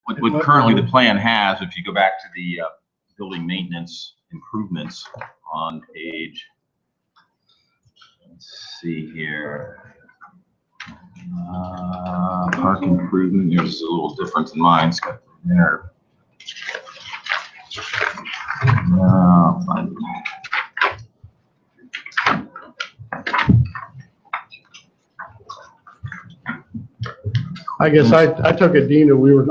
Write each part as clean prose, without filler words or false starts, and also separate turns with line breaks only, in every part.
What currently the plan has, if you go back to the building maintenance improvements on page, let's see here, park improvement, there's a little difference in mine. It's got there.
I guess I took it, Dean, that we're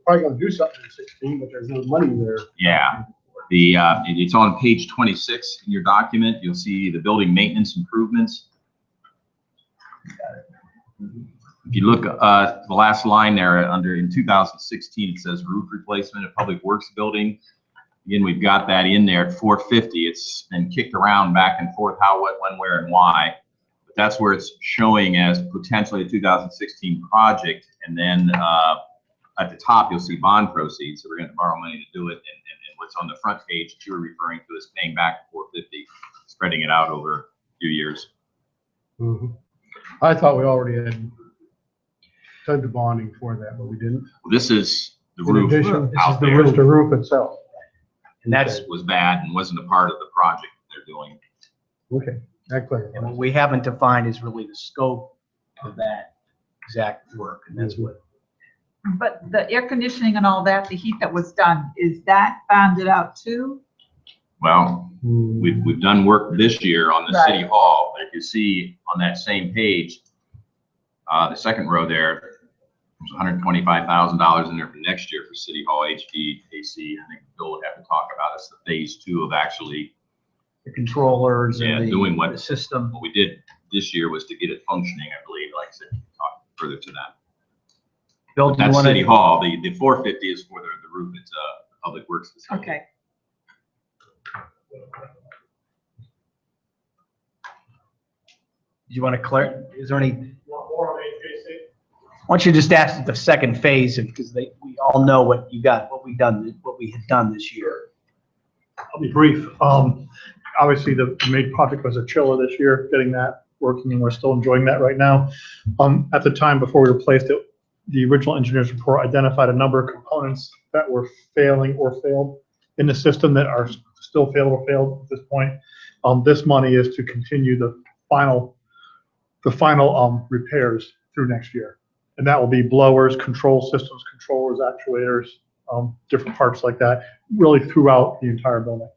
probably gonna do something in 16, but there's no money there.
Yeah, it's on page 26 in your document. You'll see the building maintenance improvements. If you look the last line there in 2016, it says roof replacement of public works building. Again, we've got that in there at 450. It's been kicked around back and forth, how, what, when, where, and why. But that's where it's showing as potentially a 2016 project. And then at the top, you'll see bond proceeds. So we're going to borrow money to do it. And what's on the front page that you're referring to is paying back 450, spreading it out over a few years.
Mm-hmm. I thought we already had done the bonding for that, but we didn't.
Well, this is the roof
out there. This is the roof itself.
And that was bad and wasn't a part of the project they're doing.
Okay, that clarifies.
And what we haven't defined is really the scope of that exact work, and that's what.
But the air conditioning and all that, the heat that was done, is that bonded out too?
Well, we've done work this year on the City Hall. But if you see on that same page, the second row there, there's $125,000 in there for next year for City Hall HVAC. I think Bill would have to talk about it. It's the phase 2 of actually
The controllers and
doing
the system.
What we did this year was to get it functioning, I believe. Like I said, talk further to that.
Bill, do you
that's
want
City Hall. The 450 is for the roof. It's a public works facility.
Okay.
Do you want to clear? Is there any? Why don't you just ask the second phase, because we all know what you got, what we had done this year.
I'll be brief. Obviously, the main project was a chiller this year, getting that working, and we're still enjoying that right now. At the time before we replaced it, the original engineer's report identified a number of components that were failing or failed in the system that are still failed or failed at this point. This money is to continue the final repairs through next year. And that will be blowers, control systems, controllers, actuators, different parts like that, really throughout the entire building.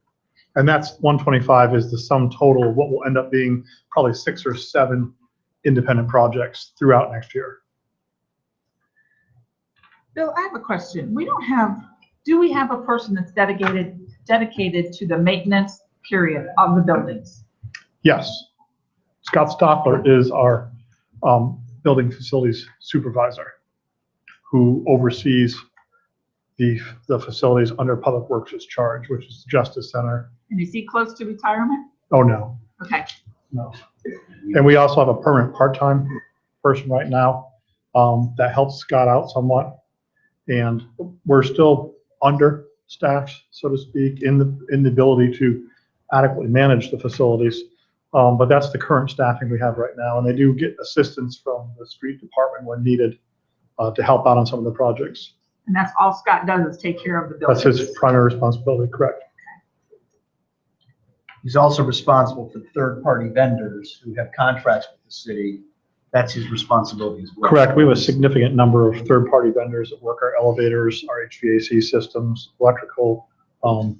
And that's 125 is the sum total of what will end up being probably 6 or 7 independent projects throughout next year.
Bill, I have a question. Do we have a person that's dedicated to the maintenance period of the buildings?
Yes. Scott Stockler is our building facilities supervisor who oversees the facilities under Public Works' charge, which is the Justice Center.
And is he close to retirement?
Oh, no.
Okay.
No. And we also have a permanent part-time person right now that helps Scott out somewhat. And we're still understaffed, so to speak, in the ability to adequately manage the facilities. But that's the current staffing we have right now. And they do get assistance from the street department when needed to help out on some of the projects.
And that's all Scott does is take care of the buildings?
That's his primary responsibility, correct.
He's also responsible for third-party vendors who have contracts with the city. That's his responsibility as well.
Correct. We have a significant number of third-party vendors that work our elevators, our HVAC systems, electrical, our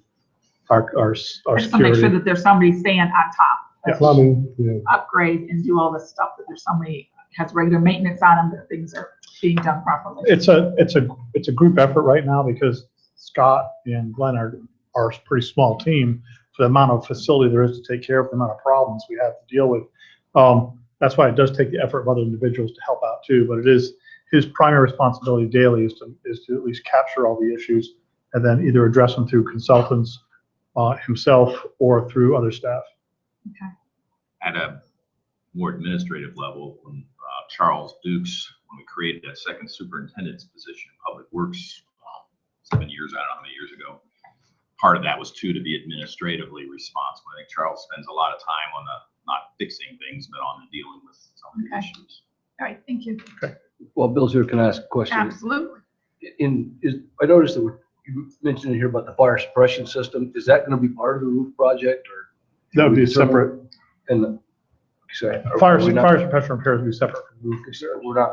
I just want to make
security.
sure that there's somebody staying on top.
Yeah.
Plumbing, yeah.
Upgrade and do all this stuff, that there's somebody has regular maintenance on them, that things are being done properly.
It's a group effort right now because Scott and Glenn are a pretty small team for the amount of facility there is to take care of, the amount of problems we have to deal with. That's why it does take the effort of other individuals to help out too, but it is his primary responsibility daily is to at least capture all the issues and then either address them through consultants himself or through other staff.
Okay.
At a more administrative level, when Charles Dukes, when we created that second superintendent's position in Public Works 7 years, I don't know how many years ago, part of that was to be administratively responsible. I think Charles spends a lot of time on not fixing things, but on dealing with some of the issues.
All right, thank you.
Well, Bill's here, can I ask a question?
Absolutely.
I noticed that you mentioned here about the fire suppression system. Is that going to be part of the roof project or?
That would be separate.
And, sorry.
Fire suppression repairs would be separate from roof.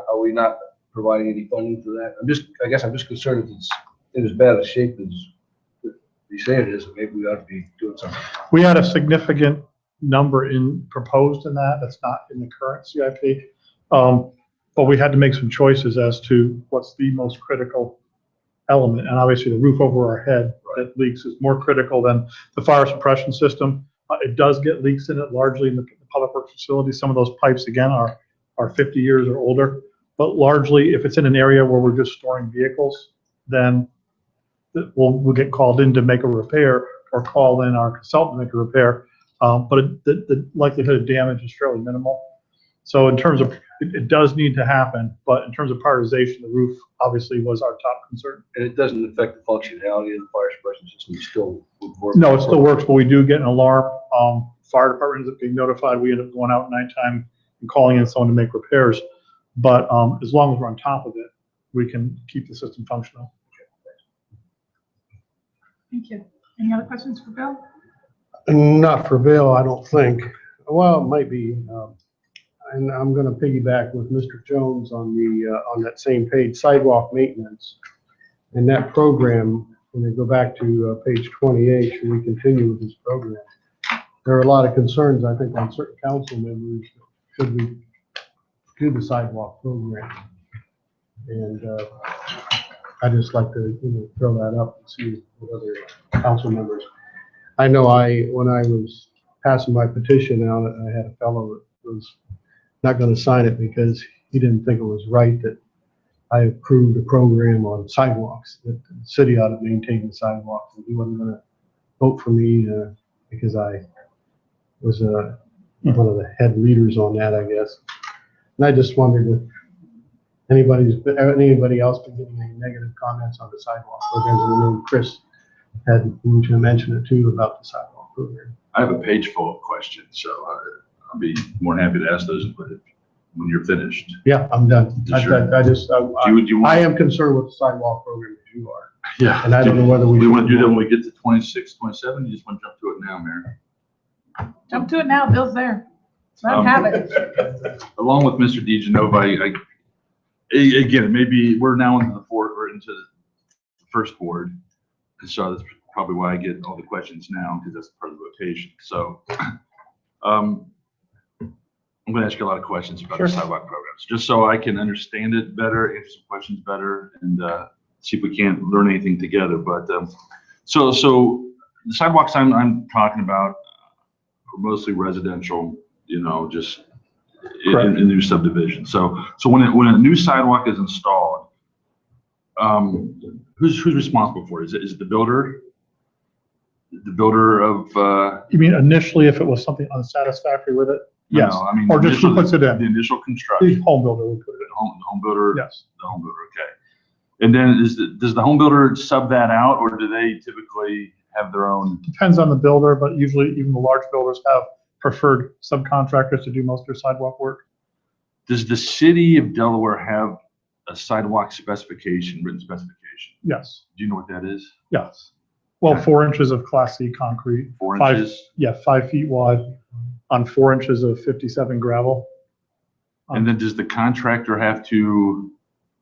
Are we not providing any funding for that? I guess I'm just concerned if it's in as bad a shape as you say it is, maybe we ought to be doing something.
We had a significant number proposed in that. That's not in the current CIP. But we had to make some choices as to what's the most critical element. And obviously the roof over our head that leaks is more critical than the fire suppression system. It does get leaks in it, largely in the public works facility. Some of those pipes, again, are 50 years or older. But largely, if it's in an area where we're just storing vehicles, then we'll get called in to make a repair or call in our consultant to make a repair. But the likelihood of damage is fairly minimal. So in terms of, it does need to happen, but in terms of prioritization, the roof obviously was our top concern.
And it doesn't affect the functionality of the fire suppression system, it still would work?
No, it still works, but we do get an alarm. Fire department ends up being notified. We end up going out at nighttime and calling in someone to make repairs. But as long as we're on top of it, we can keep the system functional.
Thank you. Any other questions for Bill?
Not for Bill, I don't think. Well, it might be. And I'm going to piggyback with Mr. Jones on on that same page, sidewalk maintenance. And that program, when we go back to page 28, should we continue with this program? There are a lot of concerns, I think, on certain council members. Should we do the sidewalk program? And I just like to throw that up and see what other council members. I know when I was passing my petition out, I had a fellow that was not going to sign it because he didn't think it was right that I approved a program on sidewalks, that the city ought to maintain the sidewalks, and he wasn't going to vote for me because I was one of the head leaders on that, I guess. And I just wondered if anybody else been giving any negative comments on the sidewalk programs. And I know Chris had mentioned it too about the sidewalk program.
I have a page full of questions, so I'll be more than happy to ask those when you're finished.
Yeah, I'm done.
Sure.
I am concerned with the sidewalk program as you are.
Yeah.
And I don't know whether
we want to do that when we get to 26, 27. You just want to jump to it now, Mayor.
Jump to it now, Bill's there. Let him have it.
Along with Mr. DeGenova, again, maybe we're now into the first board, and so that's probably why I get all the questions now, because that's part of the rotation. So I'm going to ask you a lot of questions about the sidewalk programs, just so I can understand it better, answer some questions better, and see if we can't learn anything together. But so the sidewalks I'm talking about are mostly residential, just in new subdivision. So when a new sidewalk is installed, who's responsible for it? Is it the builder? The builder of
You mean initially if it was something unsatisfactory with it? Yes.
No, I mean,
or just who puts it in?
The initial construction.
The home builder would put it in.
The home builder.
Yes.
The home builder. Okay. And then does the home builder sub that out, or do they typically have their own?
Depends on the builder, but usually even the large builders have preferred subcontractors to do most of their sidewalk work.
Does the city of Delaware have a sidewalk specification, written specification?
Yes.
Do you know what that is?
Yes. Well, 4 inches of Class C concrete.
4
5
inches?
Yeah, 5 feet wide on 4 inches of 57 gravel.
And then does the contractor have to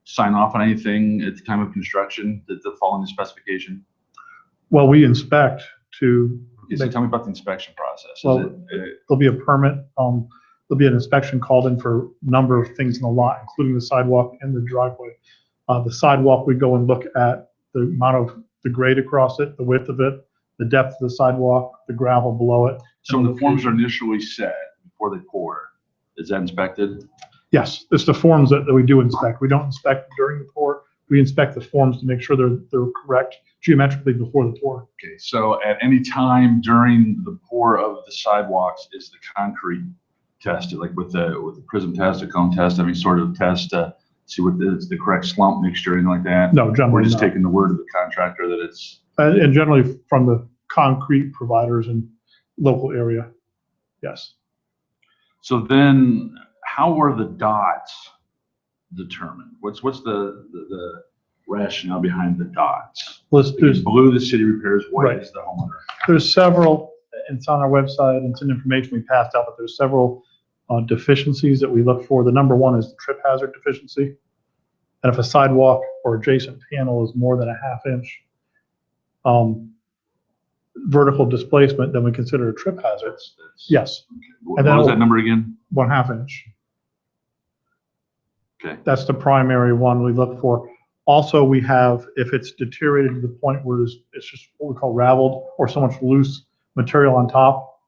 sign off on anything at the time of construction that fall in the specification?
Well, we inspect to.
So tell me about the inspection process.
Well, there'll be a permit. There'll be an inspection called in for a number of things in the lot, including the sidewalk and the driveway. The sidewalk, we go and look at the amount of the grade across it, the width of it, the depth of the sidewalk, the gravel below it.
So when the forms are initially set before they pour, is that inspected?
Yes, it's the forms that we do inspect. We don't inspect during the pour. We inspect the forms to make sure they're correct geometrically before the pour.
Okay, so at any time during the pour of the sidewalks, is the concrete tested, like with the prism test, a cone test, any sort of test to see what is the correct slump mixture, anything like that?
No, generally
we're just
not.
taking the word of the contractor that it's.
And generally from the concrete providers in local area, yes.
So then, how are the dots determined? What's the rationale behind the dots.
There's
Blue, the city repairs, white
Right.
is the homeowner.
There's several, it's on our website, and it's an information we passed out, but there's several deficiencies that we look for. The number one is the trip hazard deficiency. And if a sidewalk or adjacent panel is more than a half-inch vertical displacement, then we consider a trip hazard. Yes,
What
And then-
was that number again?
1/2 inch.
Okay.
That's the primary one we look for. Also, we have, if it's deteriorated to the point where it's just what we call raveled or so much loose material on top,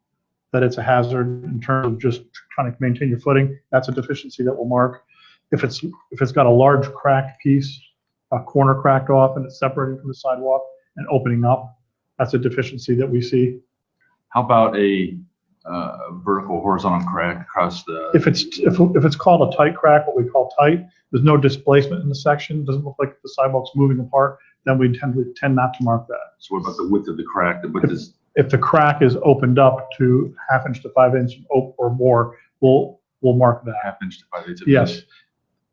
that it's a hazard in terms of just trying to maintain your footing, that's a deficiency that we'll mark. If it's got a large cracked piece, a corner cracked off and it's separating from the sidewalk and opening up, that's a deficiency that we see.
How about a vertical horizontal crack across the?
If it's called a tight crack, what we call tight, there's no displacement in the section, doesn't look like the sidewalk's moving apart, then we tend not to mark that.
So what about the width of the crack? The width is,
If the crack is opened up to 1/2 inch to 5 inch or more, we'll mark that.
1/2 inch to 5/8 inch.
Yes,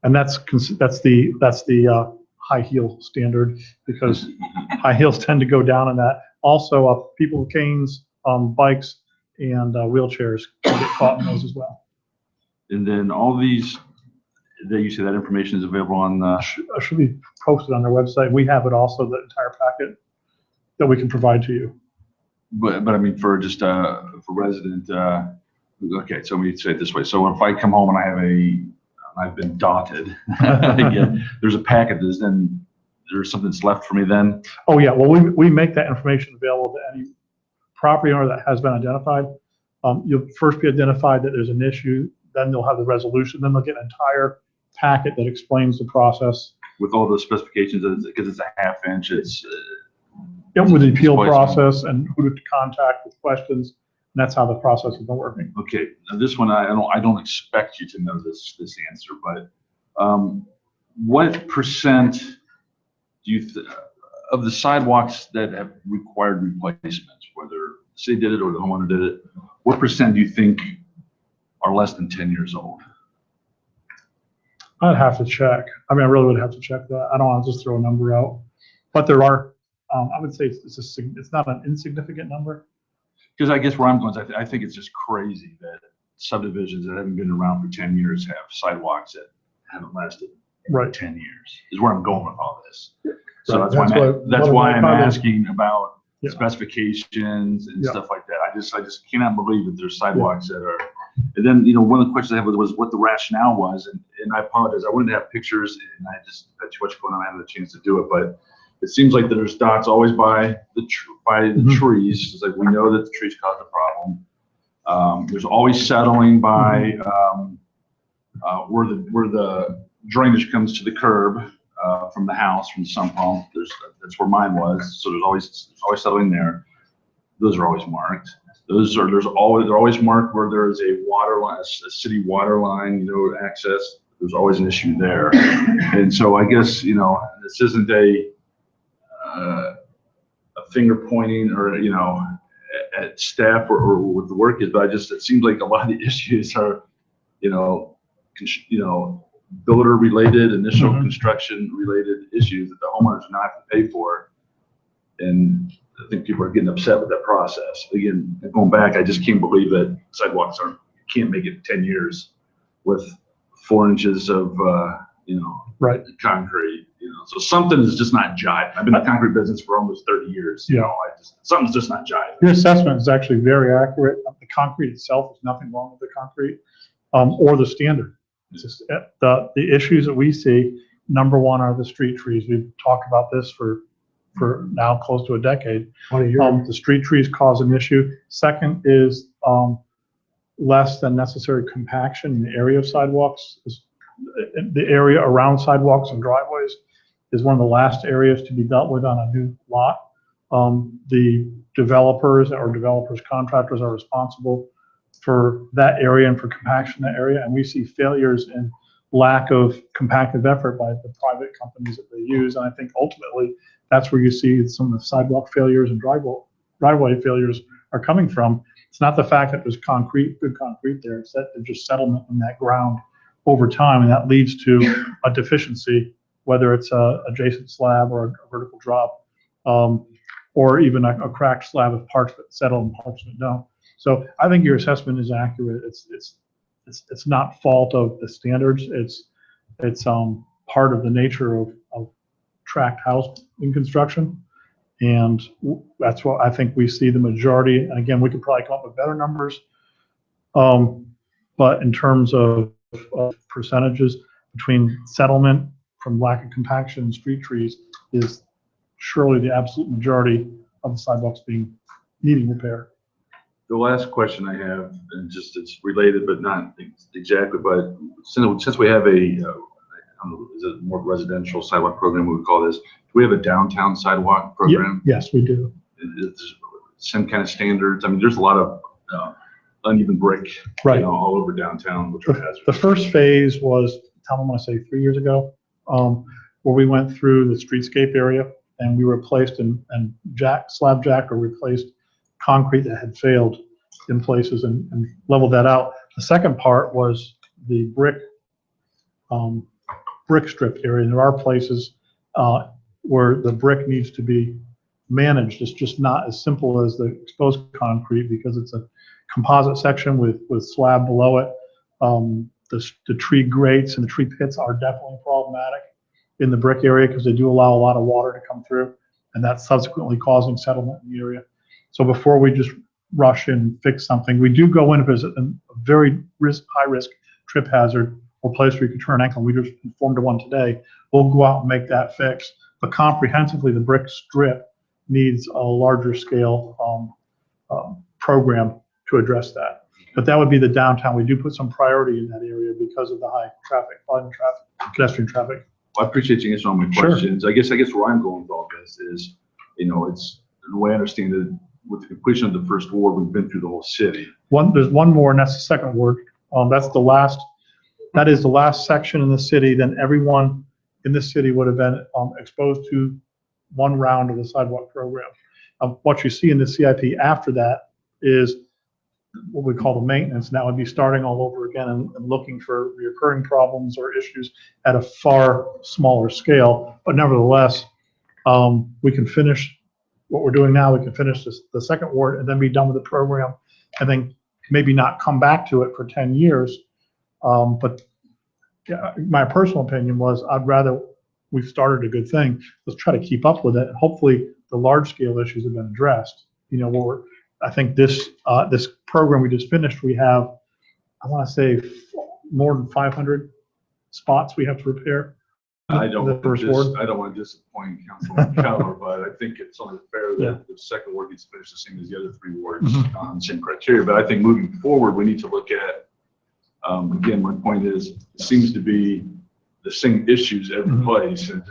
and that's the high heel standard, because high heels tend to go down in that. Also, people with canes, bikes, and wheelchairs can get caught in those as well.
And then all these, that you say that information is available on the,
Should be posted on our website. We have it also, the entire packet that we can provide to you.
but I mean, for just, for resident, okay, so we say it this way. So if I come home and I've been dotted, again, there's a packet there's something that's left for me then?
Oh, yeah, well, we make that information available to any property owner that has been identified. You'll first be identified that there's an issue, then they'll have the resolution, then they'll get an entire packet that explains the process.
With all the specifications, because it's a 1/2 inch, it's.
With the appeal
Displacement.
process and who to contact with questions, and that's how the process has been working.
Okay, now this one, I don't expect you to know this answer, but, what percent do you, of the sidewalks that have required replacements, whether the city did it or the homeowner did it, what percent do you think are less than 10 years old?
I'd have to check. I mean, I really would have to check that. I don't want to just throw a number out, but there are, I would say it's not an insignificant number.
Because I guess where I'm going is I think it's just crazy that subdivisions that haven't been around for 10 years have sidewalks that haven't lasted
Right.
10 years, is where I'm going with all this. So
Right,
that's why I'm
comments-
asking about
Yeah.
specifications and
Yeah.
stuff like that. I just cannot believe that there's sidewalks that are, and then, one of the questions I had was what the rationale was, and I apologize, I wanted to have pictures, and I just had too much going on, I haven't had a chance to do it, but it seems like there's dots always by the
Mhm.
trees. It's like, we know that the trees cause the problem. There's always settling by, where the drainage comes to the curb, from the house, from the sump pump. That's where mine was. So there's always settling there. Those are always marked. They're always marked where there is a water line, a city water line, access. There's always an issue there. And so I guess, this isn't a finger pointing or, at staff or what the work is, but it seems like a lot of the issues are, builder related, initial
Mhm.
construction related issues that the homeowners do not have to pay for. And I think people are getting upset with that process. Again, going back, I just can't believe that sidewalks can't make it 10 years with 4 inches of,
Right.
concrete, so something is just not jiving. I've been in the concrete business for almost 30 years.
Yeah.
Something's just not jiving.
Your assessment is actually very accurate. The concrete itself, there's nothing wrong with the concrete, or the standard. It's just, the issues that we see, number one, are the street trees. We've talked about this for now close to a decade.
20 years.
The street trees cause an issue. Second is, less than necessary compaction in the area of sidewalks. The area around sidewalks and driveways is one of the last areas to be dealt with on a new lot. The developers contractors are responsible for that area and for compaction in that area. And we see failures and lack of compactive effort by the private companies that they use. And I think ultimately that's where you see some of the sidewalk failures and driveway failures are coming from. It's not the fact that there's good concrete there, it's that there's just settlement in that ground over time, and that leads to a deficiency whether it's a adjacent slab or a vertical drop, or even a cracked slab of parts that settle and parts that don't. So I think your assessment is accurate. It's not fault of the standards. It's part of the nature of tract house in construction. And that's what I think we see the majority. And again, we could probably come up with better numbers. But in terms of percentages between settlement from lack of compaction and street trees is surely the absolute majority of the sidewalks needing repair.
The last question I have, and just it's related but not exactly, but since we have a, I don't know, is it more residential sidewalk program we would call this? Do we have a downtown sidewalk program?
Yes, we do.
It's some kind of standards. I mean, there's a lot of uneven brick,
Right.
you know, all over downtown, which are hazardous.
The first phase was, I want to say 3 years ago, where we went through the streetscape area and we replaced and slab jacked or replaced concrete that had failed in places and leveled that out. The second part was the brick strip area. And there are places where the brick needs to be managed. It's just not as simple as the exposed concrete because it's a composite section with slab below it. The tree grates and the tree pits are definitely problematic in the brick area because they do allow a lot of water to come through, and that's subsequently causing settlement in the area. So before we just rush and fix something, we do go in if there's a very high risk trip hazard or place where you can turn an ankle. We just informed one today. We'll go out and make that fix. But comprehensively, the brick strip needs a larger scale program to address that. But that would be the downtown. We do put some priority in that area because of the high traffic, volume traffic, pedestrian traffic.
Well, I appreciate you answering all my
Sure.
questions. I guess where I'm going with all this is, you know, it's the way I understand it, with the completion of the first ward, we've been through the whole city.
There's one more, and that's the second ward. That is the last section in the city. Then everyone in the city would have been exposed to one round of the sidewalk program. What you see in the CIP after that is what we call the maintenance. And that would be starting all over again and looking for recurring problems or issues at a far smaller scale. But nevertheless, we can finish what we're doing now. We can finish the second ward and then be done with the program and then maybe not come back to it for 10 years. But yeah, my personal opinion was I'd rather we've started a good thing. Let's try to keep up with it. And hopefully the large scale issues have been addressed. You know, I think this program we just finished, we have, I want to say more than 500 spots we have to repair.
I don't
The first ward.
I don't want to disappoint Councilman Keller, but I think it's only fair that the second ward gets finished the same as the other three wards on same criteria. But I think moving forward, we need to look at, again, my point is, it seems to be the same issues every place. And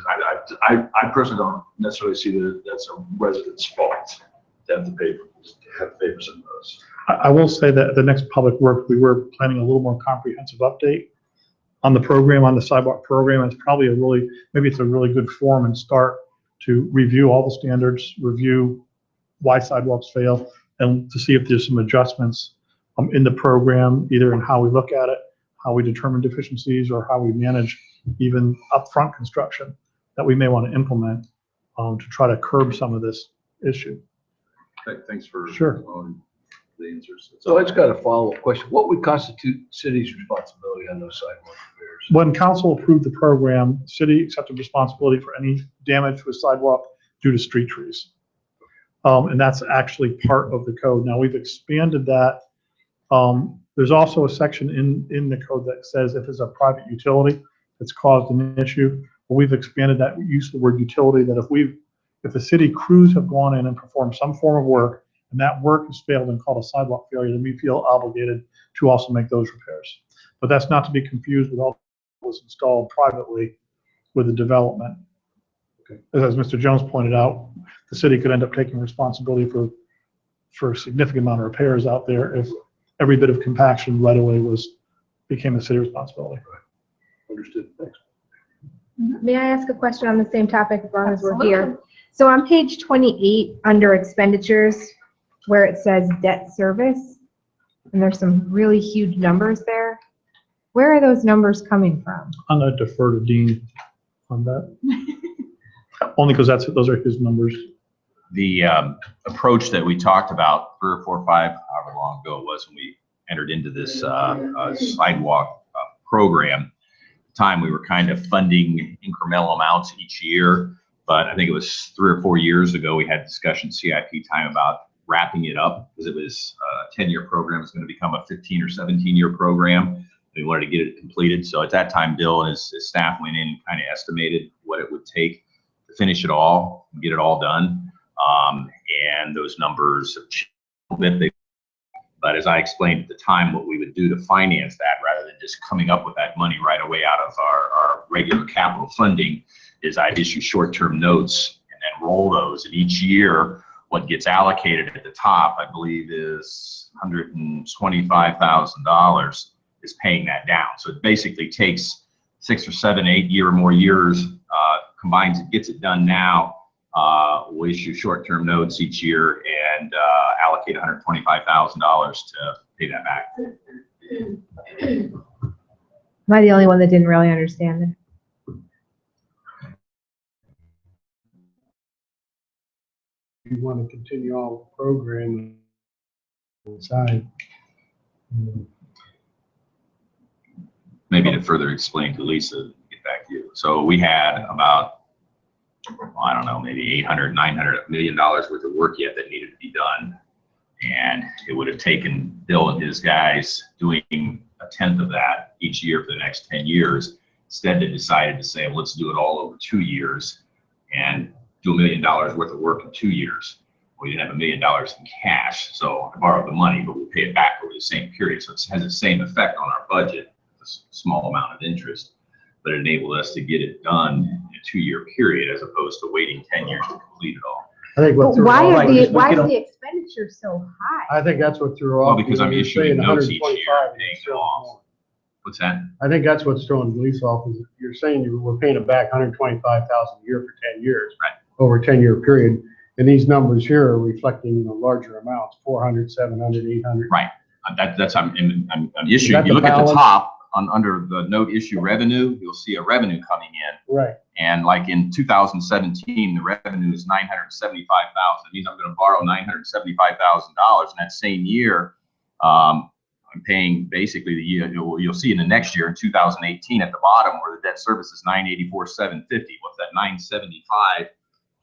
I personally don't necessarily see that that's a resident's fault to have to pay for some of those.
I will say that the next public work, we were planning a little more comprehensive update on the program, on the sidewalk program. It's probably maybe it's a really good form and start to review all the standards, review why sidewalks fail, and to see if there's some adjustments in the program, either in how we look at it, how we determine deficiencies, or how we manage even upfront construction that we may want to implement to try to curb some of this issue.
Thanks for the answers.
So I just got a follow-up question. What would constitute city's responsibility on those sidewalk repairs?
When council approved the program, city accepted responsibility for any damage to a sidewalk due to street trees. And that's actually part of the code. Now we've expanded that. There's also a section in the code that says if it's a private utility that's caused an issue, well, we've expanded that use of the word utility, that if the city crews have gone in and performed some form of work and that work has failed and called a sidewalk failure, then we feel obligated to also make those repairs. But that's not to be confused with all that was installed privately with the development.
Okay.
As Mr. Jones pointed out, the city could end up taking responsibility for a significant amount of repairs out there if every bit of compaction right away became a city responsibility.
Understood. Thanks.
May I ask a question on the same topic as long as we're
Absolutely.
here? So on page 28, under expenditures, where it says debt service, and there's some really huge numbers there, where are those numbers coming from?
I'm going to defer to Dean on that? Only because those are his numbers.
The approach that we talked about 3 or 4 or 5, however long ago it was when we entered into this sidewalk program. At the time, we were kind of funding incremental amounts each year, but I think it was 3 or 4 years ago, we had discussion CIP time about wrapping it up because it was a 10-year program. It's going to become a 15 or 17-year program. We wanted to get it completed. So at that time, Bill and his staff went in and kind of estimated what it would take to finish it all and get it all done. And those numbers have changed a little bit. But as I explained at the time, what we would do to finance that rather than just coming up with that money right away out of our regular capital funding is I'd issue short-term notes and then roll those. And each year, what gets allocated at the top, I believe, is $125,000 is paying that down. So it basically takes 6 or 7, 8 or more years, combines it, gets it done now. We'll issue short-term notes each year and allocate $125,000 to pay that back.
Am I the only one that didn't really understand it?
You want to continue on with the program inside.
Maybe to further explain to Lisa, get back to you. So we had about, I don't know, maybe 800, 900, $1 million worth of work yet that needed to be done. And it would have taken Bill and his guys doing 1/10 of that each year for the next 10 years. Instead, they decided to say, well, let's do it all over 2 years and do $1 million worth of work in 2 years. We didn't have $1 million in cash, so I borrowed the money, but we pay it back over the same period. So it has the same effect on our budget, a small amount of interest, but it enabled us to get it done in a 2-year period as opposed to waiting 10 years to complete it all.
I think what threw
Why
off,
is the expenditure so high?
I think that's what threw
Well,
off.
because I'm
You're
issuing
saying
notes each year
125
and paying
is
it
still
off.
more.
What's that?
I think that's what's throwing police off is you're saying we're paying it back 125,000 a year for 10 years.
Right.
Over a 10-year period. And these numbers here are reflecting larger amounts, 400, 700, 800.
Right. That's I'm issuing.
Is that
You
the
look at the
balance?
top under the note issue revenue, you'll see a revenue coming in.
Right.
And like in 2017, the revenue is $975,000. It means I'm going to borrow $975,000. In that same year, I'm paying basically the year. You'll see in the next year in 2018 at the bottom where the debt service is $984,750. What's that? $975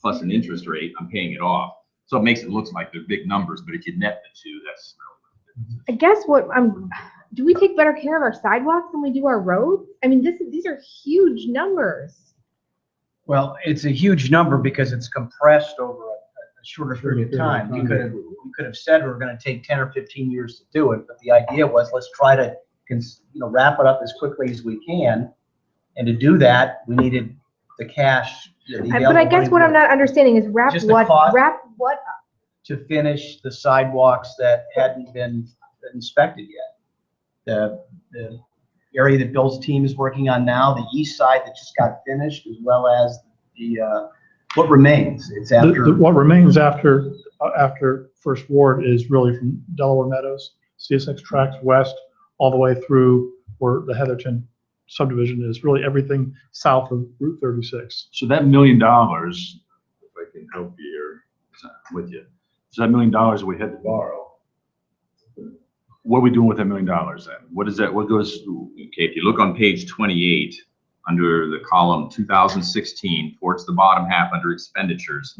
plus an interest rate. I'm paying it off. So it makes it look like they're big numbers, but if you net the two, that's really what it is.
I guess do we take better care of our sidewalks than we do our roads? I mean, these are huge numbers.
Well, it's a huge number because it's compressed over a shorter period of time. We could have said we're going to take 10 or 15 years to do it, but the idea was let's try to wrap it up as quickly as we can. And to do that, we needed the cash.
But I guess what I'm not understanding is wrap
Just the
what
cost.
up?
To finish the sidewalks that hadn't been inspected yet. The area that Bill's team is working on now, the east side that just got finished, as well as what remains. It's after.
What remains after First Ward is really from Delaware Meadows, CSX tracks west, all the way through where the Heatherton subdivision is, really everything south of Route 36.
So that $1 million, if I can help you here with you, so that $1 million that we had to borrow, what are we doing with that $1 million then? What is that? What goes?
Okay, if you look on page 28, under the column 2016, towards the bottom half under expenditures,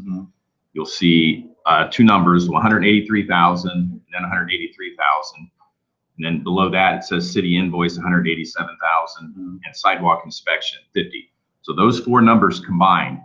you'll see 2 numbers, 183,000 and then 183,000. And then below that, it says city invoice 187,000 and sidewalk inspection 50. So those 4 numbers combined,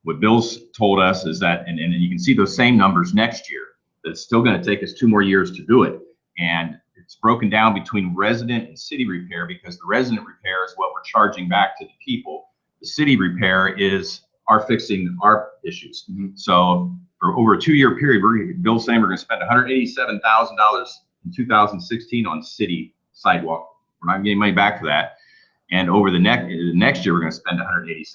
what Bill's told us is that, and you can see those same numbers next year, that it's still going to take us 2 more years to do it. And it's broken down between resident and city repair because the resident repair is what we're charging back to the people. The city repair is our fixing our issues. So for over a 2-year period, Bill's saying we're going to spend $187,000 in 2016 on city sidewalk. We're not getting money back for that. And over the next year, we're going to spend $187,000.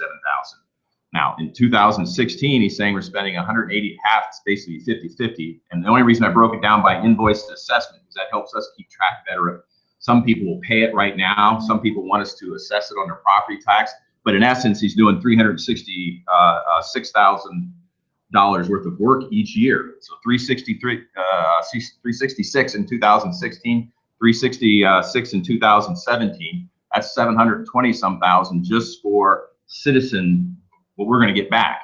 Now, in 2016, he's saying we're spending 180, half, it's basically 50-50. And the only reason I broke it down by invoice assessment is that helps us keep track better of. Some people will pay it right now. Some people want us to assess it on their property tax. But in essence, he's doing $366,000 worth of work each year. So 366 in 2016, 366 in 2017. That's 720 some thousand just for citizen, what we're going to get back.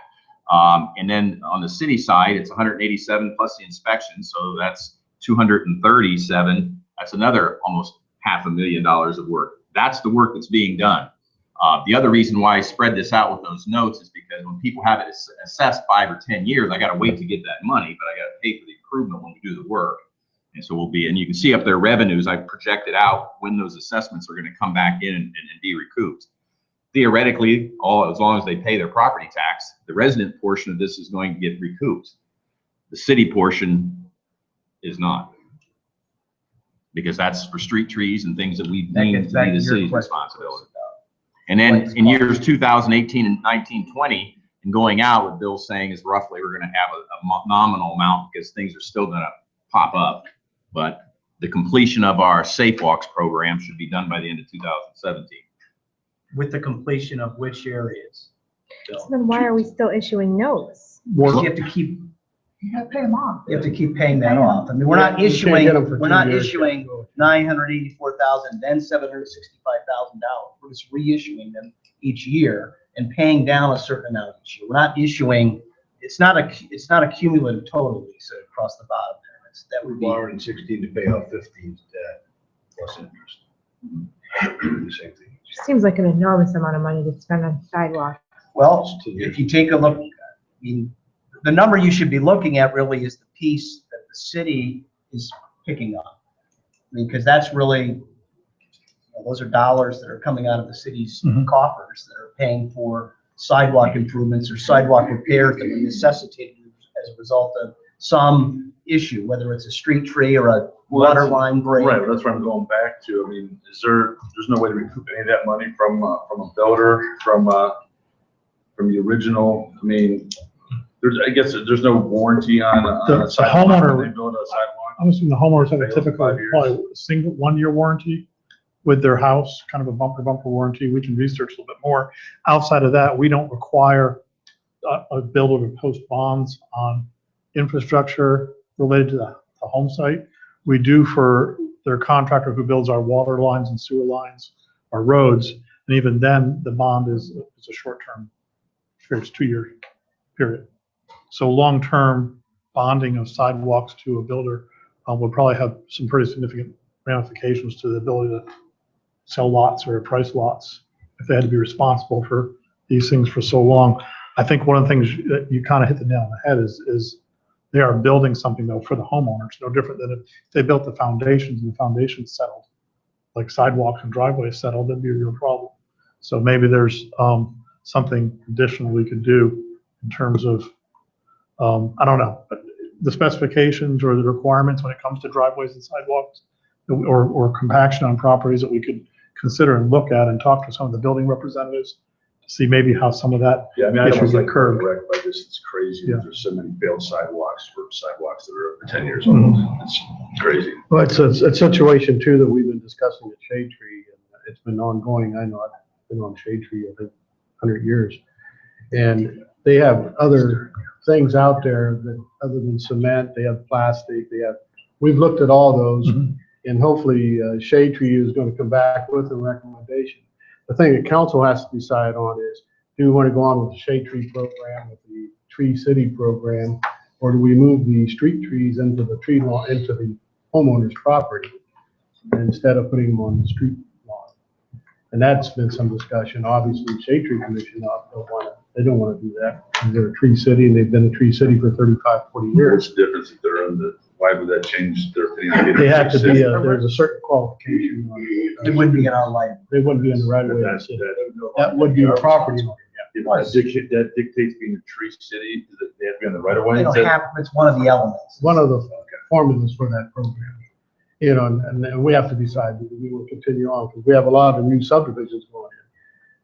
And then on the city side, it's 187 plus the inspection. So that's 237. That's another almost $500,000 of work. That's the work that's being done. The other reason why I spread this out with those notes is because when people have it assessed 5 or 10 years, I got to wait to get that money, but I got to pay for the improvement when we do the work. And so and you can see up there revenues, I've projected out when those assessments are going to come back in and be recouped. Theoretically, as long as they pay their property tax, the resident portion of this is going to get recouped. The city portion is not. Because that's for street trees and things that we deem to be the city's responsibility. And then in years 2018 and 19, 20, and going out, what Bill's saying is roughly we're going to have a nominal amount because things are still going to pop up. But the completion of our Safe Walks program should be done by the end of 2017.
With the completion of which areas?
So then why are we still issuing notes?
You have to keep,
You gotta pay them off.
you have to keep paying that off. I mean, we're not
You can't
issuing,
get 'em for
we're
2
not
years.
issuing $984,000, then $765,000. We're just reissuing them each year and paying down a certain amount each year. We're not issuing, it's not a cumulative total, Lisa, across the bottom there. That
We
would be,
borrowed in 16 to pay off 15's debt plus interest. The same thing.
Seems like an enormous amount of money to spend on sidewalks.
well, if you take a look, I mean, the number you should be looking at really is the piece that the city is picking up. I mean, because that's really, those are dollars that are coming out of the city's coffers that are paying for sidewalk improvements or sidewalk repairs that are necessitated as a result of some issue, whether it's a street tree or a water line break.
Right, that's where I'm going back to. I mean, there's no way to recoup any of that money from a builder, from the original. I mean, I guess there's no warranty on a sidewalk.
homeowner-
When they build a sidewalk.
I'm assuming the homeowners have a
They own
typical,
5 years.
probably a single 1-year warranty with their house, kind of a bumper warranty. We can research a little bit more. Outside of that, we don't require a builder to post bonds on infrastructure related to the home site. We do for their contractor who builds our water lines and sewer lines, our roads. And even then, the bond is a short-term, it's 2-year period. So long-term bonding of sidewalks to a builder would probably have some pretty significant ramifications to the ability to sell lots or price lots if they had to be responsible for these things for so long. I think one of the things that you kind of hit the nail on the head is they are building something though for the homeowners, no different than if they built the foundations and the foundations settled, like sidewalks and driveways settled, that'd be a real problem. So maybe there's something additional we could do in terms of, I don't know, but the specifications or the requirements when it comes to driveways and sidewalks or compaction on properties that we could consider and look at and talk to some of the building representatives to see maybe how some of that
Yeah, I mean, I don't
issues
like
occurred.
correct by this. It's crazy.
Yeah.
That there's so many failed sidewalks that are over 10 years
Mhm.
old. It's crazy.
Well, it's a situation too that we've been discussing at Shade Tree, and it's been ongoing. I know I've been on Shade Tree, I think, 100 years. And they have other things out there that, other than cement, they have plastic, we've looked at all those.
Mhm.
And hopefully Shade Tree is going to come back with a recommendation. The thing that council has to decide on is, do we want to go on with the Shade Tree program, with the Tree City program, or do we move the street trees into the tree lawn, into the homeowner's property instead of putting them on the street lawn? And that's been some discussion. Obviously, Shade Tree Commission they don't want to do that. They're a tree city and they've been a tree city for 35, 40 years.
What's the difference if they're in why would that change their opinion?
They have to be, there's a certain qualification on it.
It wouldn't be in our life.
They wouldn't be in the right of way.
That
That would be a property owner.
that dictates being a tree city, that they have to be on the right of way.
They don't have, it's one of the elements.
One of the formulas for that program. You know, and we have to decide whether we will continue on, because we have a lot of new subdivisions going in.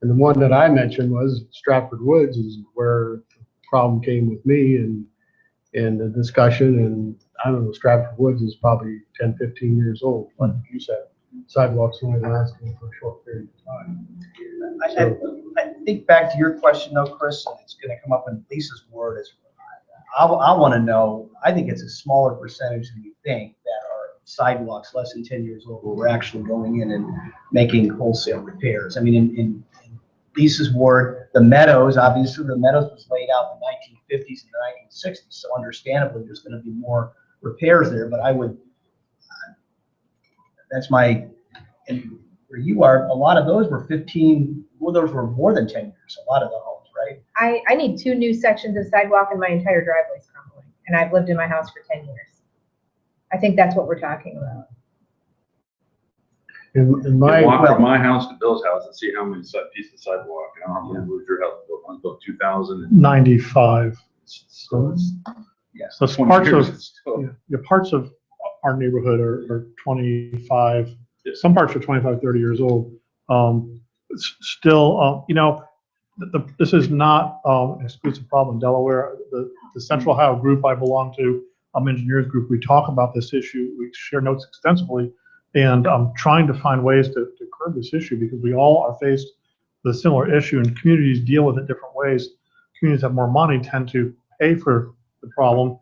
And the one that I mentioned was Stratford Woods, is where the problem came with me and the discussion. And I don't know, Stratford Woods is probably 10, 15 years old. Like you said, sidewalks only lasting for a short period of time.
I think back to your question though, Chris, and it's gonna come up in Lisa's word is, I wanna know, I think it's a smaller percentage than you think that are sidewalks less than 10 years old, where we're actually going in and making wholesale repairs. I mean, in Lisa's ward, the Meadows, obviously the Meadows was laid out in the 1950s and the 1960s, so understandably, there's gonna be more repairs there, but I would, that's my, and where you are, a lot of those were 15, well, those were more than 10 years, a lot of the homes, right?
I need 2 new sections of sidewalk and my entire driveway's crumbling, and I've lived in my house for 10 years. I think that's what we're talking about.
In my,
Walk from my house to Bill's house and see how many pieces of sidewalk. I don't know how many was your house built until 2000.
95.
So it's,
Yeah.
So
20
parts
years,
of,
it's still-
yeah, parts of our neighborhood are 25,
Yeah.
some parts are 25, 30 years old. Still, you know, this is not an exclusive problem in Delaware. The Central Ohio group I belong to, engineers group, we talk about this issue. We share notes extensively, and I'm trying to find ways to curb this issue because we all are faced with a similar issue, and communities deal with it different ways. Communities that have more money tend to pay for the problem.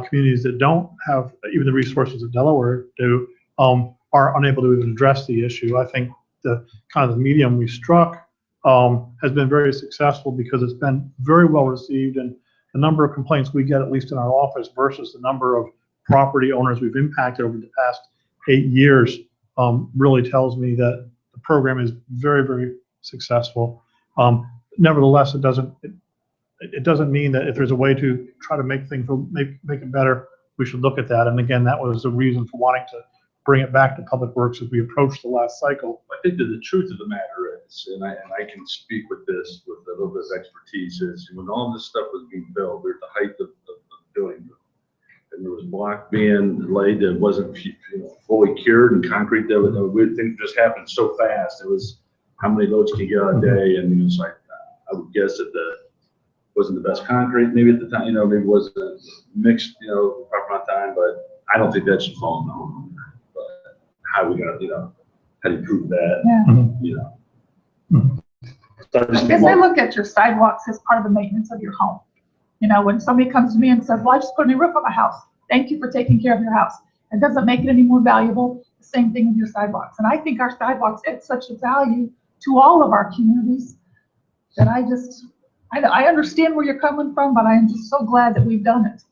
Communities that don't have even the resources that Delaware do are unable to even address the issue. I think the kind of the medium we struck has been very successful because it's been very well received, and the number of complaints we get, at least in our office, versus the number of property owners we've impacted over the past 8 years really tells me that the program is very, very successful. Nevertheless, it doesn't mean that if there's a way to try to make things, make it better, we should look at that. And again, that was the reason for wanting to bring it back to Public Works as we approach the last cycle.
I think that the truth of the matter is, and I can speak with this with a little bit of expertise, is when all this stuff was being built, we were at the height of building, and there was block being laid that wasn't fully cured, and concrete that was, weird things just happened so fast. It was how many loads can you get out a day, and it was like, I would guess that wasn't the best concrete maybe at the time, maybe it wasn't mixed, proper amount of time, but I don't think that should fall in the home. But how we got, how do you prove that?
Yeah.
So I just
Because
think
I look at your sidewalks as part of the maintenance of your home. When somebody comes to me and says, well, I just put a new roof on my house. Thank you for taking care of your house. It doesn't make it any more valuable. The same thing with your sidewalks. And I think our sidewalks add such a value to all of our communities that I understand where you're coming from, but I am just so glad that we've done it.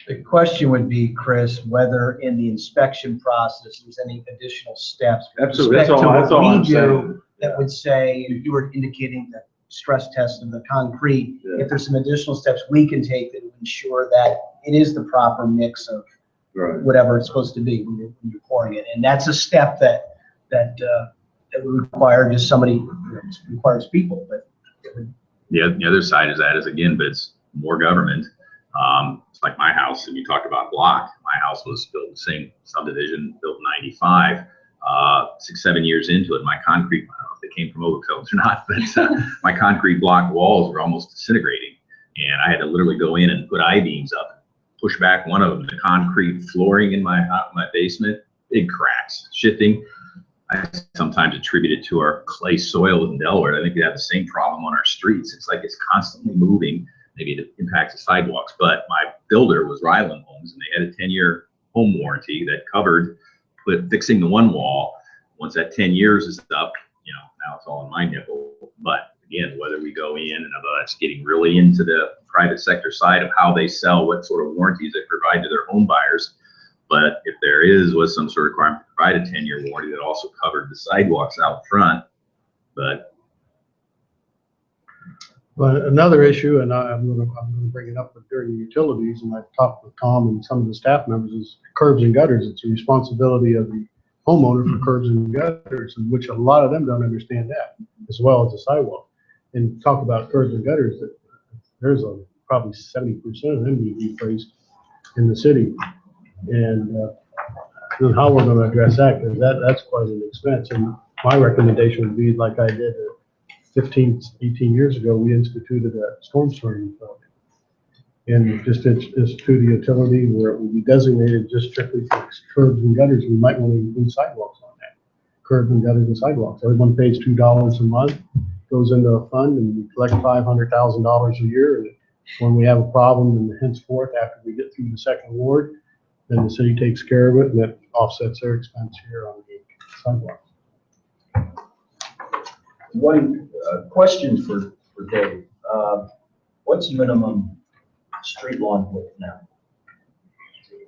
The question would be, Chris, whether in the inspection process, there's any additional steps. with
Absolutely, that's
respect to
all
what
I'm
we do
saying.
that would say, if you were indicating the stress test of the concrete,
Yeah.
if there's some additional steps we can take that would ensure that it is the proper mix of
Right.
whatever it's supposed to be when you're pouring it. And that's a step that would require just somebody, it requires people, but it would.
The other side of that is, again, but it's more government. It's like my house, and you talk about block. My house was built the same subdivision, built in 95. 6-7 years into it, my concrete, I don't know if they came from Oakfields or not, but my concrete block walls were almost disintegrating. And I had to literally go in and put I-beams up, push back one of them. The concrete flooring in my basement, big cracks, shifting. I sometimes attribute it to our clay soil in Delaware. I think we have the same problem on our streets. It's like it's constantly moving. Maybe it impacts the sidewalks, but my builder was Ryland Homes, and they had a 10-year home warranty that covered fixing the one wall. Once that 10 years is up, now it's all on my nickel. But again, whether we go in, and that's getting really into the private sector side of how they sell, what sort of warranties they provide to their home buyers. But if there was some sort of requirement to provide a 10-year warranty that also covered the sidewalks out front, but
another issue, and I'm going to bring it up during the utilities, and I've talked with Tom and some of the staff members, is curbs and gutters. It's a responsibility of the homeowner for curbs and gutters, in which a lot of them don't understand that, as well as the sidewalk. And talk about curbs and gutters, that there's probably 70% of them need to be replaced in the city. And how we're going to address that, because that's quite an expense. And my recommendation would be, like I did 15, 18 years ago, we instituted a storm sewer fund. And just institute a utility where it would be designated just strictly for curbs and gutters. We might want to include sidewalks on that. curb and gutters and sidewalks. Everyone pays $2 a month, goes into a fund, and we collect $500,000 a year. And when we have a problem, and henceforth, after we get through the second ward, then the city takes care of it, and that offsets their expense here on the sidewalk.
One question for Dave. What's minimum street lawn width now?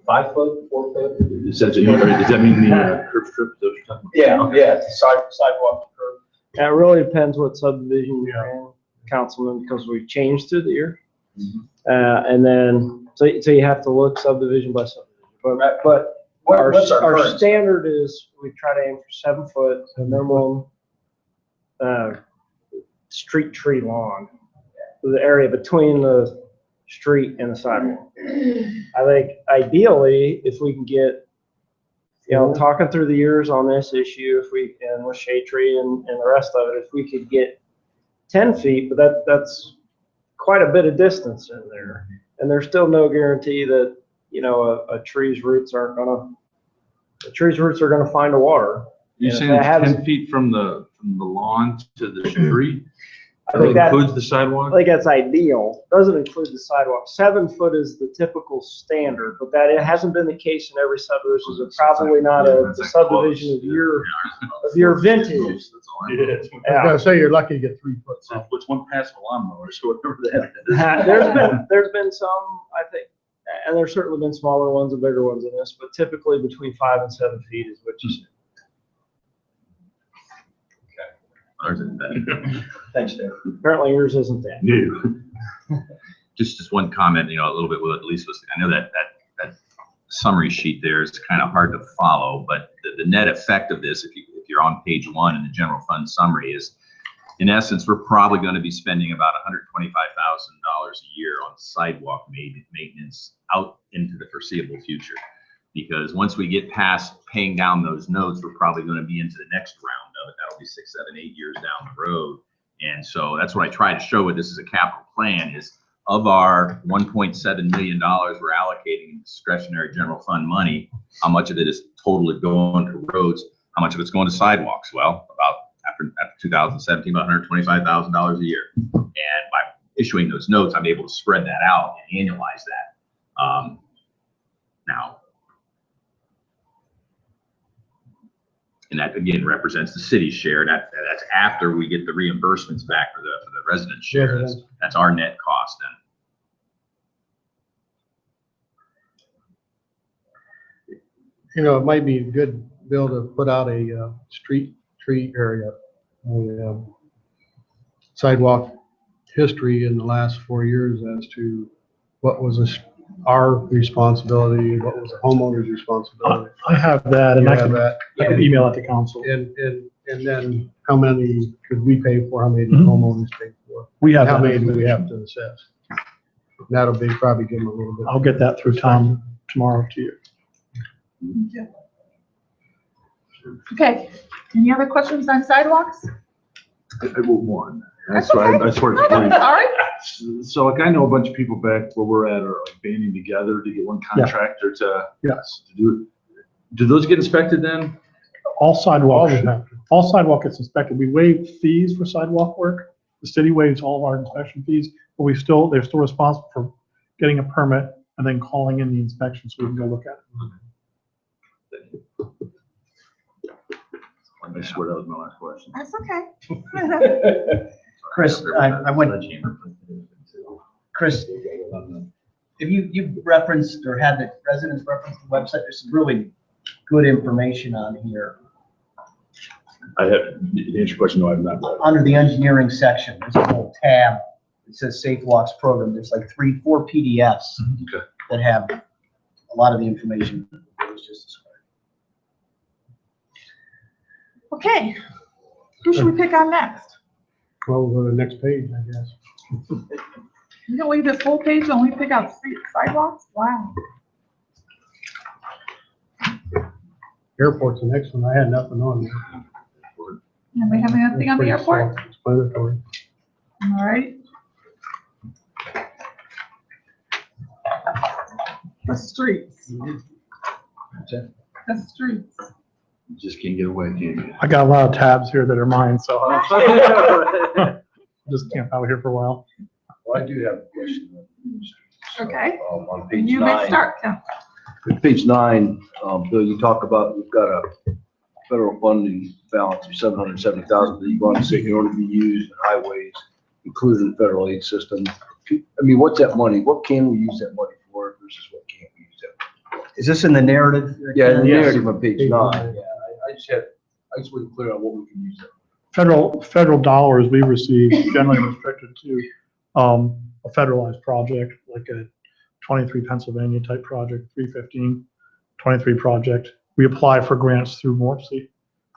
5 foot, 4 foot?
Does that mean the curb strip? Those are talking about?
Yeah, sidewalk to curb.
It really depends what subdivision you're in, Councilman, because we've changed through the year. And then, so you have to look subdivision by subdivision. But
What's our
our
current?
standard is we try to aim for 7 foot, the minimum street tree lawn, the area between the street and the sidewalk. I think ideally, if we can get, talking through the years on this issue, if we can, with shade tree and the rest of it, if we could get 10 feet, but that's quite a bit of distance in there. And there's still no guarantee that, a tree's roots are gonna find a water.
You're
And
saying
if
it's
that
10 feet from the lawn to the street?
I think
That
that,
includes the sidewalk?
I think that's ideal. Doesn't include the sidewalk. 7 foot is the typical standard, but it hasn't been the case in every subdivision. It's probably not a subdivision of your vintage.
That's all I know.
I was
Yeah.
gonna say, you're lucky to get 3 foot.
So what's one passable lawnmower, so whatever that is.
There's been some, I think, and there's certainly been smaller ones and bigger ones in this, but typically between 5 and 7 feet is what you see.
Ours isn't that.
Thanks, Dave.
Apparently yours isn't that.
No.
Just one comment, a little bit with what Lisa was, I know that summary sheet there is kind of hard to follow, but the net effect of this, if you're on page 1 in the general fund summary, is in essence, we're probably going to be spending about $125,000 a year on sidewalk maintenance out into the foreseeable future. Because once we get past paying down those notes, we're probably going to be into the next round of it. That'll be 6, 7, 8 years down the road. And so that's what I try to show with this as a capital plan is of our $1.7 million we're allocating in discretionary general fund money, how much of it is totally going to roads? How much of it's going to sidewalks? Well, about after 2017, about $125,000 a year. And by issuing those notes, I'm able to spread that out and annualize that. Now, and that again represents the city's share. That's after we get the reimbursements back for the resident share. That's our net cost then.
It might be good, Bill, to put out a street tree area, a sidewalk history in the last 4 years as to what was our responsibility, what was the homeowner's responsibility.
I have that, and
You
I
have
can,
that.
I can email it to council.
And then how many could we pay for, how many did
Mhm.
homeowners pay for?
We have
How
that
many do we have
information.
to assess? That'll be probably give them a little bit.
I'll get that through Tom tomorrow to you.
Okay, any other questions on sidewalks?
I will one.
That's
That's why
okay.
that's where it's
Okay,
funny.
sorry.
So like I know a bunch of people back where we're at are like banding together to get one contractor to
Yes.
do it. Do those get inspected then?
All sidewalks,
All of them.
all sidewalk gets inspected. We waive fees for sidewalk work. The city waives all of our inspection fees, but they're still responsible for getting a permit and then calling in the inspection so we can go look at it.
I swear that was my last question.
That's okay.
Chris, I went, Chris, if you referenced or had the residents reference the website, there's some really good information on here.
I have, to answer your question, no, I've not read it.
Under the engineering section, there's a whole tab that says Safe Walks Program. There's like 3-4 PDFs
Okay.
that have a lot of the information that was just described.
Okay, who should we pick on next?
Well, we'll go to the next page, I guess.
You gonna leave this whole page and only pick out sidewalks? Wow.
Airport's the next one. I had nothing on there.
And we have anything on the
Pretty
airport?
self-explanatory.
All right. The streets. The streets.
You just can't get away, can you?
I got a lot of tabs here that are mine, so just camp out here for a while.
Well, I do have a question.
Okay.
On page
You may
9.
start, Tim.
Page 9, Bill, you talk about, we've got a federal funding balance of $770,000 that you want to say in order to be used in highways, including the federal aid system. I mean, what's that money? What can we use that money for versus what can't we use that for?
Is this in the narrative?
Yeah, the
Yes.
narrative on page
Page
9.
nine.
Yeah, I just wasn't clear on what we can use that for.
Federal dollars we receive generally restricted to a federalized project, like a 23 Pennsylvania type project, 315, 23 project. We apply for grants through MORPC,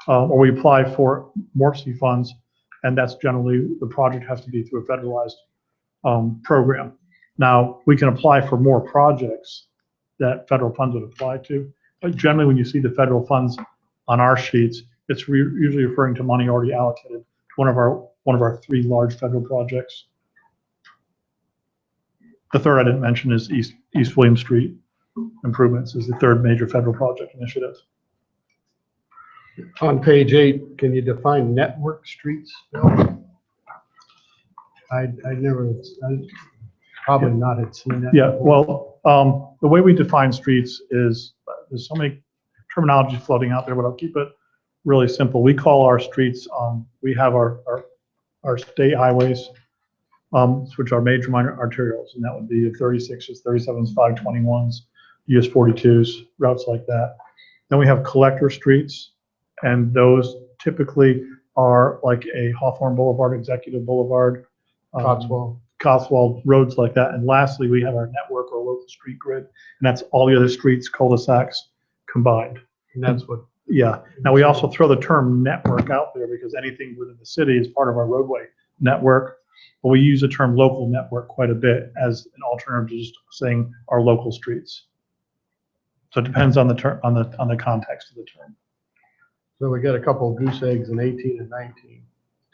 or we apply for MORPC funds, and that's generally, the project has to be through a federalized program. Now, we can apply for more projects that federal funds would apply to, but generally when you see the federal funds on our sheets, it's usually referring to money already allocated to one of our 3 large federal projects. The third I didn't mention is East William Street improvements is the 3rd major federal project initiative.
On page 8, can you define network streets, Bill? I probably not had seen that.
Yeah,
before.
well, the way we define streets is, there's so many terminology floating out there, but I'll keep it really simple. We call our streets, we have our state highways, which are major minor arterials, and that would be 36s, 37s, 521s, US 42s, routes like that. Then we have collector streets, and those typically are like a Hawthorne Boulevard, Executive Boulevard, Cotswold, roads like that. And lastly, we have our network or local street grid, and that's all the other streets, cul-de-sacs combined.
And that's what,
Yeah. Now, we also throw the term network out there because anything within the city is part of our roadway network. But we use the term local network quite a bit as an alternative to just saying our local streets. So it depends on the term, on the context of the term.
so we got a couple of goose eggs in 18 and 19,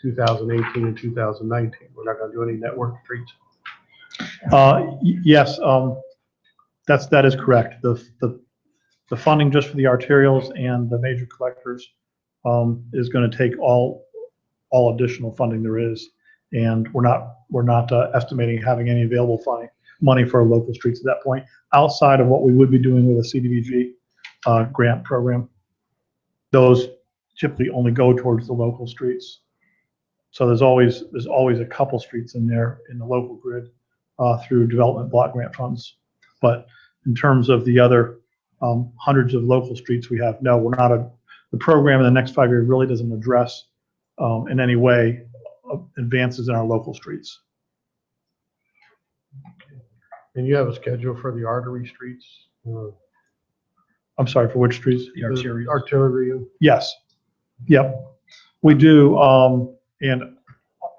2018 and 2019. We're not gonna do any network streets.
Yes, that is correct. The funding just for the arterials and the major collectors is going to take all additional funding there is, and we're not estimating having any available money for local streets at that point, outside of what we would be doing with a CDBG grant program. Those typically only go towards the local streets. So there's always a couple streets in there in the local grid through development block grant funds. But in terms of the other hundreds of local streets we have, no, we're not the program in the next 5 years really doesn't address in any way advances in our local streets.
And you have a schedule for the artery streets?
I'm sorry, for which streets?
The arterial.
Arterial.
Yes. Yep. We do. And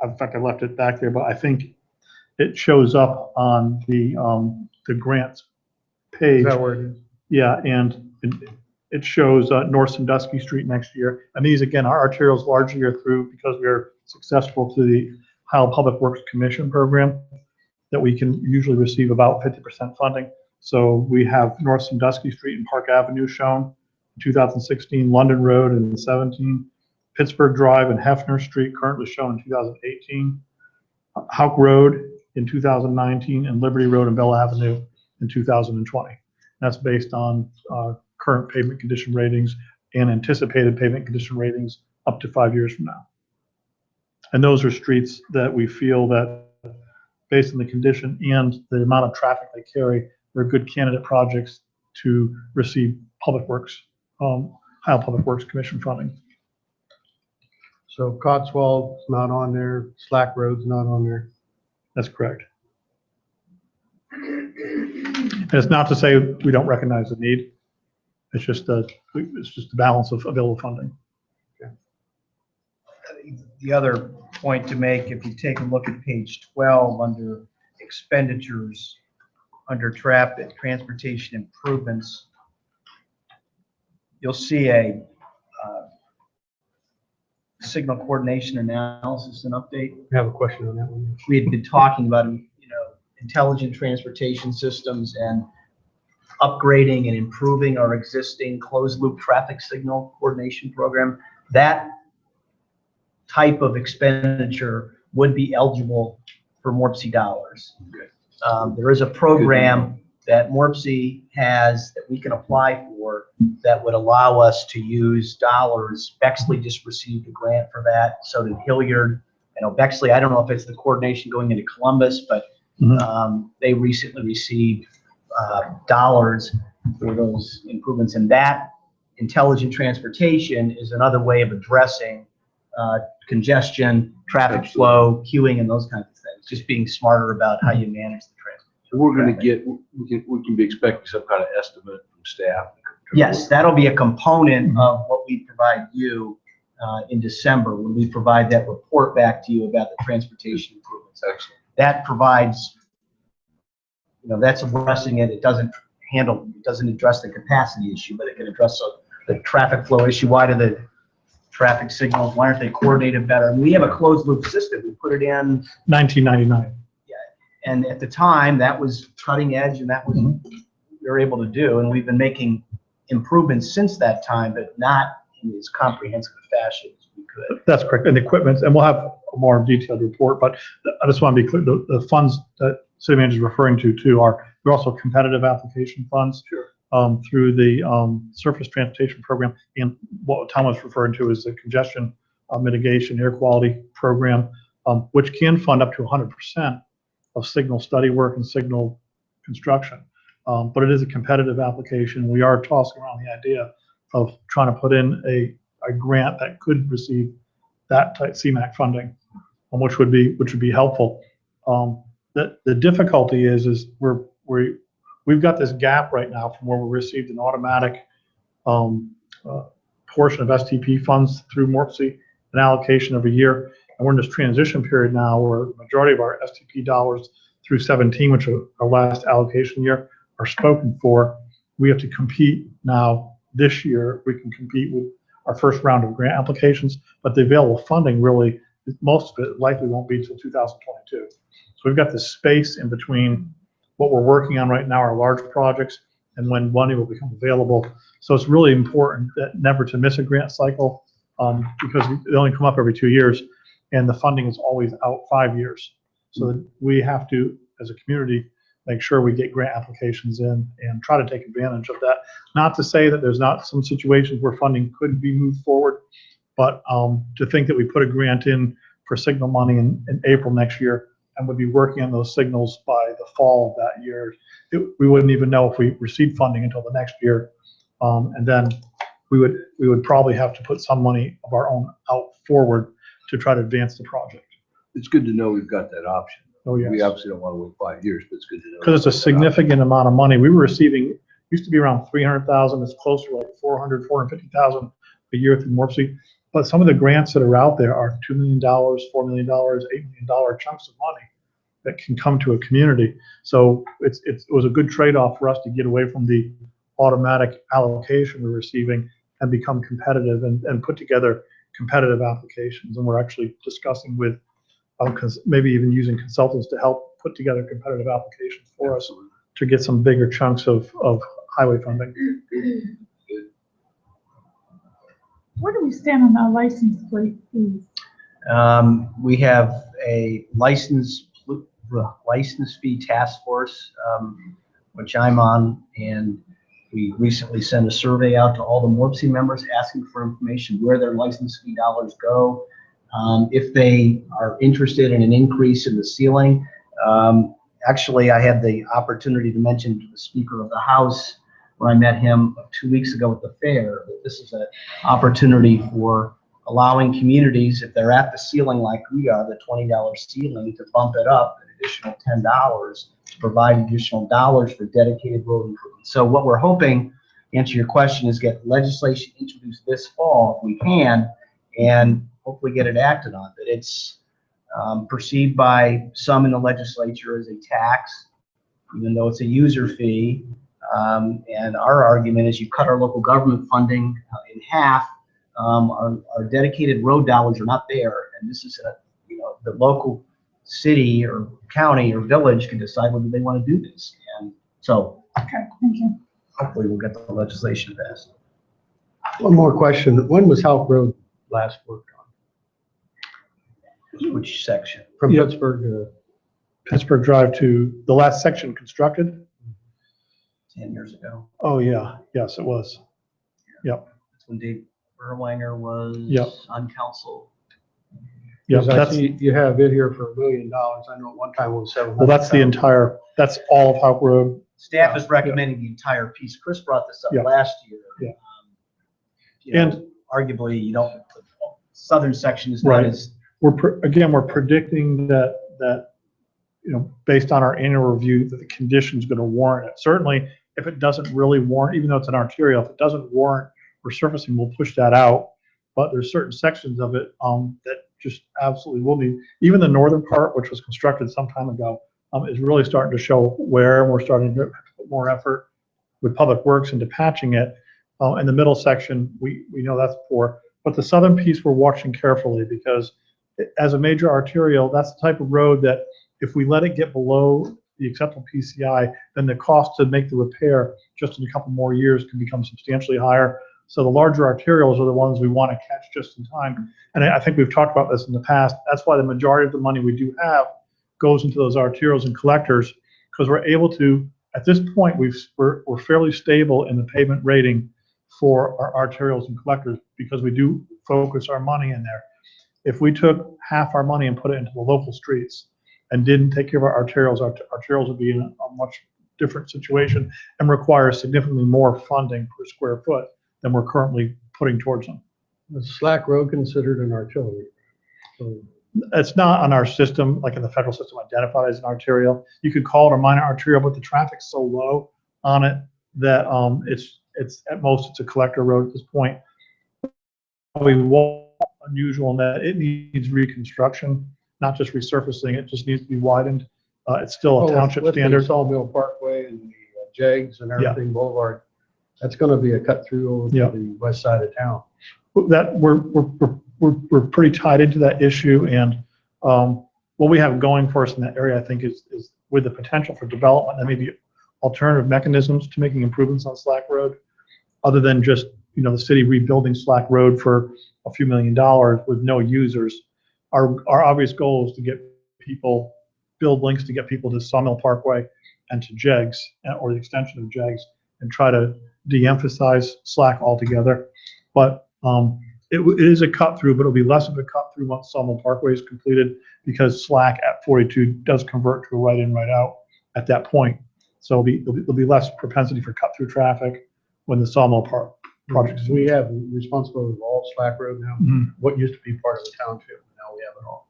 in fact, I left it back there, but I think it shows up on the grants page.
Is that where it is?
Yeah, and it shows North Sandusky Street next year. And these, again, our arterials largely are through because we are successful through the Ohio Public Works Commission program that we can usually receive about 50% funding. So we have North Sandusky Street and Park Avenue shown in 2016, London Road in 17, Pittsburgh Drive and Hefner Street currently shown in 2018, Houck Road in 2019, and Liberty Road and Bell Avenue in 2020. That's based on current pavement condition ratings and anticipated pavement condition ratings up to 5 years from now. And those are streets that we feel that, based on the condition and the amount of traffic they carry, they're good candidate projects to receive Public Works, Ohio Public Works Commission funding.
So Cotswold's not on there, Slack Road's not on there.
That's correct. And it's not to say we don't recognize the need. It's just the balance of available funding.
The other point to make, if you take a look at page 12 under expenditures, under traffic transportation improvements, you'll see a signal coordination analysis and update.
I have a question on that one.
We had been talking about, intelligent transportation systems, and upgrading and improving our existing closed loop traffic signal coordination program. That type of expenditure would be eligible for MORPC dollars. There is a program that MORPC has that we can apply for that would allow us to use dollars. Bexley just received a grant for that, so did Hilliard. I know Bexley, I don't know if it's the coordination going into Columbus, but they recently received dollars for those improvements. And that intelligent transportation is another way of addressing congestion, traffic flow, queuing, and those kinds of things. Just being smarter about how you manage the transit.
So we're gonna get, we can be expecting some kind of estimate from staff.
Yes, that'll be a component of what we provide you in December, when we provide that report back to you about the transportation improvements.
Excellent.
That provides, that's addressing it. It doesn't address the capacity issue, but it can address the traffic flow issue. Why do the traffic signals, why aren't they coordinated better? And we have a closed loop system. We put it in
1999.
and at the time that was cutting edge, and that was we were able to do, and we've been making improvements since that time, but not in as comprehensive a fashion as we could.
That's correct. And equipment, and we'll have a more detailed report, but I just want to be clear, the funds that city manager is referring to too they're also competitive application funds.
Sure.
Through the surface transportation program, and what Tom was referring to is the congestion mitigation air quality program, which can fund up to 100% of signal study work and signal construction. But it is a competitive application. We are tossing around the idea of trying to put in a grant that could receive that type CMAQ funding, which would be helpful. The difficulty is we've got this gap right now from where we received an automatic portion of STP funds through MORPC, an allocation every year. And we're in this transition period now where the majority of our STP dollars through 17, which are our last allocation year, are spoken for. We have to compete now this year. We can compete with our first round of grant applications, but the available funding really, most of it likely won't be until 2022. So we've got this space in between what we're working on right now, our large projects, and when money will become available. So it's really important that never to miss a grant cycle, because they only come up every 2 years, and the funding is always out 5 years. So that we have to, as a community, make sure we get grant applications in and try to take advantage of that. Not to say that there's not some situations where funding could be moved forward, but to think that we put a grant in for signal money in April next year and would be working on those signals by the fall of that year, we wouldn't even know if we received funding until the next year. And then we would probably have to put some money of our own out forward to try to advance the project.
It's good to know we've got that option.
Oh, yes.
We obviously don't want to wait 5 years, but it's good to know.
Because it's a significant amount of money. We were receiving, used to be around 300,000. It's closer to like 400, 450,000 a year through MORPC. But some of the grants that are out there are $2 million, $4 million, $8 million chunks of money that can come to a community. So it was a good trade-off for us to get away from the automatic allocation we're receiving and become competitive and put together competitive applications. And we're actually discussing with maybe even using consultants to help put together competitive applications for us to get some bigger chunks of highway funding.
Where do we stand on our license plate fees?
We have a license fee task force, which I'm on, and we recently sent a survey out to all the MORPC members asking for information where their license fee dollars go. If they are interested in an increase in the ceiling, actually I had the opportunity to mention to the Speaker of the House when I met him 2 weeks ago at the fair that this is an opportunity for allowing communities, if they're at the ceiling like we are, the $20 ceiling, to bump it up an additional $10 to provide additional dollars for dedicated road improvements. So what we're hoping, to answer your question, is get legislation introduced this fall if we can, and hopefully get it acted on. That it's perceived by some in the legislature as a tax, even though it's a user fee. And our argument is you cut our local government funding in half. Our dedicated road dollars are not there, and this is the local city or county or village can decide whether they want to do this. And so
Okay, thank you.
Hopefully we'll get the legislation passed.
One more question. When was Houck Road last worked on?
Which section?
From
Yep.
Pittsburgh to,
Pittsburgh Drive to the last section constructed?
10 years ago.
Oh, yeah, yes, it was. Yep,
That's when Dave Erlanger was
Yep.
on council.
yep,
because I
that's,
see you have it here for $1 million. I know at one time it was 700.
well, that's the entire, that's all of Houck Road.
Staff is recommending the entire piece. Chris brought this up
Yeah.
last year.
Yeah.
You know,
And-
arguably, the southern section is not
Right.
as,
We're predicting that, based on our annual review, that the condition's gonna warrant it. Certainly, if it doesn't really warrant, even though it's an arterial, if it doesn't warrant resurfacing, we'll push that out. But there's certain sections of it, that just absolutely will need, even the northern part, which was constructed some time ago, is really starting to show wear, and we're starting to put more effort with Public Works into patching it. And the middle section, we know that's poor. But the southern piece, we're watching carefully because as a major arterial, that's the type of road that if we let it get below the acceptable PCI, then the cost to make the repair just in a couple more years can become substantially higher. So the larger arterials are the ones we want to catch just in time. And I think we've talked about this in the past. That's why the majority of the money we do have goes into those arterials and collectors, because we're able to, at this point, we're fairly stable in the pavement rating for our arterials and collectors because we do focus our money in there. If we took half our money and put it into the local streets and didn't take care of our arterials would be in a much different situation and require significantly more funding per square foot than we're currently putting towards them.
Was Slack Road considered an artillery? So
It's not on our system, like in the federal system, identified as an arterial. You could call it a minor arterial, but the traffic's so low on it that it's at most it's a collector road at this point. We want unusual in that it needs reconstruction, not just resurfacing. It just needs to be widened. It's still a township
with the
standard.
Sawmill Parkway and the Jags and
Yeah.
everything Boulevard, that's going to be a cut through over
Yeah.
to the west side of town.
That we're pretty tied into that issue, and what we have going for us in that area, I think, is with the potential for development and maybe alternative mechanisms to making improvements on Slack Road, other than just the city rebuilding Slack Road for a few $1 million with no users. Our obvious goal is to get people, build links to get people to Sawmill Parkway and to Jegs, or the extension of Jegs, and try to de-emphasize Slack altogether. But it is a cut through, but it'll be less of a cut through once Sawmill Parkway is completed, because Slack at 42 does convert to a right in, right out at that point. So there'll be less propensity for cut through traffic when the Sawmill project is.
We have responsibility for all Slack Road now.
Mhm.
What used to be part of the township, now we have it all.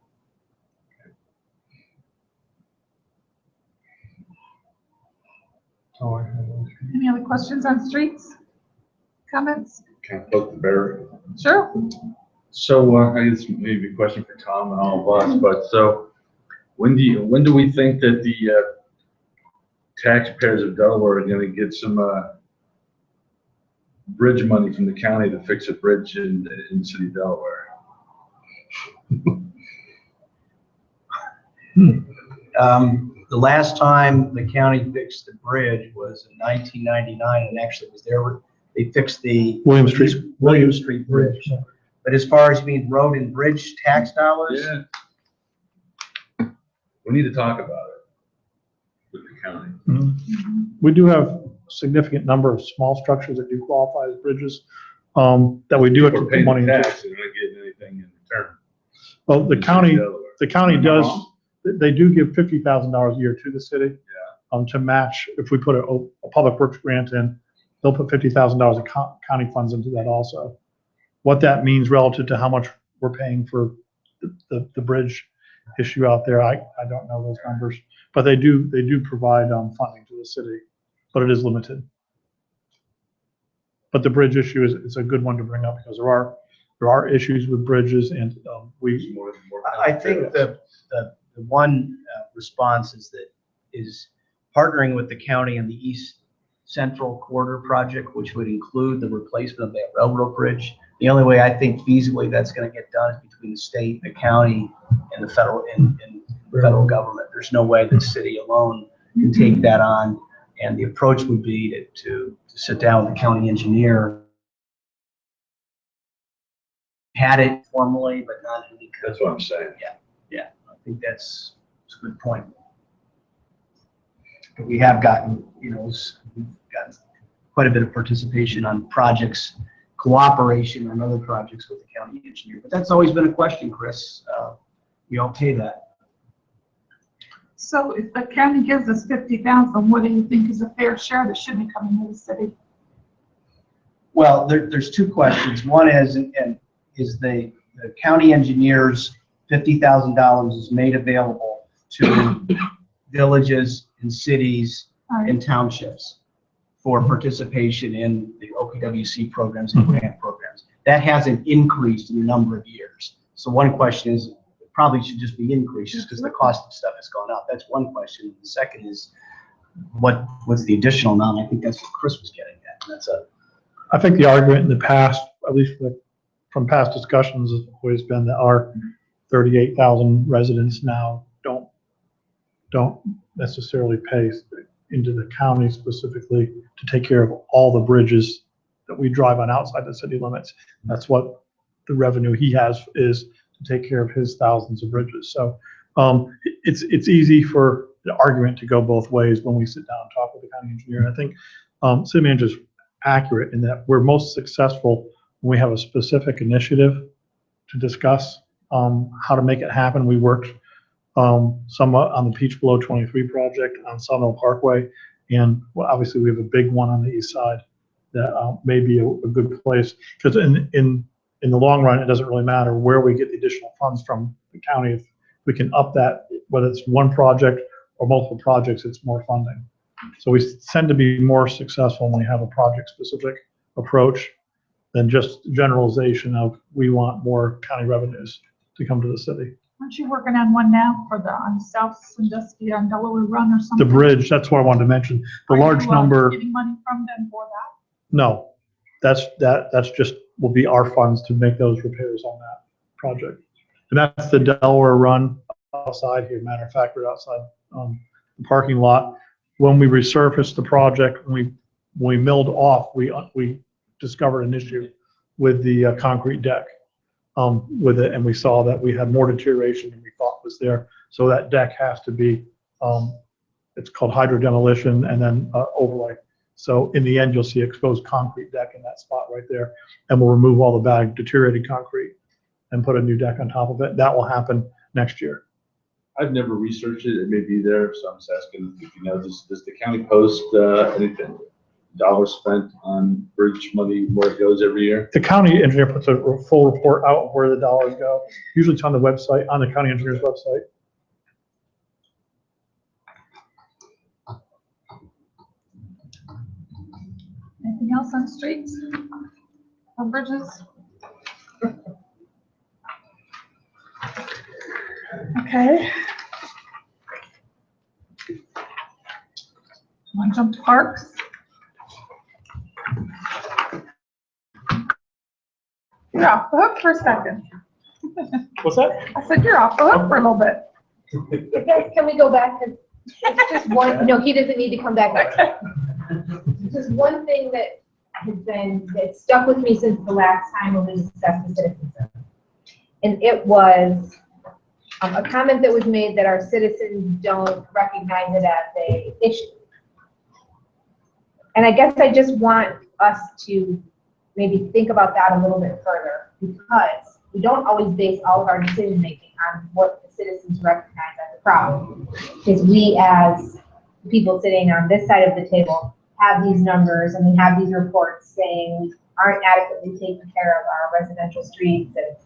So I have
Any other questions on streets? Comments?
Can I poke the bear?
Sure.
So, I guess maybe a question for Tom and all of us, but so when do we think that the taxpayers of Delaware are gonna get some bridge money from the county to fix a bridge in the city of Delaware?
The last time the county fixed the bridge was in 1999, and actually it was there, they fixed the
William Street.
William Street Bridge. But as far as being road and bridge tax dollars,
Yeah. We need to talk about it with the county.
Mhm. We do have a significant number of small structures that do qualify as bridges, that we do have to
We're
put
paying
money
the
into.
tax, and we're not getting anything in return.
Well, the
in
county
Delaware.
does, they do give $50,000 a year to the city. To match, if we put a public works grant in, they'll put $50,000 of county funds into that also. What that means relative to how much we're paying for the bridge issue out there, I don't know those numbers, but they do provide funding to the city, but it is limited. But the bridge issue is a good one to bring up, because there are issues with bridges, and we,
More
I think the one response is partnering with the county in the East Central Corridor project, which would include the replacement of that railroad bridge. The only way I think feasibly that's going to get done is between the state, the county, and the federal and the federal government. There's no way the city alone can take that on. And the approach would be to sit down with the county engineer. Had it formally, but not in the.
That's what I'm saying.
Yeah, I think that's a good point. But we have gotten, we've gotten quite a bit of participation on projects, cooperation on other projects with the county engineer. But that's always been a question, Chris. We all pay that.
So if the county gives us 50,000, what do you think is a fair share that should be coming to the city?
Well, there's two questions. One is, is the county engineers, $50,000 is made available to villages and cities and townships for participation in the OPWC programs and grant programs. That hasn't increased in a number of years. So one question is, it probably should just be increases because the cost of stuff has gone up. That's one question. The second is, what's the additional amount? I think that's what Chris was getting at. And
I think the argument in the past, at least from past discussions, has always been that our 38,000 residents now don't necessarily pay into the county specifically to take care of all the bridges that we drive on outside the city limits. That's what the revenue he has is to take care of his thousands of bridges. So it's easy for the argument to go both ways when we sit down and talk with the county engineer. And I think city manager's accurate in that we're most successful when we have a specific initiative to discuss how to make it happen. We worked somewhat on the Peach Blow 23 project on Sawmill Parkway, and obviously we have a big one on the east side that may be a good place, because in the long run it doesn't really matter where we get the additional funds from the county. If we can up that, whether it's one project or multiple projects, it's more funding. So we tend to be more successful when we have a project specific approach than just generalization of we want more county revenues to come to the city.
Aren't you working on one now on South Sandusky on Delaware Run or something?
The bridge, that's what I wanted to mention. The large number.
Getting money from them for that?
No, that's just will be our funds to make those repairs on that project. And that's the Delaware Run outside here. Matter of fact, we're outside the parking lot. When we resurfaced the project, when we milled off, we discovered an issue with the concrete deck with it, and we saw that we had more deterioration than we thought was there. So that deck has to be, it's called hydro demolition and then overlay. So in the end, you'll see exposed concrete deck in that spot right there, and we'll remove all the bad deteriorated concrete and put a new deck on top of it. That will happen next year.
I've never researched it. It may be there, so I'm just asking if you know, does the county post anything? Dollars spent on bridge money, where it goes every year?
The county engineer puts a full report out of where the dollars go. Usually it's on the website, on the county engineer's website.
Anything else on streets or bridges? Okay. Want to jump to parks? You're off the hook for a second.
What's that?
I said you're off the hook for a little bit.
Guys, can we go back? It's just one, no, he doesn't need to come back up. Just one thing that has been, that stuck with me since the last time when we discussed the citizenship. And it was a comment that was made that our citizens don't recognize it as a issue. And I guess I just want us to maybe think about that a little bit further, because we don't always base all of our decision making on what the citizens recognize as a problem. Because we, as people sitting on this side of the table, have these numbers and we have these reports saying we aren't adequately taking care of our residential streets, and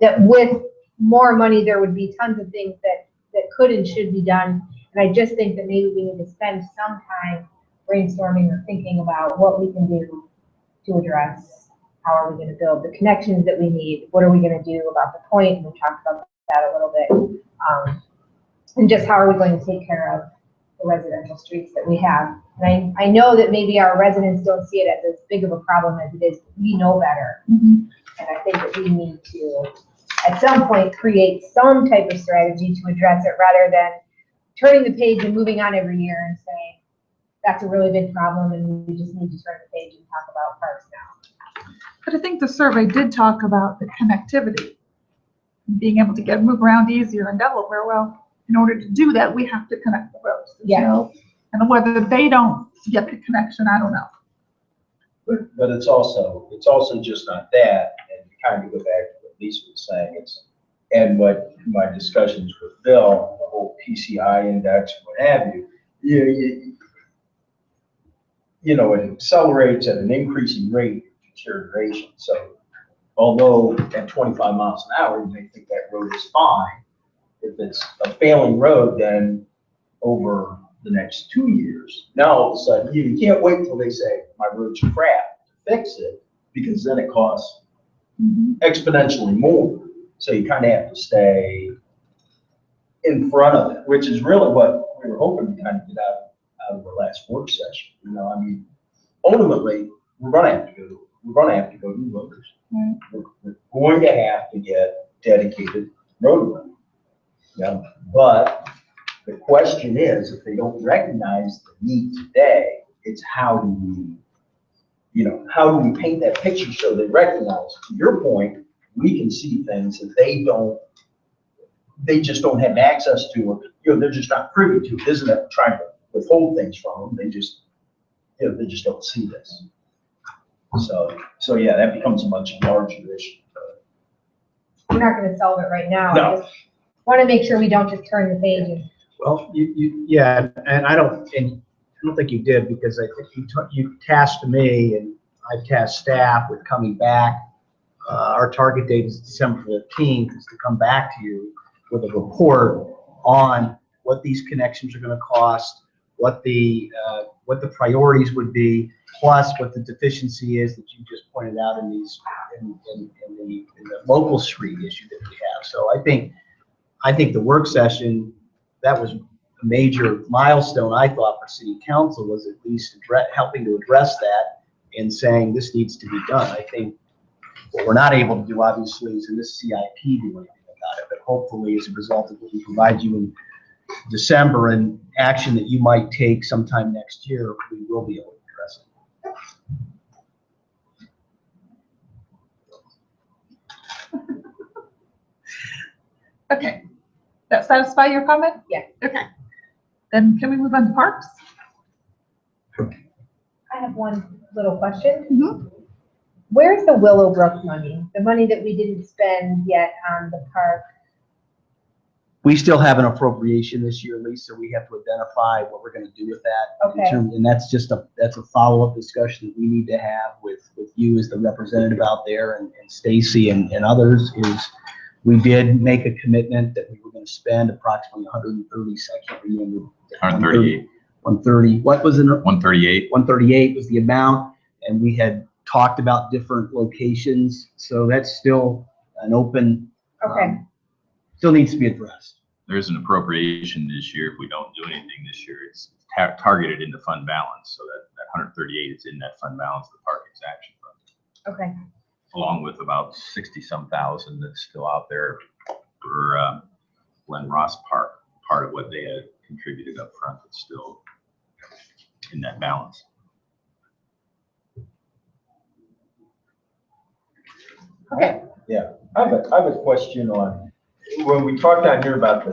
that with more money there would be tons of things that could and should be done. And I just think that maybe we need to spend some time brainstorming or thinking about what we can do to address how are we going to build the connections that we need, what are we going to do about the point, and we talked about that a little bit, and just how are we going to take care of the residential streets that we have. And I know that maybe our residents don't see it as as big of a problem as it is, but we know better. And I think that we need to, at some point, create some type of strategy to address it, rather than turning the page and moving on every year and saying, that's a really big problem and we just need to turn the page and talk about parks now.
But I think the survey did talk about the connectivity, being able to move around easier in Delaware. Well, in order to do that, we have to connect the roads. You know? And whether they don't get the connection, I don't know.
But it's also just not that, and kind of go back to what Lisa was saying, and what my discussions with Bill, the whole PCI index, what have you, you know, it accelerates at an increasing rate of deterioration. So although at 25 miles an hour, you may think that road is fine, if it's a failing road, then over the next 2 years, now all of a sudden, you can't wait until they say, my road's crap to fix it, because then it costs exponentially more. So you kind of have to stay in front of it, which is really what we were hoping to kind of get out of the last work session. You know, I mean, ultimately, we're going to have to go to voters. We're going to have to get dedicated roadway. Yeah, but the question is, if they don't recognize the need today, it's how do we paint that picture so they recognize? To your point, we can see things that they just don't have access to, or they're just not privy to. Isn't it trying to withhold things from them? They just don't see this. So yeah, that becomes a much larger issue.
We're not going to solve it right now.
No.
I just want to make sure we don't just turn the page and.
Well, yeah, and I don't think you did, because I think you tasked me and I've tasked staff with coming back. Our target date is December 15th, is to come back to you with a report on what these connections are going to cost, what the priorities would be, plus what the deficiency is that you just pointed out in the local street issue that we have. So I think the work session, that was a major milestone, I thought, for city council, was at least helping to address that and saying this needs to be done. I think what we're not able to do, obviously, is in this CIP do anything about it, but hopefully as a result of what we provide you in December and action that you might take sometime next year, we will be able to address it.
Okay. That satisfy your comment?
Yeah.
Okay. Then can we move on to parks?
I have one little question.
Mm-hmm.
Where's the Willowbrook money? The money that we didn't spend yet on the park?
We still have an appropriation this year, Lisa. We have to identify what we're going to do with that.
Okay.
And that's a follow-up discussion that we need to have with you as the representative out there, and Stacy and others. Is we did make a commitment that we were going to spend approximately 130. I can't remember.
138.
130. What was it?
138.
138 was the amount, and we had talked about different locations. So that's still an open.
Okay.
Still needs to be addressed.
There's an appropriation this year. If we don't do anything this year, it's targeted into fund balance. So that 138 is in that fund balance, the Parks Action Fund.
Okay.
Along with about 60-some thousand that's still out there for Glen Ross Park, part of what they had contributed up front that's still in that balance.
Okay.
Yeah, I have a question on, when we talked down here about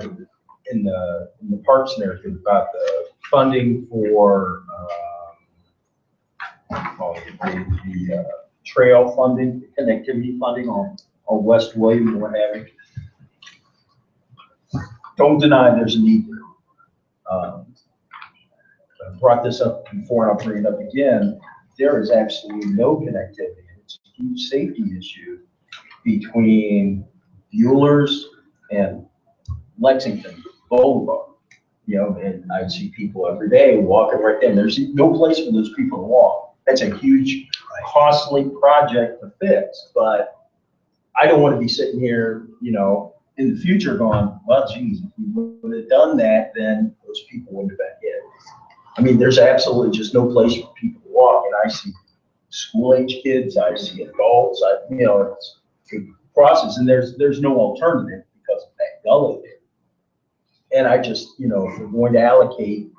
in the parks narrative about the funding for the trail funding, connectivity funding on West William and what have you. Don't deny there's a need there. I brought this up before and I'll bring it up again. There is absolutely no connectivity. It's a huge safety issue between Bueller's and Lexington Boulevard. You know, and I see people every day walking right there. There's no place for those people to walk. That's a huge, costly project to fix. But I don't want to be sitting here, you know, in the future going, well, geez, if we would have done that, then those people wouldn't have been hit. I mean, there's absolutely just no place for people to walk. And I see school-age kids, I see adults, you know, it's a process, and there's no alternative because of that gully there. And I just, you know, if we're going to allocate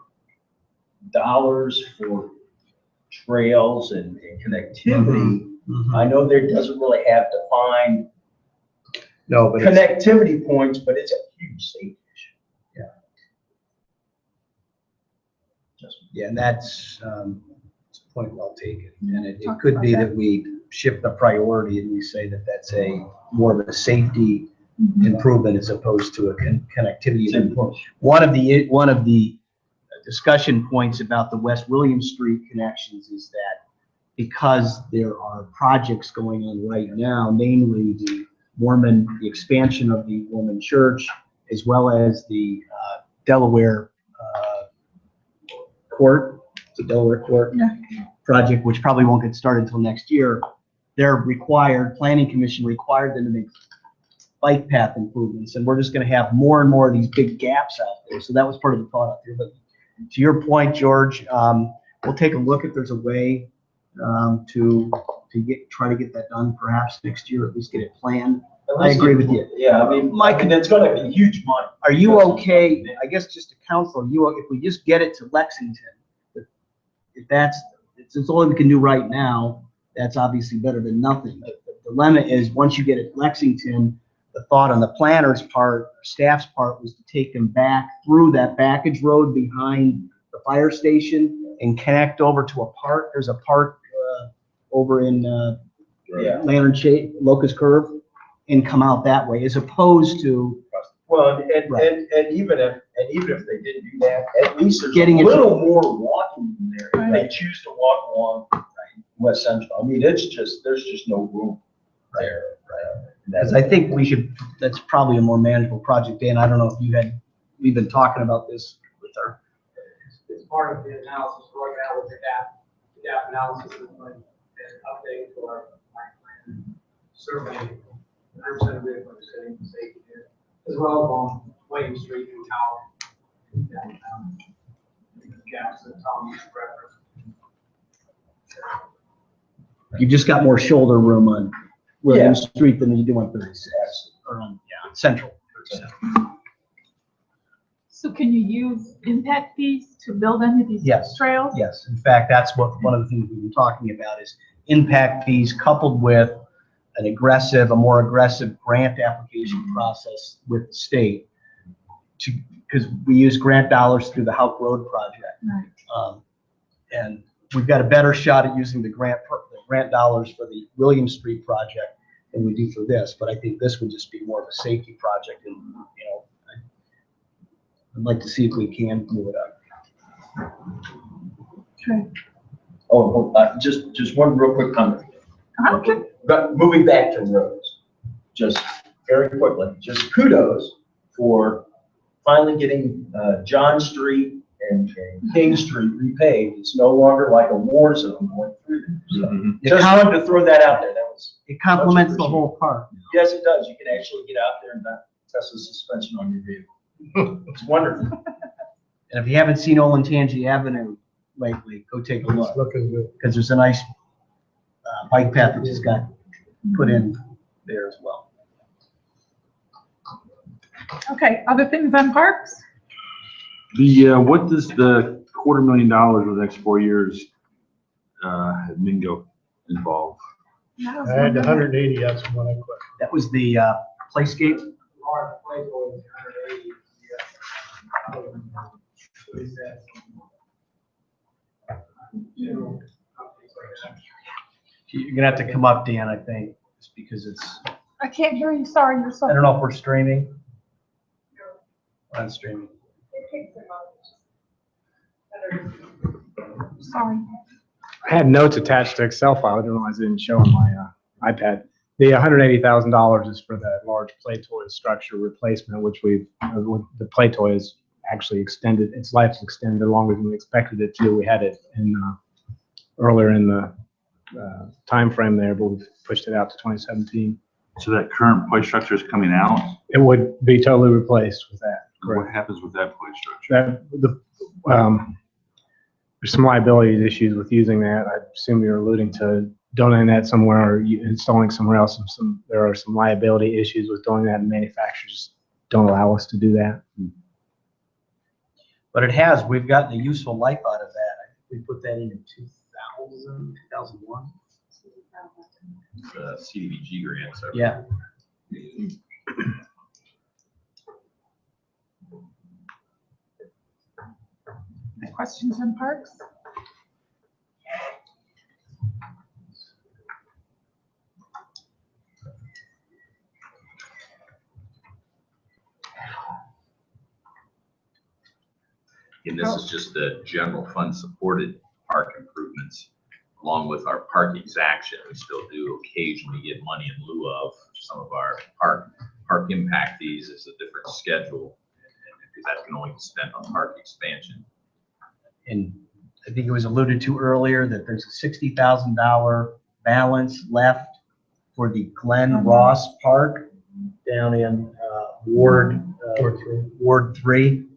dollars for trails and connectivity, I know there doesn't really have defined
No, but it's,
connectivity points, but it's a huge safety issue.
yeah, and that's a point well taken. And it
Talk
could
about
be
that.
that we shift the priority and we say that that's a more of a safety
Mhm.
improvement as opposed to a connectivity improvement. One of the discussion points about the West William Street connections is that because there are projects going on right now, namely the expansion of the Mormon church, as well as the Delaware Court, the Delaware Court
Yeah.
project, which probably won't get started until next year. They're required, Planning Commission required them to make bike path improvements, and we're just gonna have more and more of these big gaps out there. So that was part of the thought out there. But to your point, George, we'll take a look if there's a way to try to get that done perhaps next year, at least get it planned. I agree with you.
Yeah, I mean,
Mike,
it's gonna be huge money.
Are you okay, I guess just to counsel, if we just get it to Lexington, if it's all we can do right now, that's obviously better than nothing. The dilemma is, once you get it to Lexington, the thought on the planner's part, staff's part, was to take them back through that backage road behind the fire station and connect over to a park. There's a park over in
Yeah.
Lantern Shade, Locust Curve, and come out that way, as opposed to
Well, and
Right.
even if they didn't do that, at least there's
Getting
a
it to-
little more walking in there. If they
Right.
choose to walk along West Central, I mean, there's just no room there.
Because I think that's probably a more manageable project. Dan, I don't know if we've been talking about this with our.
It's part of the analysis right now with the gap analysis is like an update to our plan. Certainly, 100% of it, like saying safety here, as well as on William Street and Tower. Downtown. Gaps that Tom used to reference.
You've just got more shoulder room on William
Yeah.
Street than you do on 36, or on, Central.
So can you use impact fees to build any of these
Yes.
trails?
Yes, in fact, that's one of the things we've been talking about is impact fees coupled with a more aggressive grant application process with the state. Because we use grant dollars through the Houck Road project.
Right.
And we've got a better shot at using the grant dollars for the William Street project than we do for this, but I think this would just be more of a safety project, and, I'd like to see if we can move it up.
Okay.
Just one real quick comment.
Okay.
But moving back to roads, just very quickly, just kudos for finally getting John Street and King Street repaved. It's no longer like a war zone going through there. So just wanted to throw that out there.
It complements the whole park.
Yes, it does. You can actually get out there and not test the suspension on your vehicle. It's wonderful.
And if you haven't seen Olentangy Avenue lately, go take a look,
It's looking good.
because there's a nice bike path that just got put in there as well.
Okay, other things on parks?
What does the $250,000 over the next 4 years, Mingo involve?
I had 180, that's when I quit.
That was the playscape.
Large play was 180. General companies like that.
You're gonna have to come up, Dan, I think, just because it's,
I can't hear you, sorry, you're so.
I don't know if we're streaming. We're not streaming.
Sorry.
I had notes attached to Excel file. I didn't realize it didn't show on my iPad. The $180,000 is for that large play toy structure replacement, which the play toy is actually extended, its life's extended longer than we expected it to. We had it earlier in the time frame there, but we've pushed it out to 2017.
So that current play structure is coming out?
It would be totally replaced with that.
What happens with that play structure?
There's some liability issues with using that. I assume you're alluding to donating that somewhere or installing somewhere else. There are some liability issues with doing that, and manufacturers don't allow us to do that.
But we've gotten a useful life out of that We put that in 2000, 2001.
CDBG grants.
Yeah.
Any questions on parks?
And this is just the general fund supported park improvements, along with our park exaction. We still do occasionally get money in lieu of some of our park impact fees. It's a different schedule, because that can only be spent on park expansion.
And I think it was alluded to earlier that there's a $60,000 balance left for the Glen Ross Park down in Ward 3.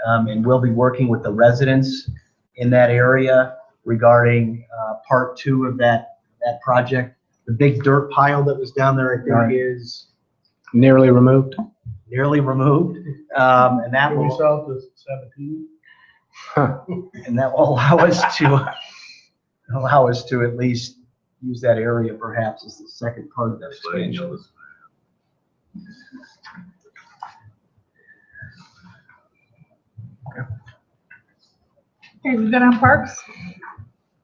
And we'll be working with the residents in that area regarding part 2 of that project. The big dirt pile that was down there, I think, is
Nearly removed.
nearly removed. And that
We
will,
south of 17.
and that will allow us to at least use that area perhaps as the second part of that expansion.
Okay, we good on parks?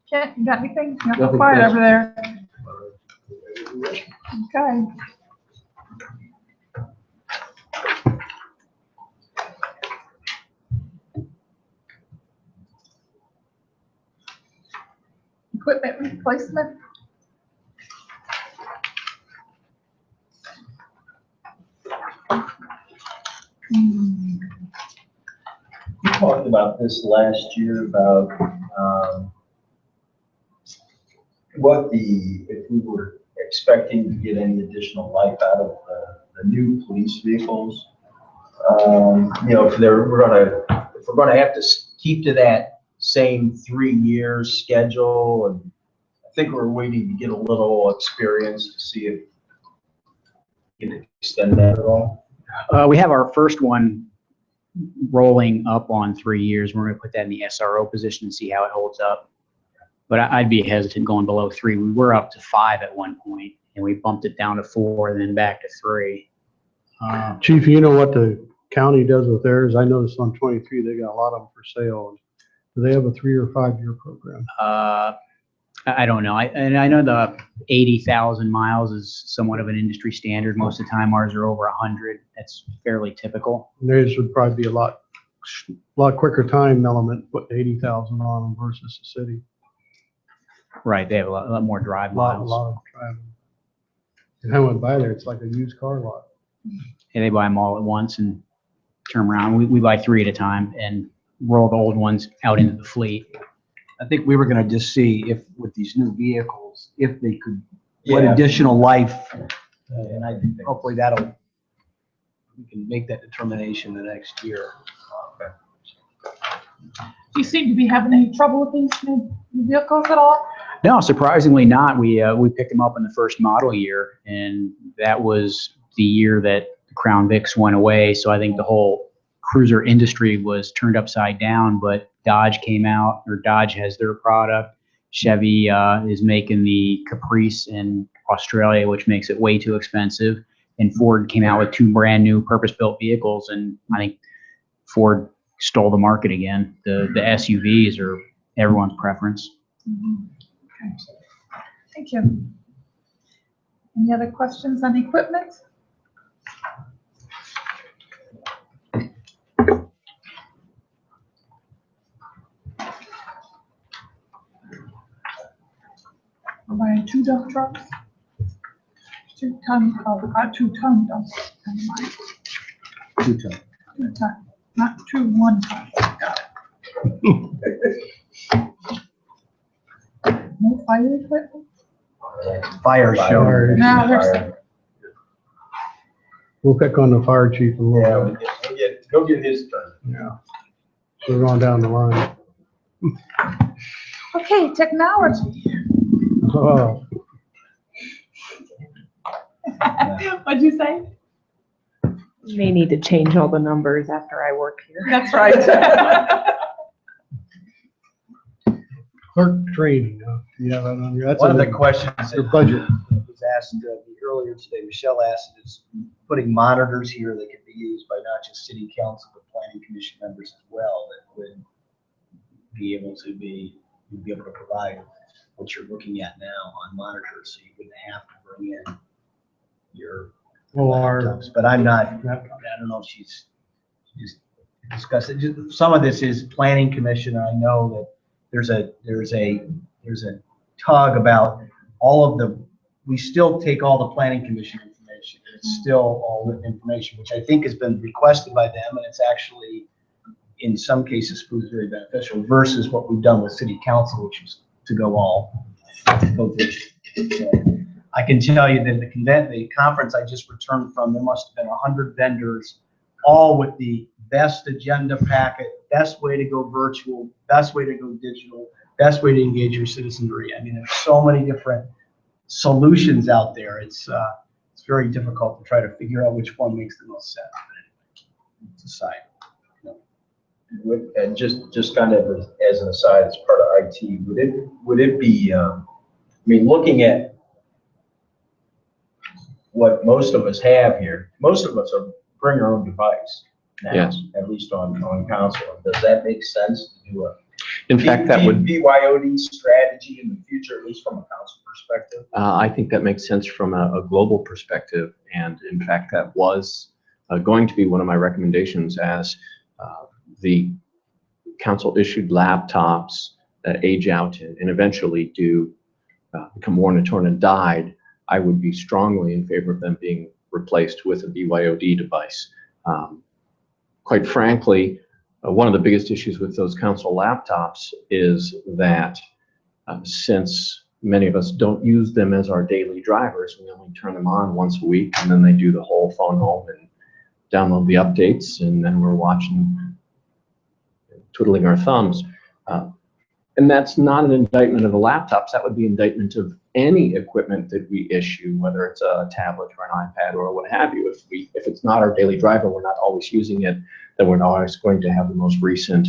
Kent, you got anything? You're
Nothing,
quiet
thanks.
over there. Okay. Equipment replacement.
We talked about this last year about, if we were expecting to get any additional life out of the new police vehicles. If we're gonna have to keep to that same 3-year schedule, and I think we're waiting to get a little experience to see if we can extend that at all.
We have our first one rolling up on 3 years. We're going to put that in the SRO position and see how it holds up. But I'd be hesitant going below 3. We were up to 5 at one point, and we bumped it down to 4 and then back to 3.
Chief, you know what the county does with theirs? I noticed on 23, they got a lot of them for sale. Do they have a 3 or 5 year program?
I don't know. I know the 80,000 miles is somewhat of an industry standard. Most of the time, ours are over 100. That's fairly typical.
Theirs would probably be a lot quicker time element, putting 80,000 on them versus the city.
Right. They have a lot more drive
A
miles.
lot of driving. And I went by there, it's like a used car lot.
And they buy them all at once and turn around. We buy 3 at a time and roll the old ones out into the fleet.
I think we were gonna just see if, with these new vehicles, if they could, what
Yeah.
additional life, and I think hopefully we can make that determination the next year.
Do you seem to be having any trouble with these new vehicles at all?
No, surprisingly not. We picked them up in the first model year, and that was the year that the Crown Vics went away. So I think the whole cruiser industry was turned upside down, but Dodge came out, or Dodge has their product. Chevy is making the Caprice in Australia, which makes it way too expensive. And Ford came out with 2 brand new purpose-built vehicles, and I think Ford stole the market again. The SUVs are everyone's preference.
Okay. Thank you. Any other questions on equipment? We're buying 2 dump trucks. 2-ton, 2-ton dump. Never mind.
2-ton.
2-ton, not 2 1-ton. Got it. No fire equipment?
Fire show.
No, there's,
We'll pick on the fire chief a little bit.
Go get his turn.
Yeah. So we're going down the line.
okay, technology.
Oh,
What'd you say?
May need to change all the numbers after I work here.
That's right.
Clerk training, yeah, that's
One of the
on
questions
your
that
budget.
was asked earlier today, Michelle asked, is putting monitors here that could be used by not just city council, but planning commission members as well, that would be able to you'd be able to provide what you're looking at now on monitors, so you wouldn't have to bring in your laptops. But I don't know if she's discussed it. Some of this is planning commission. I know that there's a tug about all of we still take all the planning commission information. It's still all written information, which I think has been requested by them, and it's actually, in some cases, proves very beneficial versus what we've done with city council, which is to go through. So I can tell you that the conference I just returned from, there must have been 100 vendors, all with the best agenda packet, best way to go virtual, best way to go digital, best way to engage your citizenry. I mean, there's so many different solutions out there. It's very difficult to try to figure out which one makes the most sense. But anyway, it's a side.
And just kind of as an aside, as part of IT, would it be, I mean, looking at what most of us have here, most of us are bring our own device now,
Yes.
at least on council. Does that make sense to do a
In fact, that would,
BYOD strategy in the future, at least from a council perspective?
I think that makes sense from a global perspective. And in fact, that was going to be one of my recommendations as the council issued laptops that age out and eventually do become worn and torn and died. I would be strongly in favor of them being replaced with a BYOD device. Quite frankly, one of the biggest issues with those council laptops is that since many of us don't use them as our daily drivers, we only turn them on once a week, and then they do the whole phone home and download the updates, and then we're watching, twiddling our thumbs. And that's not an indictment of the laptops. That would be indictment of any equipment that we issue, whether it's a tablet or an iPad or what have you. If it's not our daily driver, we're not always using it, then we're not always going to have the most recent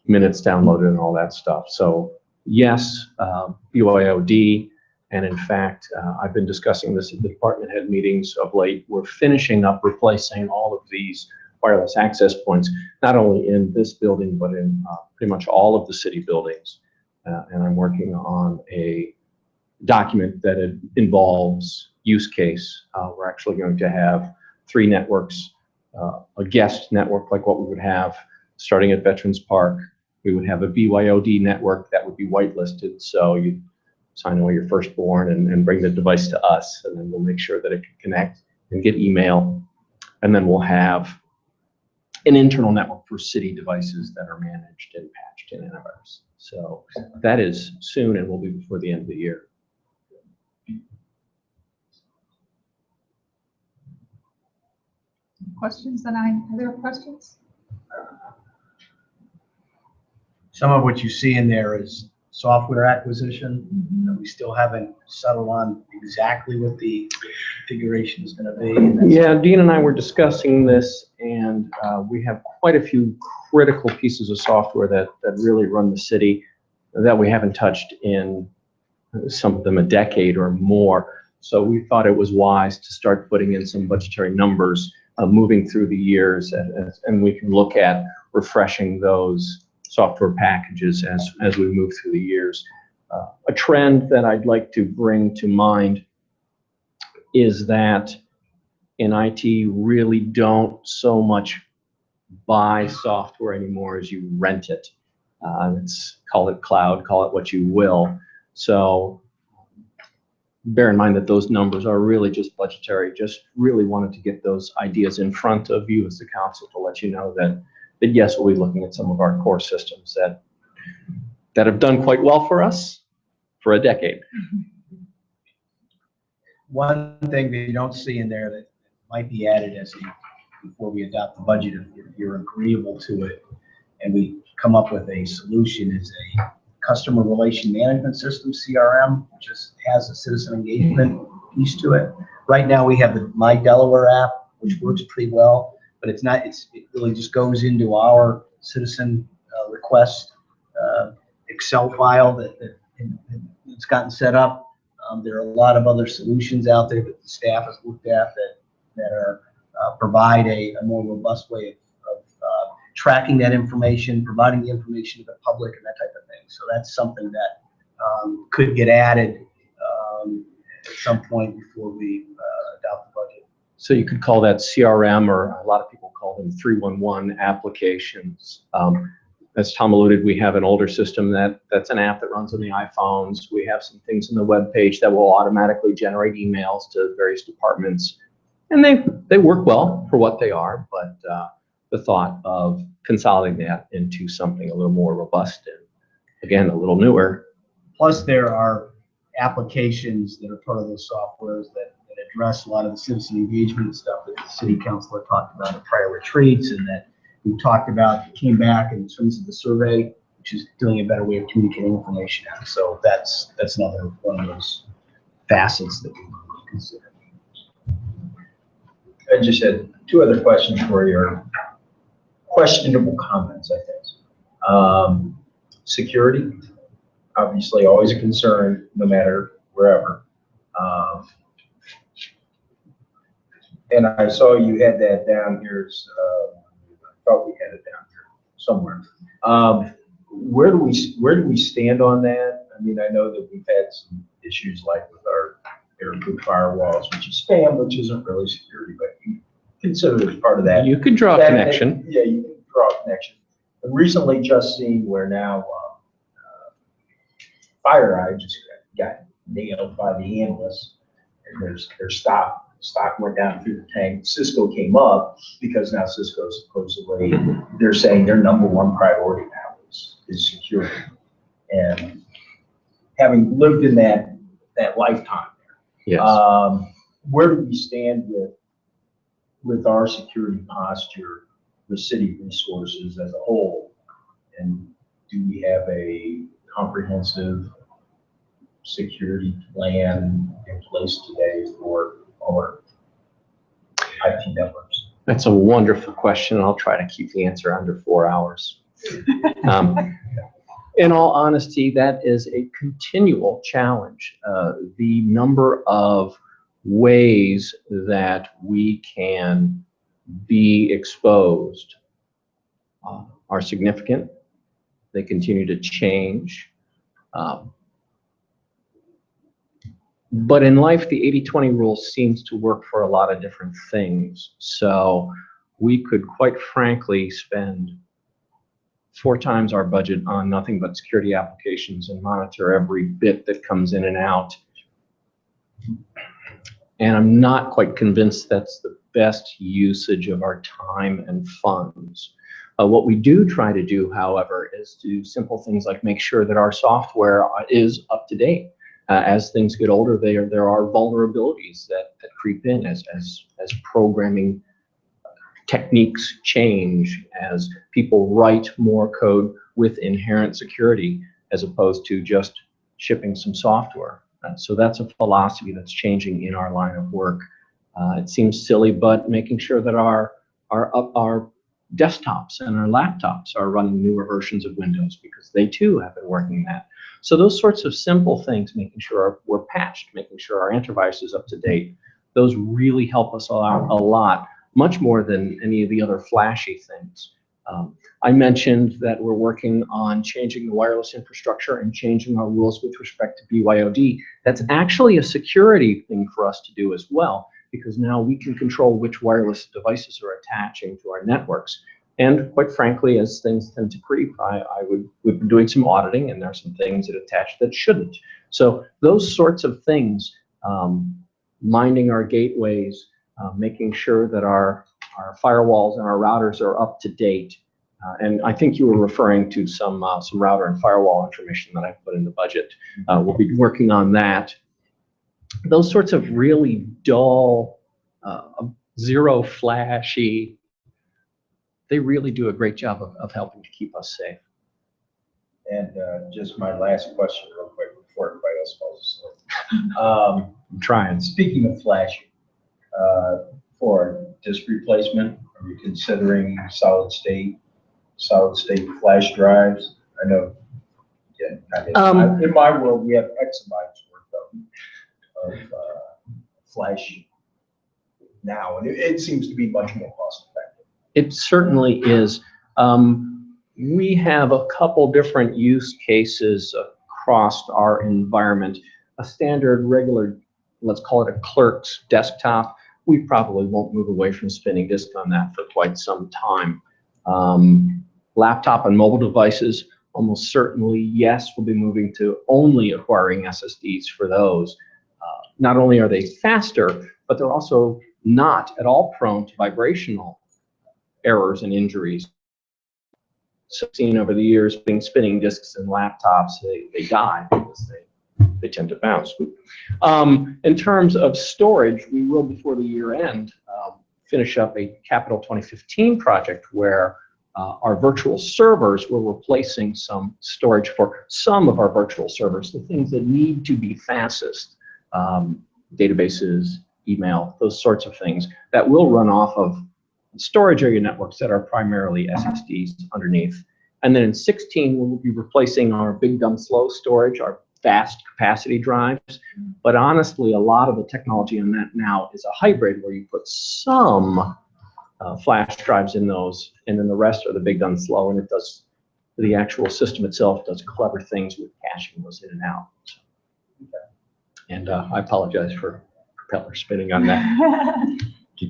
minutes downloaded and all that stuff. So yes, BYOD, and in fact, I've been discussing this at the department head meetings of late. We're finishing up replacing all of these wireless access points, not only in this building, but in pretty much all of the city buildings. And I'm working on a document that involves use case. We're actually going to have 3 networks, a guest network like what we would have starting at Veterans Park. We would have a BYOD network that would be whitelisted. So you sign away your firstborn and bring the device to us, and then we'll make sure that it can connect and get email. And then we'll have an internal network for city devices that are managed and patched in antivirus. So that is soon and will be before the end of the year.
Questions? Are there questions?
Some of what you see in there is software acquisition that we still haven't settled on exactly what the configuration is going to be.
Yeah, Dean and I were discussing this, and we have quite a few critical pieces of software that really run the city that we haven't touched in some of them a decade or more. So we thought it was wise to start putting in some budgetary numbers moving through the years, and we can look at refreshing those software packages as we move through the years. A trend that I'd like to bring to mind is that in IT, really don't so much buy software anymore as you rent it. Call it cloud, call it what you will. So bear in mind that those numbers are really just budgetary. Just really wanted to get those ideas in front of you as the council to let you know that yes, we'll be looking at some of our core systems that have done quite well for us for a decade.
One thing that you don't see in there that might be added before we adopt the budget, if you're agreeable to it, and we come up with a solution, is a customer relation management system, CRM, which just has a citizen engagement piece to it. Right now we have the My Delaware app, which works pretty well, but it really just goes into our citizen request. It Excel file that's gotten set up. There are a lot of other solutions out there that the staff has looked at that are provide a more robust way of tracking that information, providing the information to the public and that type of thing. So that's something that could get added at some point before we adopt the budget.
So you could call that CRM, or a lot of people call them 311 applications. As Tom alluded, we have an older system that's an app that runs on the iPhones. We have some things in the web page that will automatically generate emails to various departments. And they work well for what they are, but the thought of consolidating that into something a little more robust and, again, a little newer.
Plus, there are applications that are part of those softwares that address a lot of the citizen engagement stuff that the city councilor talked about in prior retreats, and that we talked about, came back in terms of the survey, which is doing a better way of communicating information out. So that's another one of those facets that we want to consider.
I just had two other questions for your questionable comments, I think. Security, obviously always a concern, no matter wherever. And I saw you had that down here. I thought we had it down here somewhere. Where do we stand on that? I mean, I know that we've had some issues like with our air-proof firewalls, which is spam, which isn't really security, but you consider it as part of that.
You could draw a connection.
Yeah, you can draw a connection. But recently, just seen where now FireEye just got nailed by the analysts, and their stock went down through the tank. Cisco came up because now Cisco supposedly, they're saying their number one priority now is security. And having lived in that lifetime there,
yes.
Where do we stand with our security posture, the city resources as a whole? And do we have a comprehensive security plan in place today for our IT networks?
That's a wonderful question. I'll try to keep the answer under 4 hours. In all honesty, that is a continual challenge. The number of ways that we can be exposed are significant. They continue to change. But in life, the 80-20 rule seems to work for a lot of different things. So we could quite frankly spend 4 times our budget on nothing but security applications and monitor every bit that comes in and out. And I'm not quite convinced that's the best usage of our time and funds. What we do try to do, however, is do simple things like make sure that our software is up to date. As things get older, there are vulnerabilities that creep in as programming techniques change, as people write more code with inherent security as opposed to just shipping some software. So that's a philosophy that's changing in our line of work. It seems silly, but making sure that our desktops and our laptops are running newer versions of Windows, because they too have been working that. So those sorts of simple things, making sure we're patched, making sure our antivirus is up to date, those really help us out a lot, much more than any of the other flashy things. I mentioned that we're working on changing the wireless infrastructure and changing our rules with respect to BYOD. That's actually a security thing for us to do as well, because now we can control which wireless devices are attaching to our networks. And quite frankly, as things tend to creep, we've been doing some auditing, and there are some things that attach that shouldn't. So those sorts of things, minding our gateways, making sure that our firewalls and our routers are up to date. And I think you were referring to some router and firewall information that I put in the budget. We'll be working on that. Those sorts of really dull, zero flashy, they really do a great job of helping to keep us safe.
And just my last question real quick before everybody else falls asleep.
I'm trying.
Speaking of flashing, for disk replacement, are we considering solid state flash drives? I know you In my world, we have exabytes worth of flash now, and it seems to be much more cost effective.
It certainly is. We have a couple different use cases across our environment. A standard regular, let's call it a clerk's desktop, we probably won't move away from spinning disk on that for quite some time. Laptop and mobile devices, almost certainly, yes, we'll be moving to only acquiring SSDs for those. Not only are they faster, but they're also not at all prone to vibrational errors and injuries. So seen over the years, being spinning disks and laptops, they die because they tend to bounce. In terms of storage, we will, before the year end, finish up a Capital 2015 project where our virtual servers, we're replacing some storage for some of our virtual servers, the things that need to be fastest, databases, email, those sorts of things that will run off of storage area networks that are primarily SSDs underneath. And then in 16, we'll be replacing our big dumb slow storage, our fast capacity drives. But honestly, a lot of the technology on that now is a hybrid where you put some flash drives in those, and then the rest are the big dumb slow, and it does, the actual system itself does clever things with caching those in and out. And I apologize for propeller spinning on that.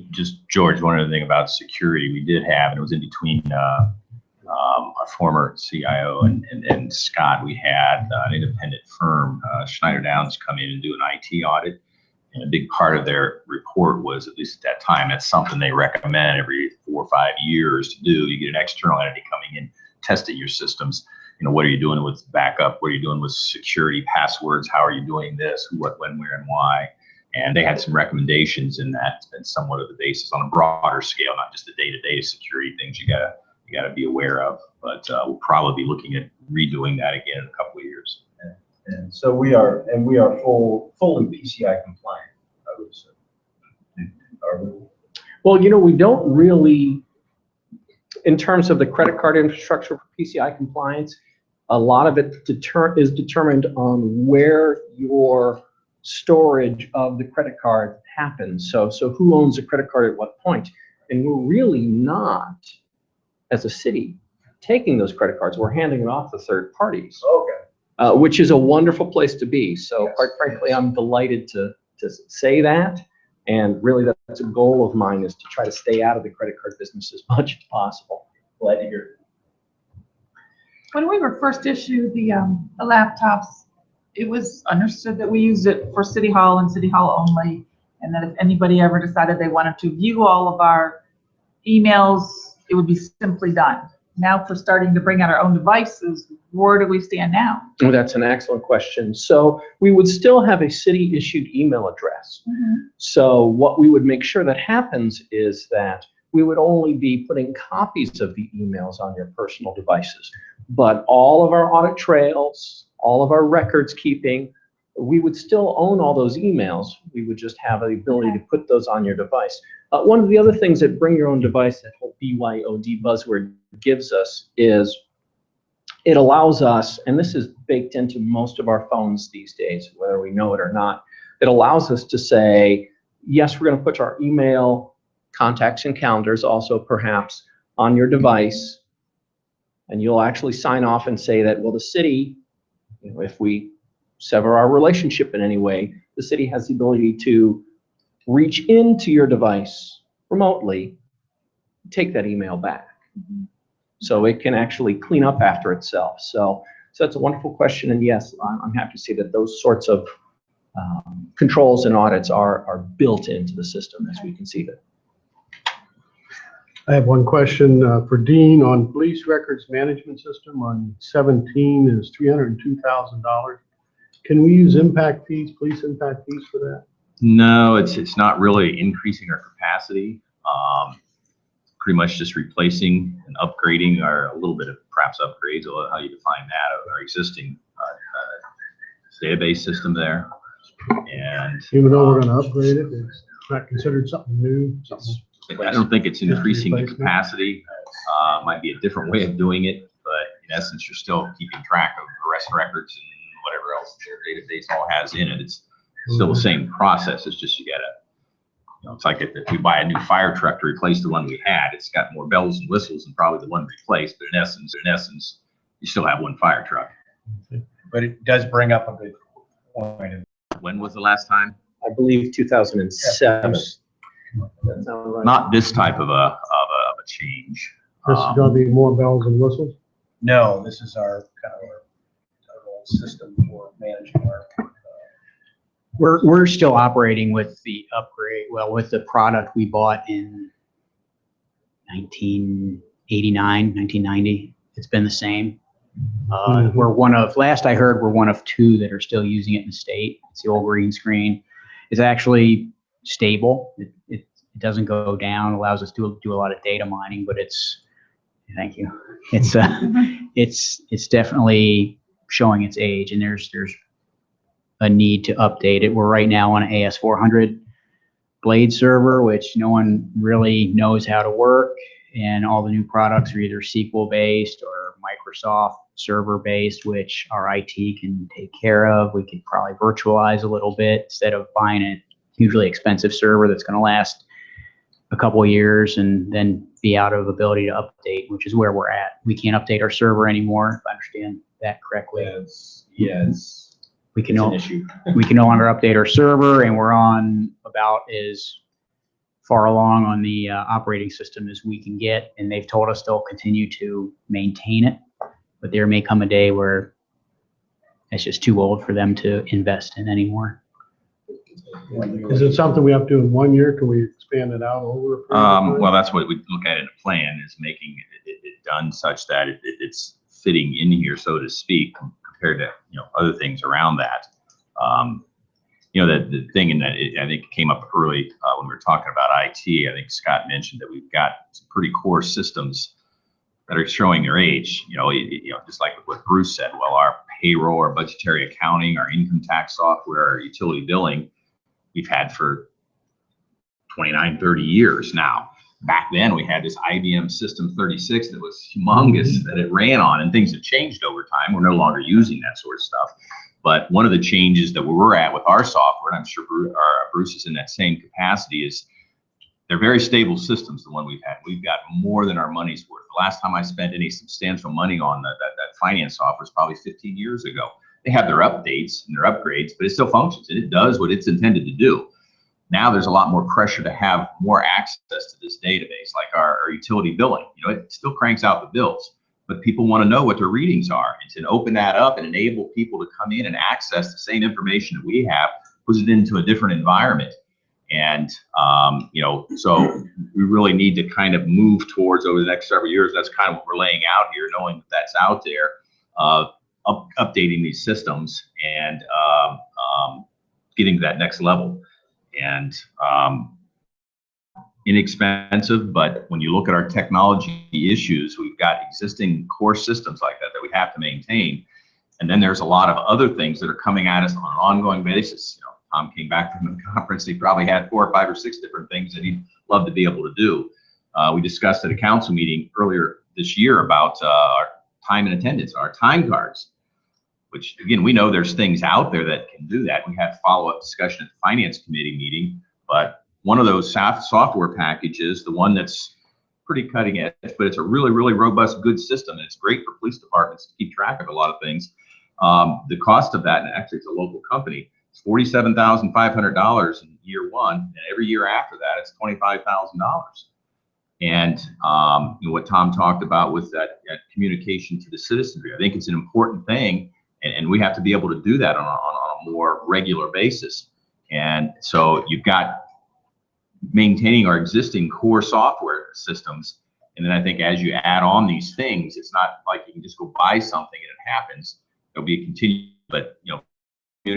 Just, George, one other thing about security we did have, and it was in between our former CIO and Scott, we had an independent firm, Schneider Downs, come in and do an IT audit. And a big part of their report was, at least at that time, that's something they recommend every 4 or 5 years to do. You get an external entity coming in, testing your systems. You know, what are you doing with backup? What are you doing with security passwords? How are you doing this? Who, what, when, where, and why? And they had some recommendations in that. It's been somewhat of the basis on a broader scale, not just the day-to-day security things you gotta be aware of. But we'll probably be looking at redoing that again in a couple of years.
And so we are fully PCI compliant, I would say. Are we?
Well, you know, we don't really, in terms of the credit card infrastructure for PCI compliance, a lot of it is determined on where your storage of the credit card happens. So who owns a credit card at what point? And we're really not, as a city, taking those credit cards. We're handing it off to third parties.
Okay.
Which is a wonderful place to be. So quite frankly, I'm delighted to say that. And really, that's a goal of mine, is to try to stay out of the credit card business as much as possible.
Glad to hear.
When we were first issued the laptops, it was understood that we used it for City Hall and City Hall only, and that if anybody ever decided they wanted to view all of our emails, it would be simply done. Now, for starting to bring out our own devices, where do we stand now?
Oh, that's an excellent question. So we would still have a city-issued email address.
Mm-hmm.
So what we would make sure that happens is that we would only be putting copies of the emails on your personal devices. But all of our audit trails, all of our records keeping, we would still own all those emails. We would just have the ability to put those on your device. One of the other things that bring your own device, that whole BYOD buzzword, gives us is it allows us, and this is baked into most of our phones these days, whether we know it or not, it allows us to say, yes, we're going to put our email, contacts, and calendars also perhaps on your device, and you'll actually sign off and say that, well, the city, you know, if we sever our relationship in any way, the city has the ability to reach into your device remotely, take that email back.
Mm-hmm.
So it can actually clean up after itself. So that's a wonderful question, and yes, I'm happy to see that those sorts of controls and audits are built into the system as we conceive it.
I have one question for Dean on police records management system on 17 is $302,000. Can we use impact fees, police impact fees for that?
No, it's not really increasing our capacity. Pretty much just replacing and upgrading, or a little bit of perhaps upgrades, or how you define that, of our existing database system there. And
even though we're going to upgrade it, it's not considered something new.
I don't think it's increasing the capacity. Might be a different way of doing it, but in essence, you're still keeping track of the rest arrest records and whatever else their database all has in it. It's still the same process. It's just you gotta, it's like if we buy a new fire truck to replace the one we had, it's got more bells and whistles than probably the one replaced, but in essence, you still have one fire truck.
But it does bring up a good point.
When was the last time?
I believe 2007.
Not this type of a change.
This is gonna be more bells and whistles?
No, this is our kind of our old system for managing our.
We're still operating with the upgrade, well, with the product we bought in 1989, 1990. It's been the same. We're one of, last I heard, we're one of 2 that are still using it in the state. It's the old green screen. It's actually stable. It doesn't go down, allows us to do a lot of data mining, but it's, thank you. It's definitely showing its age, and there's a need to update it. We're right now on an AS400 blade server, which no one really knows how to work, and all the new products are either SQL based or Microsoft server based, which our IT can take care of. We could probably virtualize a little bit instead of buying a hugely expensive server that's going to last a couple of years and then be out of ability to update, which is where we're at. We can't update our server anymore, if I understand that correctly. We can no longer update our server, and we're on about as far along on the operating system as we can get, and they've told us they'll continue to maintain it, but there may come a day where it's just too old for them to invest in anymore.
Is it something we have to do in 1 year? Can we expand it out over?
Well, that's what we look at in a plan, is making it done such that it's fitting in here, so to speak, compared to, other things around that. The thing, and that I think it came up early when we were talking about IT. I think Scott mentioned that we've got some pretty core systems that are showing their age. Just like what Bruce said. Well, our payroll, our budgetary accounting, our income tax software, our utility billing, we've had for 29, 30 years now. Back then, we had this IBM System 36 that was humongous that it ran on, and things have changed over time. We're no longer using that sort of stuff. But one of the changes that we're at with our software, and I'm sure Bruce is in that same capacity, is they're very stable systems, the one we've had. We've got more than our money's worth. The last time I spent any substantial money on that finance software was probably 15 years ago. They have their updates and their upgrades, but it still functions, and it does what it's intended to do. Now there's a lot more pressure to have more access to this database, like our utility billing. It still cranks out the bills, but people want to know what their readings are. And to open that up and enable people to come in and access the same information that we have, puts it into a different environment. And, so we really need to kind of move towards, over the next several years, that's kind of what we're laying out here, knowing that that's out there, updating these systems and getting to that next level. And inexpensive, but when you look at our technology issues, we've got existing core systems like that we have to maintain. And then there's a lot of other things that are coming at us on an ongoing basis. Tom came back from the conference. He probably had 4 or 5 or 6 different things that he'd love to be able to do. We discussed at a council meeting earlier this year about our time and attendance, our time cards, which, again, we know there's things out there that can do that. We had follow-up discussion at the finance committee meeting, but one of those software packages, the one that's pretty cutting edge, but it's a really, really robust, good system, and it's great for police departments to keep track of a lot of things. The cost of that, and actually it's a local company, it's $47,500 in year 1, and every year after that, it's $25,000. And what Tom talked about with that communication to the citizenry, I think it's an important thing, and we have to be able to do that on a more regular basis. And so you've got maintaining our existing core software systems, and then I think as you add on these things, it's not like you can just go buy something and it happens. There'll be a continued, but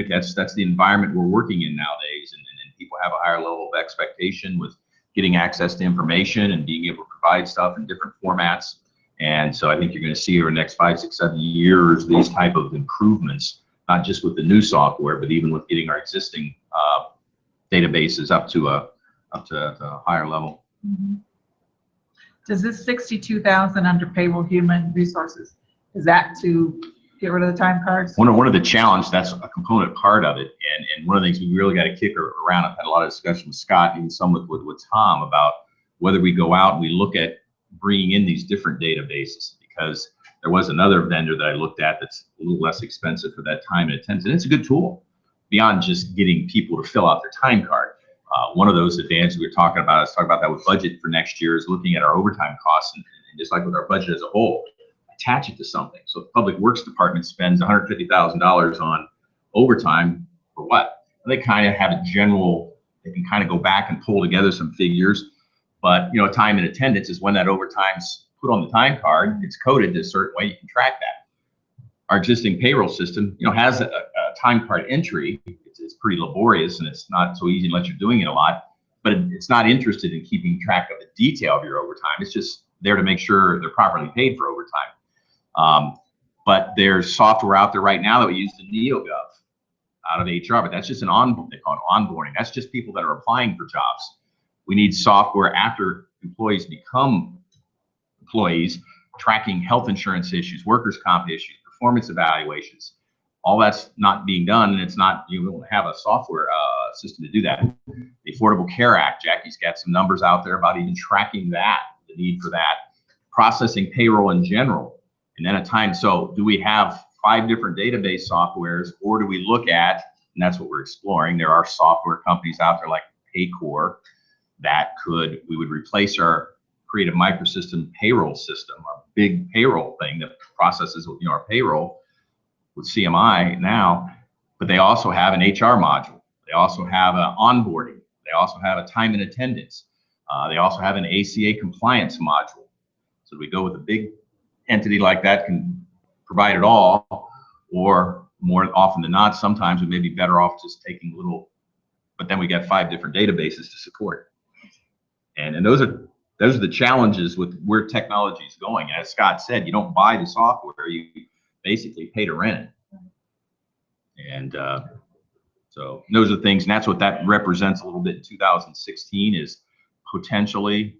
that's the environment we're working in nowadays, and people have a higher level of expectation with getting access to information and being able to provide stuff in different formats. And so I think you're going to see over the next 5, 6, 7 years these type of improvements, not just with the new software, but even with getting our existing databases up to a higher level.
Mm-hmm. Does this 62,000 under payroll human resources, is that to get rid of the time cards.
One of the challenge, that's a component part of it. And one of the things we really got to kick around, I've had a lot of discussion with Scott and some with Tom about whether we go out and we look at bringing in these different databases, because there was another vendor that I looked at that's a little less expensive for that time and attendance. And it's a good tool beyond just getting people to fill out their time card. One of those advantages we were talking about, I was talking about that with budget for next year, is looking at our overtime costs and just like with our budget as a whole, attach it to something. So if the Public Works Department spends $150,000 on overtime for what? They kind of have a general, they can kind of go back and pull together some figures. But, you know, time and attendance is when that overtime's put on the time card, it's coded a certain way, you can track that. Our existing payroll system, you know, has a time card entry. It's pretty laborious and it's not so easy unless you're doing it a lot, but it's not interested in keeping track of the detail of your overtime. It's just there to make sure they're properly paid for overtime. But there's software out there right now that we use the NeoGov out of HR, but that's just they call it onboarding. That's just people that are applying for jobs. We need software after employees become employees, tracking health insurance issues, workers' comp issues, performance evaluations. All that's not being done, and it's not, you don't have a software system to do that. The Affordable Care Act, Jackie's got some numbers out there about even tracking that, the need for that, processing payroll in general, and then a time. So do we have 5 different database softwares, or do we look at, and that's what we're exploring, there are software companies out there like Paycor that we would replace our create a microsystem payroll system, a big payroll thing that processes, you know, our payroll with CMI now, but they also have an HR module. They also have an onboarding. They also have a time and attendance. They also have an ACA compliance module. So we go with a big entity like that, can provide it all, or more often than not, sometimes we may be better off just taking little, but then we got 5 different databases to support. And those are the challenges with where technology is going. As Scott said, you don't buy the software, you basically pay to rent it. And so those are things, and that's what that represents a little bit in 2016, is potentially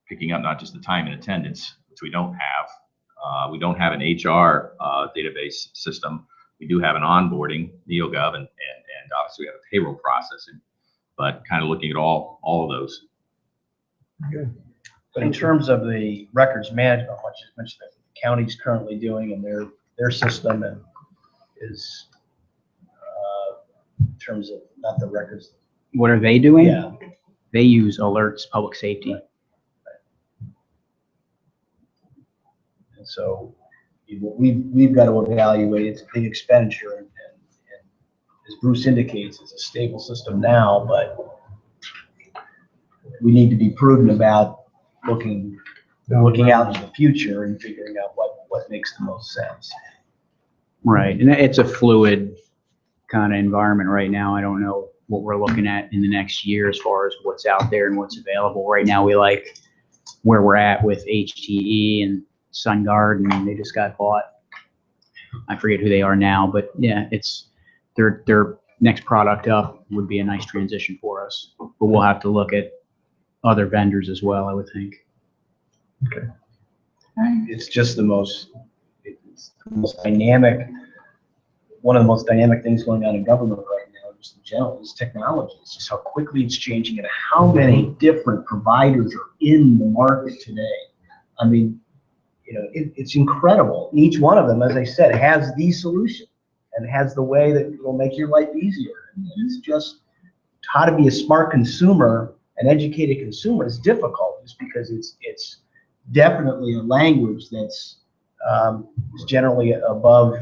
picking up not just the time and attendance, which we don't have. We don't have an HR database system. We do have an onboarding, NeoGov, and obviously we have a payroll processing, but kind of looking at all of those.
Okay.
But in terms of the records management, what you mentioned that the county's currently doing and their system and is in terms of not the records.
What are they doing?
Yeah.
They use alerts, public safety.
And so we've got to evaluate, it's a big expenditure, and as Bruce indicates, it's a stable system now, but we need to be prudent about looking out into the future and figuring out what makes the most sense.
Right, and it's a fluid kind of environment right now. I don't know what we're looking at in the next year as far as what's out there and what's available. Right now, we like where we're at with HTE and SunGuard, and they just got bought. I forget who they are now, but yeah, it's their next product up would be a nice transition for us. But we'll have to look at other vendors as well, I would think.
Okay.
It's just the most dynamic, one of the most dynamic things going on in government right now, just in general, is technology. It's just how quickly it's changing and how many different providers are in the market today. I mean, you know, it's incredible. Each one of them, as I said, has the solution and has the way that will make your life easier. And it's just how to be a smart consumer, an educated consumer is difficult, just because it's definitely a language that's is generally above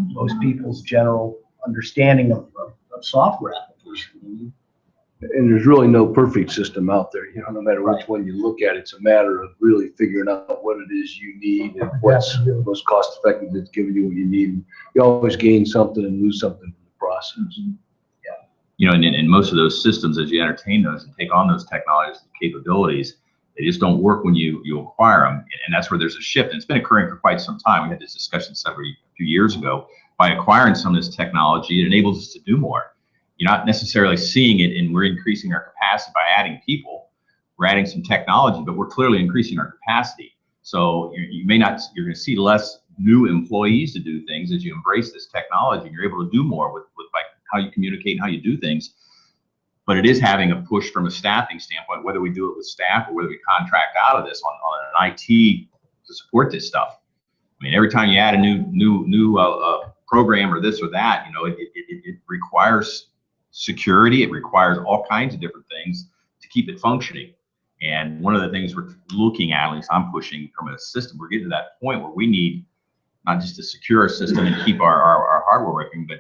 most people's general understanding of software application.
And there's really no perfect system out there, you know, no matter which one you look at, it's a matter of really figuring out what it is you need and what's most cost effective that's giving you what you need. You always gain something and lose something in the process.
Yeah. You know, and in most of those systems, as you entertain those and take on those technologies and capabilities, they just don't work when you acquire them. And that's where there's a shift. And it's been occurring for quite some time. We had this discussion a few years ago. By acquiring some of this technology, it enables us to do more. You're not necessarily seeing it, and we're increasing our capacity by adding people. We're adding some technology, but we're clearly increasing our capacity. So you're going to see less new employees to do things as you embrace this technology. You're able to do more with like how you communicate and how you do things. But it is having a push from a staffing standpoint, whether we do it with staff or whether we contract out of this on an IT to support this stuff. I mean, every time you add a new program or this or that, you know, it requires security. It requires all kinds of different things to keep it functioning. And one of the things we're looking at least I'm pushing from a system, we're getting to that point where we need not just to secure our system and keep our hardware working, but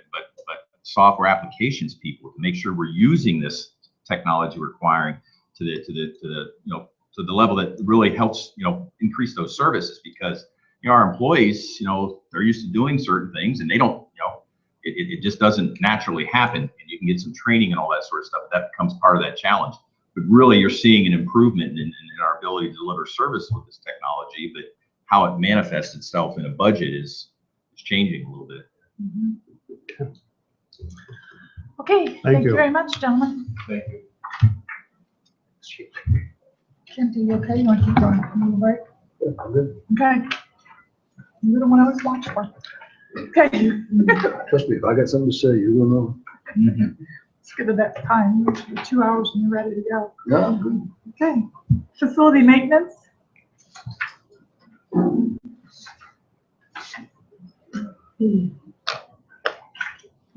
software applications people to make sure we're using this technology requiring to the level that really helps, you know, increase those services, because, you know, our employees, you know, they're used to doing certain things and they don't, you know, it just doesn't naturally happen, and you can get some training and all that sort of stuff. That becomes part of that challenge. But really, you're seeing an improvement in our ability to deliver service with this technology, but how it manifests itself in a budget is changing a little bit.
Mm-hmm. Okay, thank you very much, gentlemen.
Thank you.
Kent, are you okay? You want to keep going? You need a break?
Yeah, I'm good.
Okay. You're the one I always watch for. Okay.
Trust me, if I got something to say, you're gonna know.
Let's get to that time. You're 2 hours and you're ready to go.
No, I'm good.
Okay. Facility maintenance.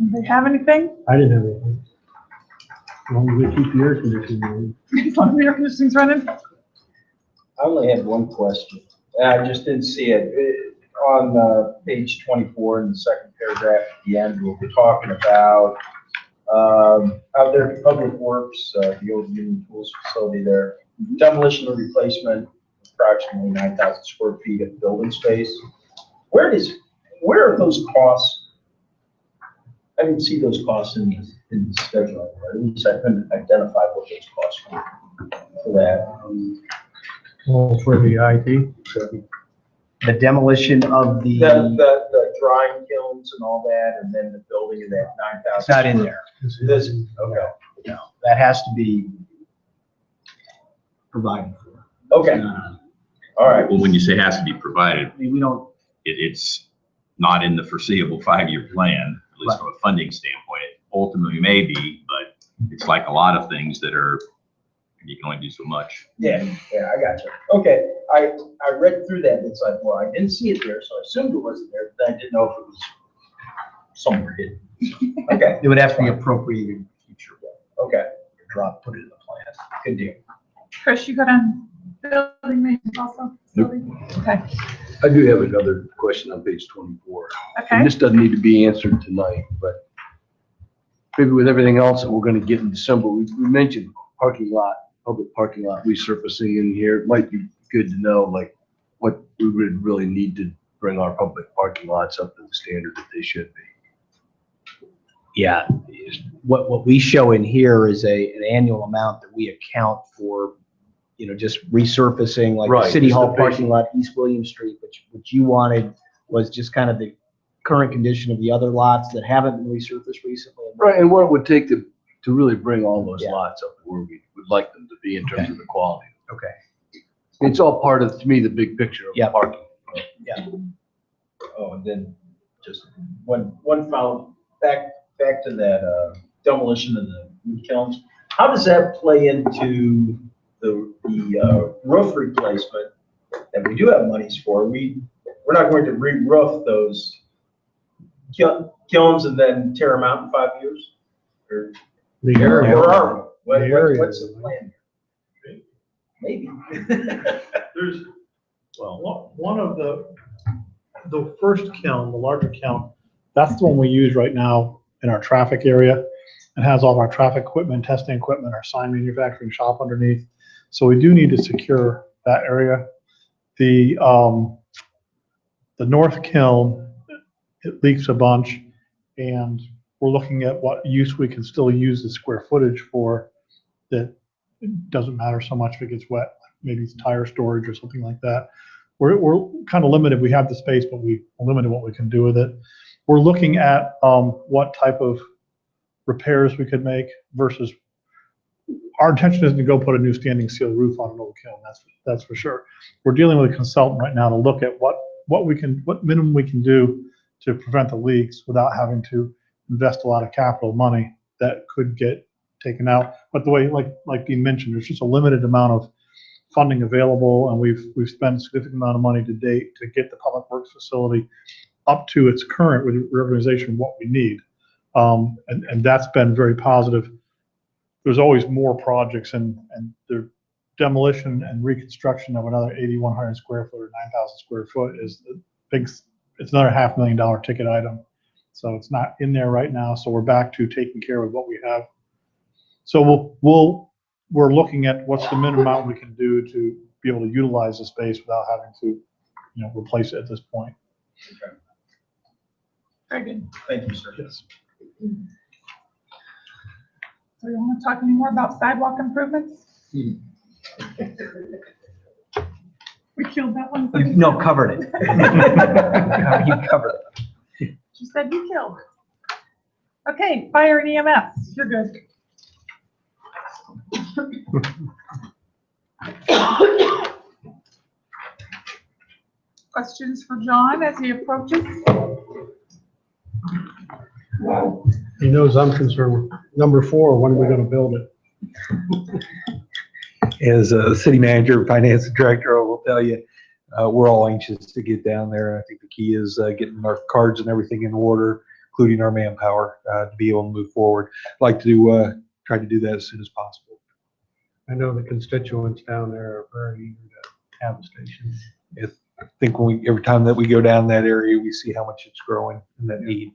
Do they have anything?
I didn't have anything. As long as we keep the air conditioning on.
As long as the air conditioning's running.
I only had one question, and I just didn't see it. On page 24 in the second paragraph at the end, we'll be talking about out there at Public Works, the old Union Tools facility there, demolition or replacement, approximately 9,000 square feet of building space. Where are those costs? I didn't see those costs in the schedule, or at least I couldn't identify what those costs were for that.
Well, for the IT.
The demolition of
The drying kilns and all that, and then the building of that 9,000.
it's not in there.
This, okay,
No, that has to be provided for.
okay, all right.
Well, when you say has to be provided,
I mean, we don't,
it's not in the foreseeable 5-year plan, at least from a funding standpoint. It ultimately may be, but it's like a lot of things that are, you can only do so much.
Yeah, I got you. Okay, I read through that, and it's like, well, I didn't see it there, so I assumed it wasn't there, but I didn't know if it was somewhere hidden. Okay,
it would have to be appropriated in the future.
okay,
Drop, put it in the plan.
good deal.
Chris, you got on building maintenance also? Facility? Okay.
I do have another question on page 24.
Okay.
And this doesn't need to be answered tonight, but maybe with everything else that we're gonna get in December, we mentioned parking lot, public parking lot resurfacing in here. It might be good to know, like, what we would really need to bring our public parking lots up to the standard that they should be.
Yeah, what we show in here is an annual amount that we account for, you know, just resurfacing, like the
Right,
City
just
Hall
the
parking lot, East William Street, which you wanted was just kind of the current condition of the other lots that haven't been resurfaced recently.
Right, and what it would take to really bring all those
Yeah.
lots up where we would like them to be in terms
Okay.
of the quality.
Okay.
It's all part of, to me, the big picture of
Yeah.
parking.
Oh, and then just one follow, back to that demolition of the wood kilns. How does that play into the roof replacement that we do have monies for? We're not going to re-roof those kilns and then tear them out in 5 years? Or
The
where
area.
are we?
The area.
What's the plan? Maybe.
There's, well, one of the first kiln, the larger kiln, that's the one we use right now in our traffic area. It has all of our traffic equipment, testing equipment, our sign manufacturing shop underneath. So we do need to secure that area. The north kiln, it leaks a bunch, and we're looking at what use we can still use the square footage for. That it doesn't matter so much if it gets wet, maybe it's tire storage or something like that. We're kind of limited. We have the space, but we're limited what we can do with it. We're looking at what type of repairs we could make versus, our intention isn't to go put a new standing steel roof on an old kiln. That's for sure. We're dealing with a consultant right now to look at what what minimum we can do to prevent the leaks without having to invest a lot of capital money that could get taken out. But the way, like Dean mentioned, there's just a limited amount of funding available, and we've spent a significant amount of money to date to get the public works facility up to its current reorganization, what we need. And that's been very positive. There's always more projects, and the demolition and reconstruction of another 8,100 square foot or 9,000 square foot is the big, it's another $500,000 ticket item. So it's not in there right now. So we're back to taking care of what we have. So we're looking at what's the minimum amount we can do to be able to utilize the space without having to, replace it at this point.
Okay.
Very good.
Thank you, sir.
Yes.
So you want to talk any more about sidewalk improvements? We killed that one.
No, covered it. You covered it.
She said you killed it. Okay, fire and EMS, you're good. Questions for John as he approaches?
He knows I'm concerned with number 4, when are we gonna build it?
As a city manager, finance director, I will tell you, we're all anxious to get down there. I think the key is getting our cards and everything in order, including our manpower, to be able to move forward. I'd like to try to do that as soon as possible.
I know the constituents down there are very eager to have a station.
I think every time that we go down that area, we see how much it's growing and that need.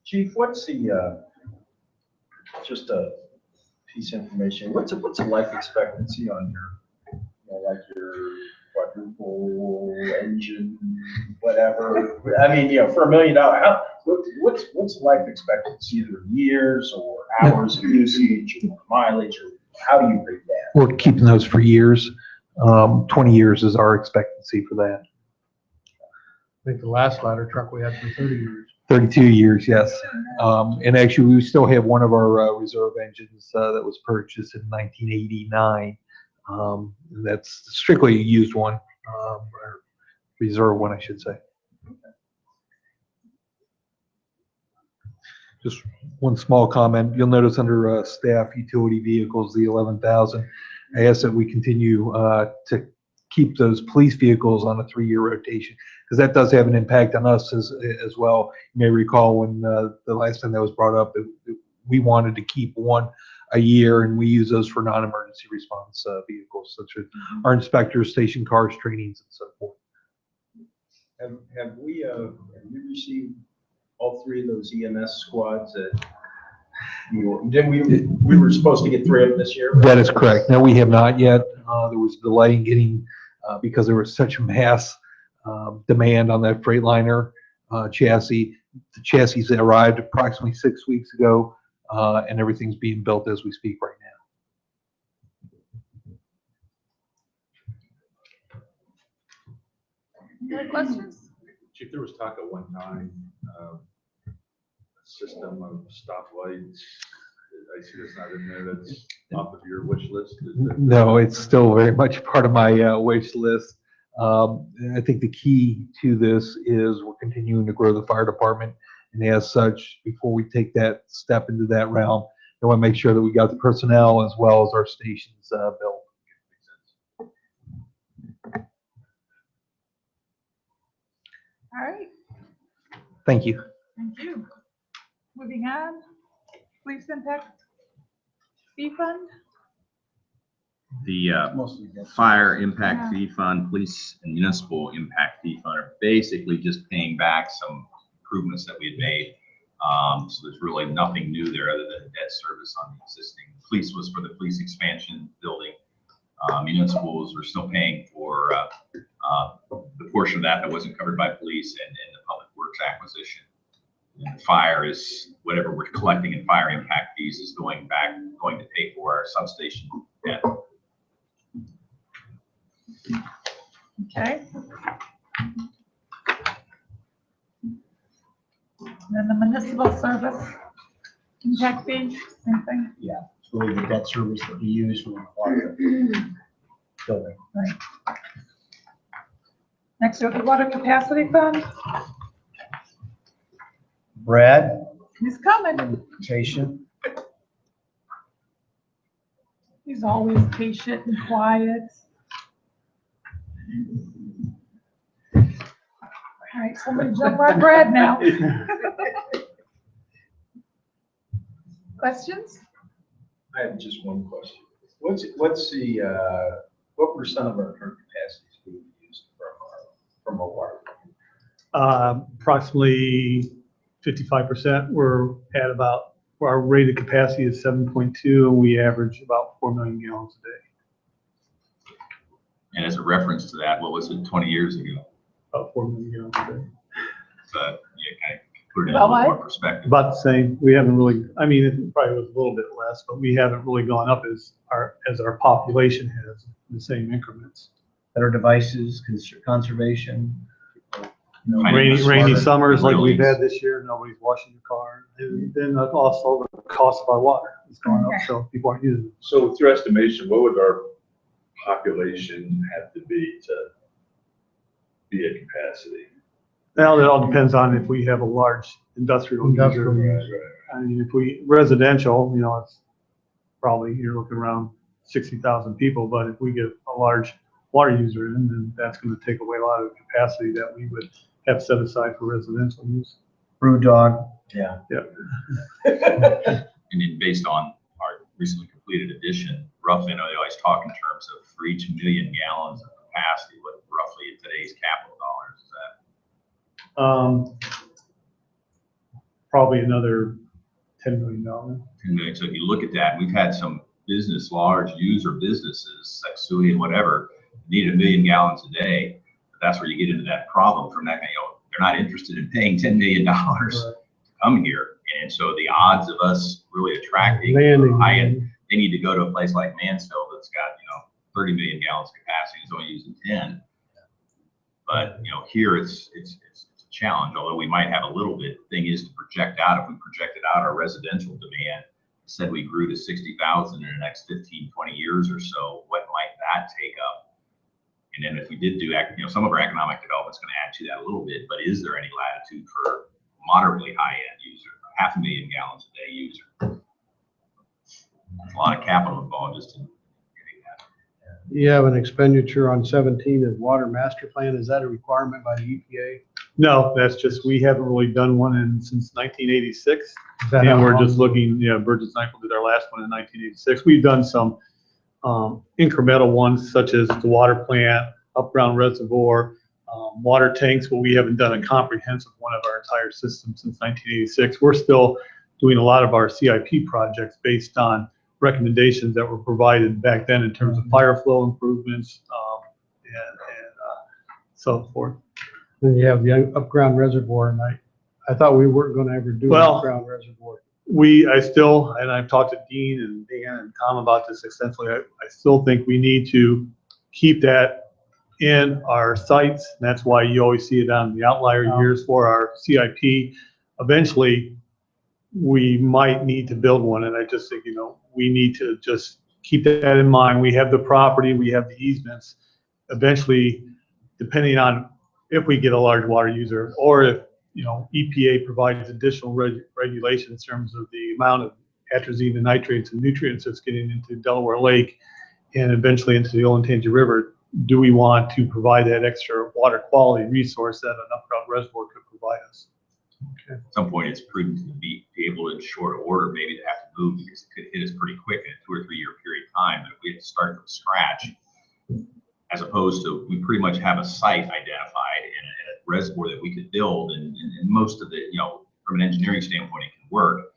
Chief, what's the, just a piece of information, what's the life expectancy on your, like your quadruple engine, whatever? I mean, for $1 million, what's life expectancy, either years or hours of usage or mileage, or how do you rate that?
We're keeping those for years. 20 years is our expectancy for that.
I think the last ladder truck we had for 30 years.
32 years, yes. And actually, we still have one of our reserve engines that was purchased in 1989. And that's strictly a used one, or reserve one, I should say. Just one small comment. You'll notice under staff utility vehicles, the 11,000. I ask that we continue to keep those police vehicles on a 3-year rotation, because that does have an impact on us as well. You may recall when the last time that was brought up, we wanted to keep one a year, and we use those for non-emergency response vehicles, such as our inspectors, station cars, trainings, and so forth.
Have we received all 3 of those EMS squads that we were supposed to get 3 of them this year?
That is correct. No, we have not yet. There was a delay in getting, because there was such a mass demand on that Freightliner chassis. The chassis arrived approximately 6 weeks ago, and everything's being built as we speak right now.
Any questions?
Chief, there was talk at one time, system of stoplights. I see that's not in there. That's off of your wish list.
No, it's still very much part of my wish list. I think the key to this is we're continuing to grow the fire department, and as such, before we take that step into that realm, I want to make sure that we got the personnel as well as our stations built.
All right,
Thank you.
thank you. Moving on, police impact fee fund.
The fire impact fee fund, police and municipal impact fee fund are basically just paying back some improvements that we had made. So there's really nothing new there other than debt service on the existing. Police was for the police expansion building. Municipals were still paying for the portion of that wasn't covered by police and the public works acquisition. And fire is whatever we're collecting in fire impact fees is going to pay for our substation debt.
Okay. Then the municipal service impact fee, same thing.
Yeah, it's really the debt service that we use for the water.
building.
Next, we have the water capacity fund.
Brad,
He's coming.
patient.
He's always patient and quiet. All right, somebody jump on Brad now. Questions?
I have just one question. What percent of our current capacity is being used from our water?
Approximately 55%. We're at about, our rated capacity is 7.2, and we average about 4 million gallons a day.
And as a reference to that, what was it 20 years ago?
About 4 million gallons a day.
So you kind of put it in a little more perspective.
About the same. We haven't really, I mean, it probably was a little bit less, but we haven't really gone up as our population has in the same increments.
Better devices, conservation.
Rainy summers like we've had this year, nobody's washing the car. And then also the cost of our water is going up, so people aren't using it.
So with your estimation, what would our population have to be at capacity?
Now, that all depends on if we have a large industrial user. I mean, if we, residential, you know, it's probably, you're looking around 60,000 people, but if we get a large water user in, then that's going to take away a lot of capacity that we would have set aside for residential use.
Brew dog. Yeah.
And then based on our recently completed addition, roughly, I know they always talk in terms of for each million gallons of capacity, what roughly in today's capital dollars is that?
Probably another $10 million.
10 million. So if you look at that, we've had some large user businesses, like Sui and whatever, need 1 million gallons a day. That's where you get into that problem from that, they're not interested in paying $10 million to come here. And so the odds of us really attracting high-end, they need to go to a place like Mansfield that's got, 30 million gallons capacity, is only using 10. But, here it's a challenge, although we might have a little bit. The thing is to project out, if we projected out our residential demand, said we grew to 60,000 in the next 15, 20 years or so, what might that take up? And then if we did do, some of our economic development's going to add to that a little bit, but is there any latitude for moderately high-end user, 500,000 gallons a day user? There's a lot of capital involved just in getting that.
You have an expenditure on 17 as water master plan. Is that a requirement by the EPA?
No, that's just, we haven't really done one since 1986.
that
And
how
we're
long?
just looking, Burgess Nyepel did our last one in 1986. We've done some incremental ones such as the water plant, up-ground reservoir, water tanks, but we haven't done a comprehensive one of our entire system since 1986. We're still doing a lot of our CIP projects based on recommendations that were provided back then in terms of fire flow improvements and so forth.
Then you have the up-ground reservoir, and I thought we weren't going to ever do an up-ground reservoir.
I've talked to Dean and Dan and Tom about this extensively. I still think we need to keep that in our sites. And that's why you always see it on the outlier years for our CIP. Eventually, we might need to build one. And I just think, we need to just keep that in mind. We have the property, we have the easements. Eventually, depending on if we get a large water user or if EPA provides additional regulation in terms of the amount of atrazine and nitrates and nutrients that's getting into Delaware Lake and eventually into the Olentangy River. Do we want to provide that extra water quality resource that an up-ground reservoir could provide us?
At some point, it's prudent to be able to, in short order, maybe to have to move because it could hit us pretty quick in a 2 or 3 year period of time. But if we have to start from scratch, as opposed to we pretty much have a site identified and a reservoir that we could build, and most of it, from an engineering standpoint, it can work.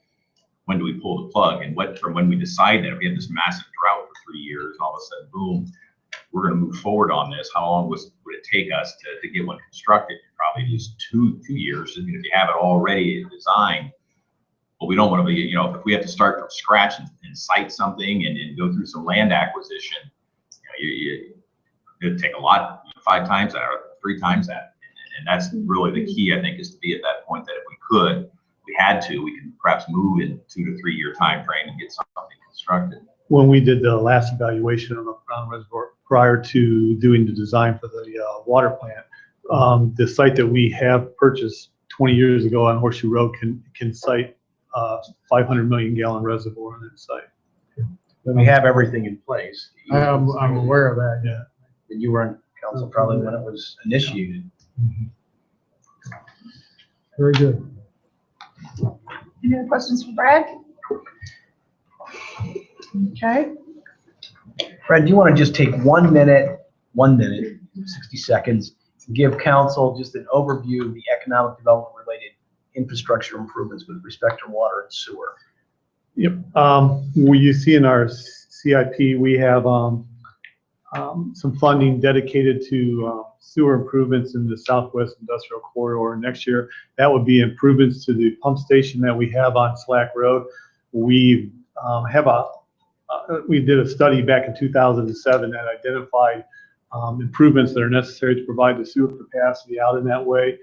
When do we pull the plug? And from when we decide that if we have this massive drought for 3 years, all of a sudden, boom, we're going to move forward on this. How long would it take us to get one constructed? Probably just two years. And if you have it already designed, but we don't want to be, if we have to start from scratch and site something and go through some land acquisition, it'd take a lot, 5 times that or 3 times that. And that's really the key, I think, is to be at that point that if we had to, we can perhaps move in 2 to 3 year time frame and get something constructed.
When we did the last evaluation of the ground reservoir prior to doing the design for the water plant. The site that we have purchased 20 years ago on Horseshoe Road can site 500 million gallon reservoir on that site.
We have everything in place.
I'm aware of that, yeah.
And you were on council probably when it was initiated.
Very good.
Any other questions for Brad? Okay.
Brad, do you want to just take 1 minute, 60 seconds, to give council just an overview of the economic development related infrastructure improvements with respect to water and sewer?
Yep. You see in our CIP, we have some funding dedicated to sewer improvements in the Southwest Industrial Corridor next year. That would be improvements to the pump station that we have on Slack Road. We did a study back in 2007 that identified improvements that are necessary to provide the sewer capacity out in that way.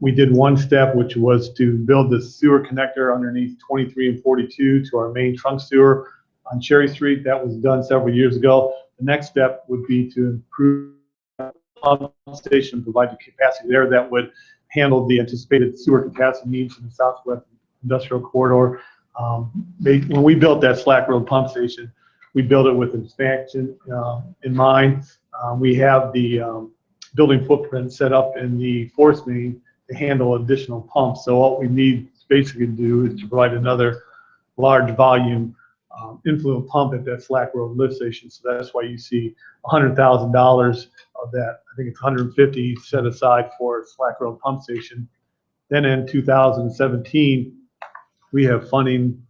We did one step, which was to build the sewer connector underneath 23 and 42 to our main trunk sewer on Cherry Street. That was done several years ago. The next step would be to improve the pump station, provide the capacity there that would handle the anticipated sewer capacity needs in the Southwest Industrial Corridor. When we built that Slack Road pump station, we built it with expansion in mind. We have the building footprint set up in the force main to handle additional pumps. So what we need basically to do is to provide another large volume influent pump at that Slack Road lift station. So that's why you see $100,000 of that. I think it's 150 set aside for Slack Road pump station. Then in 2017, we have funding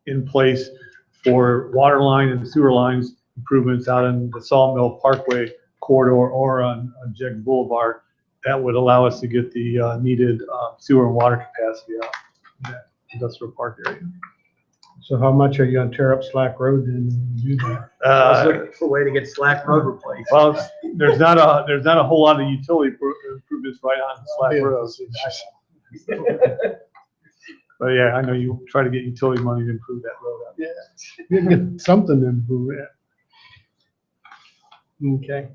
in place for water line and sewer lines improvements out in the Sawmill Parkway corridor or on Jeg Boulevard. That would allow us to get the needed sewer and water capacity out in that industrial park area.
So how much are you gonna tear up Slack Road and do that?
Looking for a way to get Slack Road replaced.
Well, there's not a whole lot of utility improvements right on Slack Road. But yeah, I know you try to get utility money to improve that road out.
Yeah, you can get something to improve it. Okay.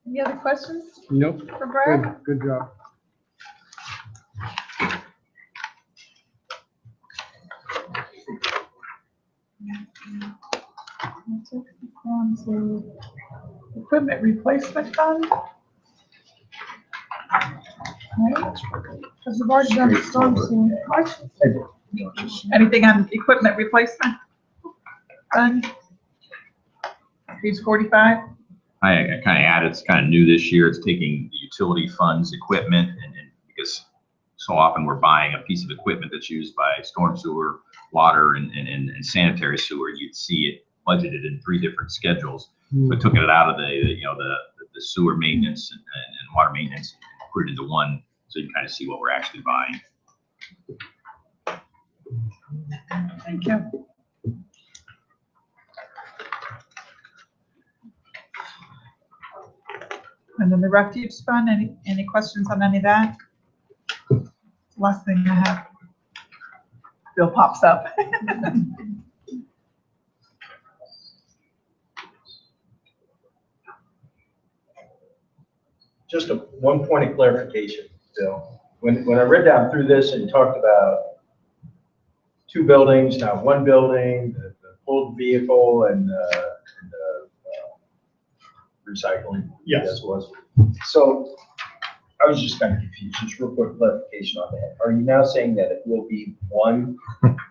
Any other questions
Nope.
for Brad?
Good job.
Equipment replacement fund. Right. Because we've already done the storm sewer. Anything on equipment replacement fund? Page 45.
I kind of added, it's kind of new this year, it's taking the utility funds, equipment, and because so often we're buying a piece of equipment that's used by storm sewer, water, and sanitary sewer, you'd see it budgeted in 3 different schedules. So took it out of the sewer maintenance and water maintenance, and put it into one, so you can kind of see what we're actually buying.
Thank you. And then the refuge fund, any questions on any of that? Last thing I have. Bill pops up.
Just one point of clarification, Bill. When I read down through this and talked about 2 buildings, now 1 building, the pulled vehicle and the recycling.
Yes.
Yes, was. So I was just kind of confused. Just real quick clarification on that. Are you now saying that it will be one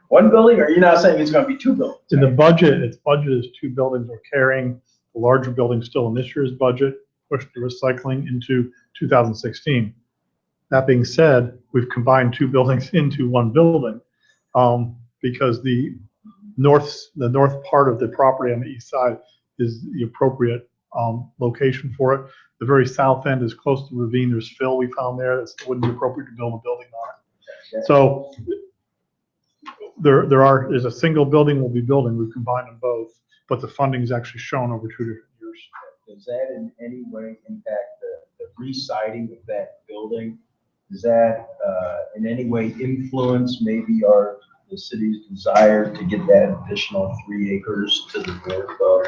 building, or are you now saying it's going to be 2 buildings?
In the budget, its budget is 2 buildings. We're carrying the larger building still in this year's budget, pushed the recycling into 2016. That being said, we've combined 2 buildings into 1 building because the north part of the property on the east side is the appropriate location for it. The very south end is close to the ravine. There's fill we found there. That wouldn't be appropriate to build a building on it. So there's a single building we'll be building. We've combined them both, but the funding is actually shown over 2 different years.
Does that in any way impact the re-siding of that building? Does that in any way influence maybe our the city's desire to get that additional 3 acres to the north of,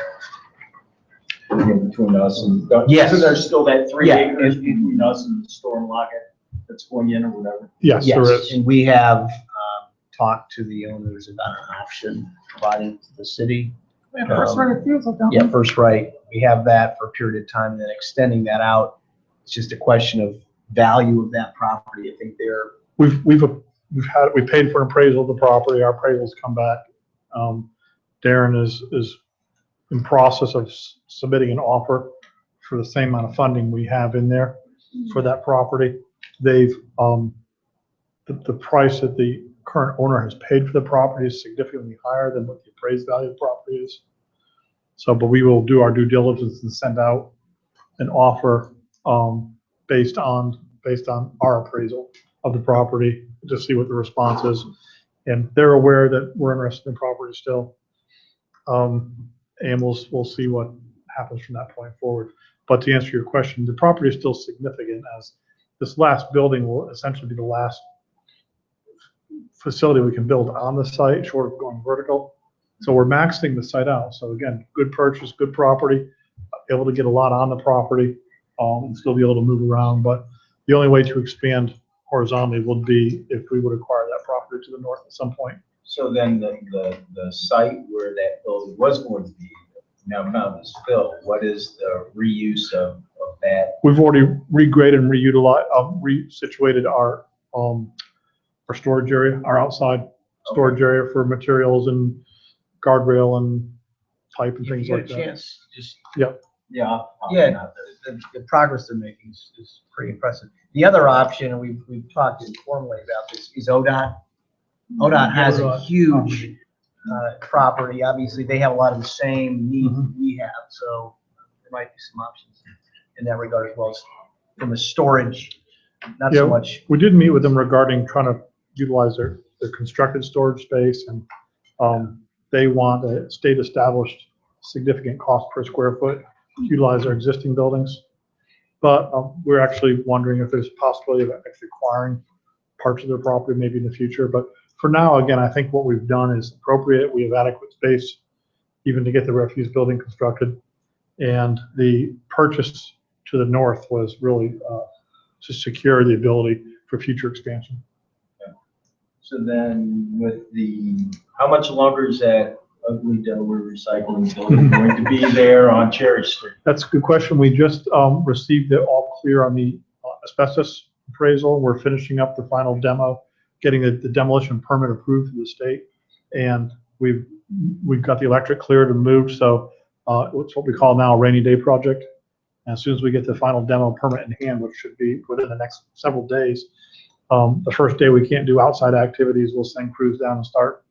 between us and,
Yes.
isn't there still that 3
Yeah.
acres between us and the Storm Locket that's going in or whatever?
Yes, there is.
And we have talked to the owners about an option provided to the city.
We have first right of refusal, don't we?
Yeah, first right. We have that for a period of time, and then extending that out. It's just a question of value of that property. I think they're.
We paid for an appraisal of the property. Our appraisals come back. Darren is in process of submitting an offer for the same amount of funding we have in there for that property. They've, the price that the current owner has paid for the property is significantly higher than what the appraised value of the property is. So, but we will do our due diligence and send out an offer, based on our appraisal of the property to see what the response is. And they're aware that we're interested in property still. And we'll see what happens from that point forward. But to answer your question, the property is still significant, as this last building will essentially be the last facility we can build on the site, short of going vertical. So we're maxing the site out. So again, good purchase, good property, able to get a lot on the property, and still be able to move around. But the only way to expand horizontally would be if we would acquire that property to the north at some point.
So then the site where that building was going to be now found is filled. What is the reuse of that?
We've already regraded and reutilized, resituated our storage area, our outside storage area for materials and guardrail and pipe and things like that.
Chance, just.
Yep.
Yeah. Yeah. The progress they're making is pretty impressive. The other option, and we've talked informally about this, is ODOT. ODOT has a huge property. Obviously, they have a lot of the same needs that we have, so there might be some options in that regard as well as from a storage, not so much.
We did meet with them regarding trying to utilize their constructed storage space, and they want a state established significant cost per square foot to utilize their existing buildings. But we're actually wondering if there's a possibility of actually acquiring parts of their property maybe in the future. But for now, again, I think what we've done is appropriate. We have adequate space even to get the refuse building constructed. And the purchase to the north was really to secure the ability for future expansion.
Okay. So then with how much longer is that ugly Delaware recycling building going to be there on Cherry Street?
That's a good question. We just received it all clear on the asbestos appraisal. We're finishing up the final demo, getting the demolition permit approved through the state, and we've got the electric cleared and moved. So it's what we call now a rainy day project. And as soon as we get the final demo permit in hand, which should be within the next several days, the first day we can't do outside activities, we'll send crews down and start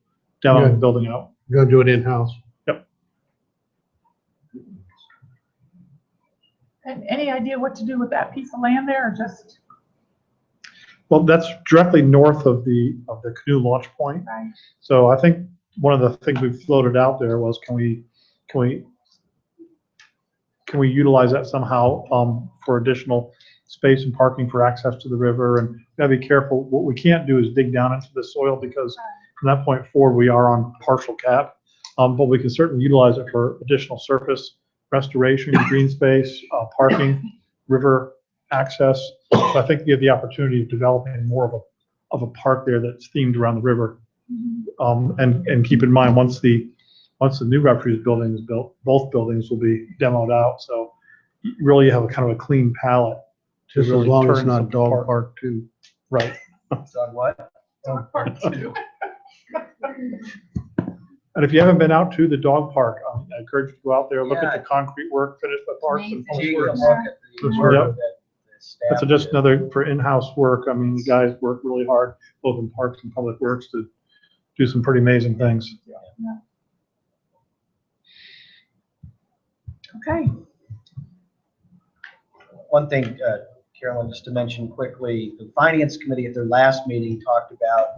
demoing the building out.
You're gonna do it in-house?
Yep.
And any idea what to do with that piece of land there, or just?
Well, that's directly north of the canoe launch point.
Right.
So I think one of the things we floated out there was, can we utilize that somehow for additional space and parking for access to the river? And we gotta be careful. What we can't do is dig down into the soil, because from that point forward, we are on partial cap. But we can certainly utilize it for additional surface restoration, green space, parking, river access. So I think you have the opportunity of developing more of a park there that's themed around the river. And keep in mind, once the new refuse building is built, both buildings will be demoed out. So you really have a kind of a clean palette to
Just
really
as long as it's
turn
not
something
dog
apart.
park too.
Right.
On what?
Dog park too.
And if you haven't been out to the dog park, I encourage you to go out there, look at
Yeah.
the concrete work, finished by Parks and
Amazing.
Public
Take a
Works.
look at the work
Yep.
that the staff
That's just
did.
another, for in-house work. I mean, you guys work really hard, both in Parks and Public Works, to do some pretty amazing things.
Okay.
One thing, Carolyn, just to mention quickly, the Finance Committee at their last meeting talked about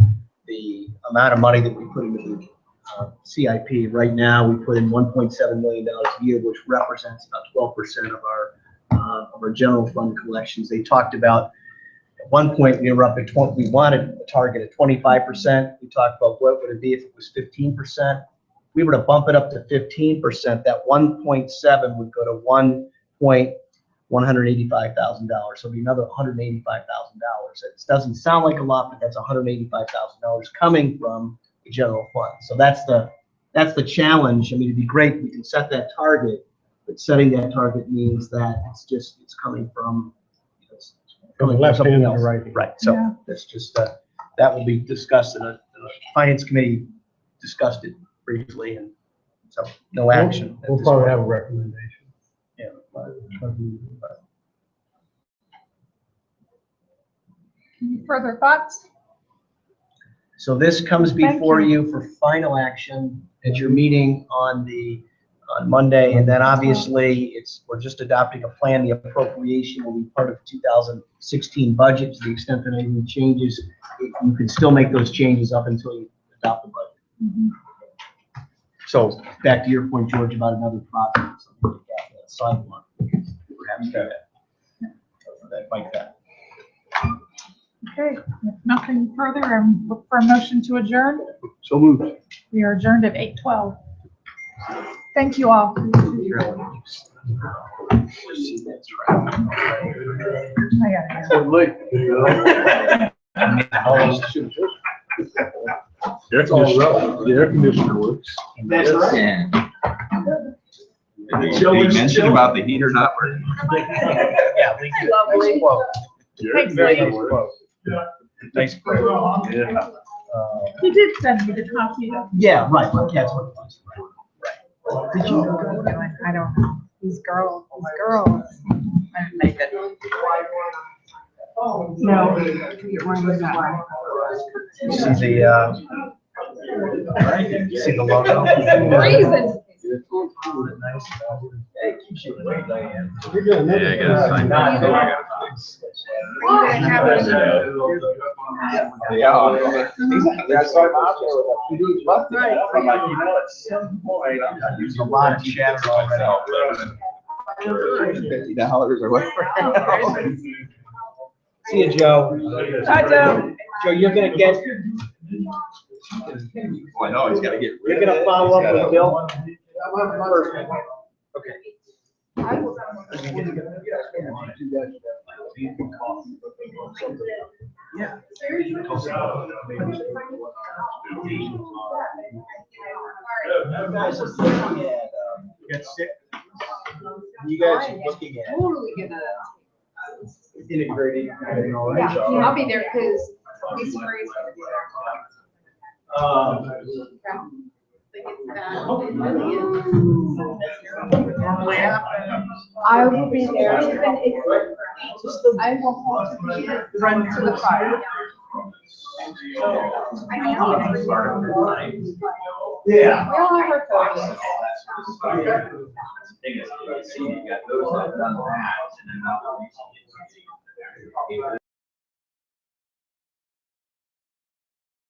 the amount of money that we put into the CIP. Right now, we put in $1.7 million a year, which represents about 12% of our general fund collections. They talked about At one point, we were up at 20, we wanted a target at 25%. We talked about what would it be if it was 15%. We were to bump it up to 15%, that 1.7 would go to $1,185,000. So it'd be another $185,000. It doesn't sound like a lot, but that's $185,000 coming from the general fund. So that's the challenge. I mean, it'd be great if we can set that target, but setting that target means that it's coming from,
From the left hand to the right.
Right, so
Yeah.
that's just, that will be discussed in a finance committee, discussed it briefly, and so no action. at
We'll
this
probably
point.
have a recommendation.
Yeah.
Any further thoughts?
So this comes
Thank
before
you.
you for final action at your meeting on Monday, and then obviously we're just adopting a plan. The appropriation will be part of the 2016 budget. To the extent that anything changes, you can still make those changes up until you adopt the budget.
Mhm.
So back to your point, George, about another project, something like that, sidewalk. Perhaps do that. Like that.
Okay, if nothing further, look for a motion to adjourn.
So moved.
We are adjourned at 8:12. Thank you all. I gotta go.
It's all relative. The air conditioner works.
That's right.
Yeah. Did you mention about the heater not working?
Yeah, we can. Nice quote.
Thanks,
Very
Lee.
nice quote. Nice quote.
Yeah.
He did send me the copy of.
Yeah, right, that's what it was.
Did you go?
I don't know. These girls. I didn't make it. No.
You see the logo?
Reason.
Nice. Hey, keep you away, Diane.
Yeah, I gotta sign that.
There's a lot of chatter already.
$50 or whatever.
See you, Joe.
Hi, Joe.
Joe, you're gonna get,
Well, I know, he's gotta get
you're
rid of
gonna
it.
follow up with Bill? Okay. Yeah. Get sick. You guys are looking at
Totally gonna,
integrating.
yeah, I'll be there because Lisa Marie's gonna be there. I will be there, even if, I will want to run to the fire.
Yeah.
We all have our photos.
Thing is, you got those that have done that, and then now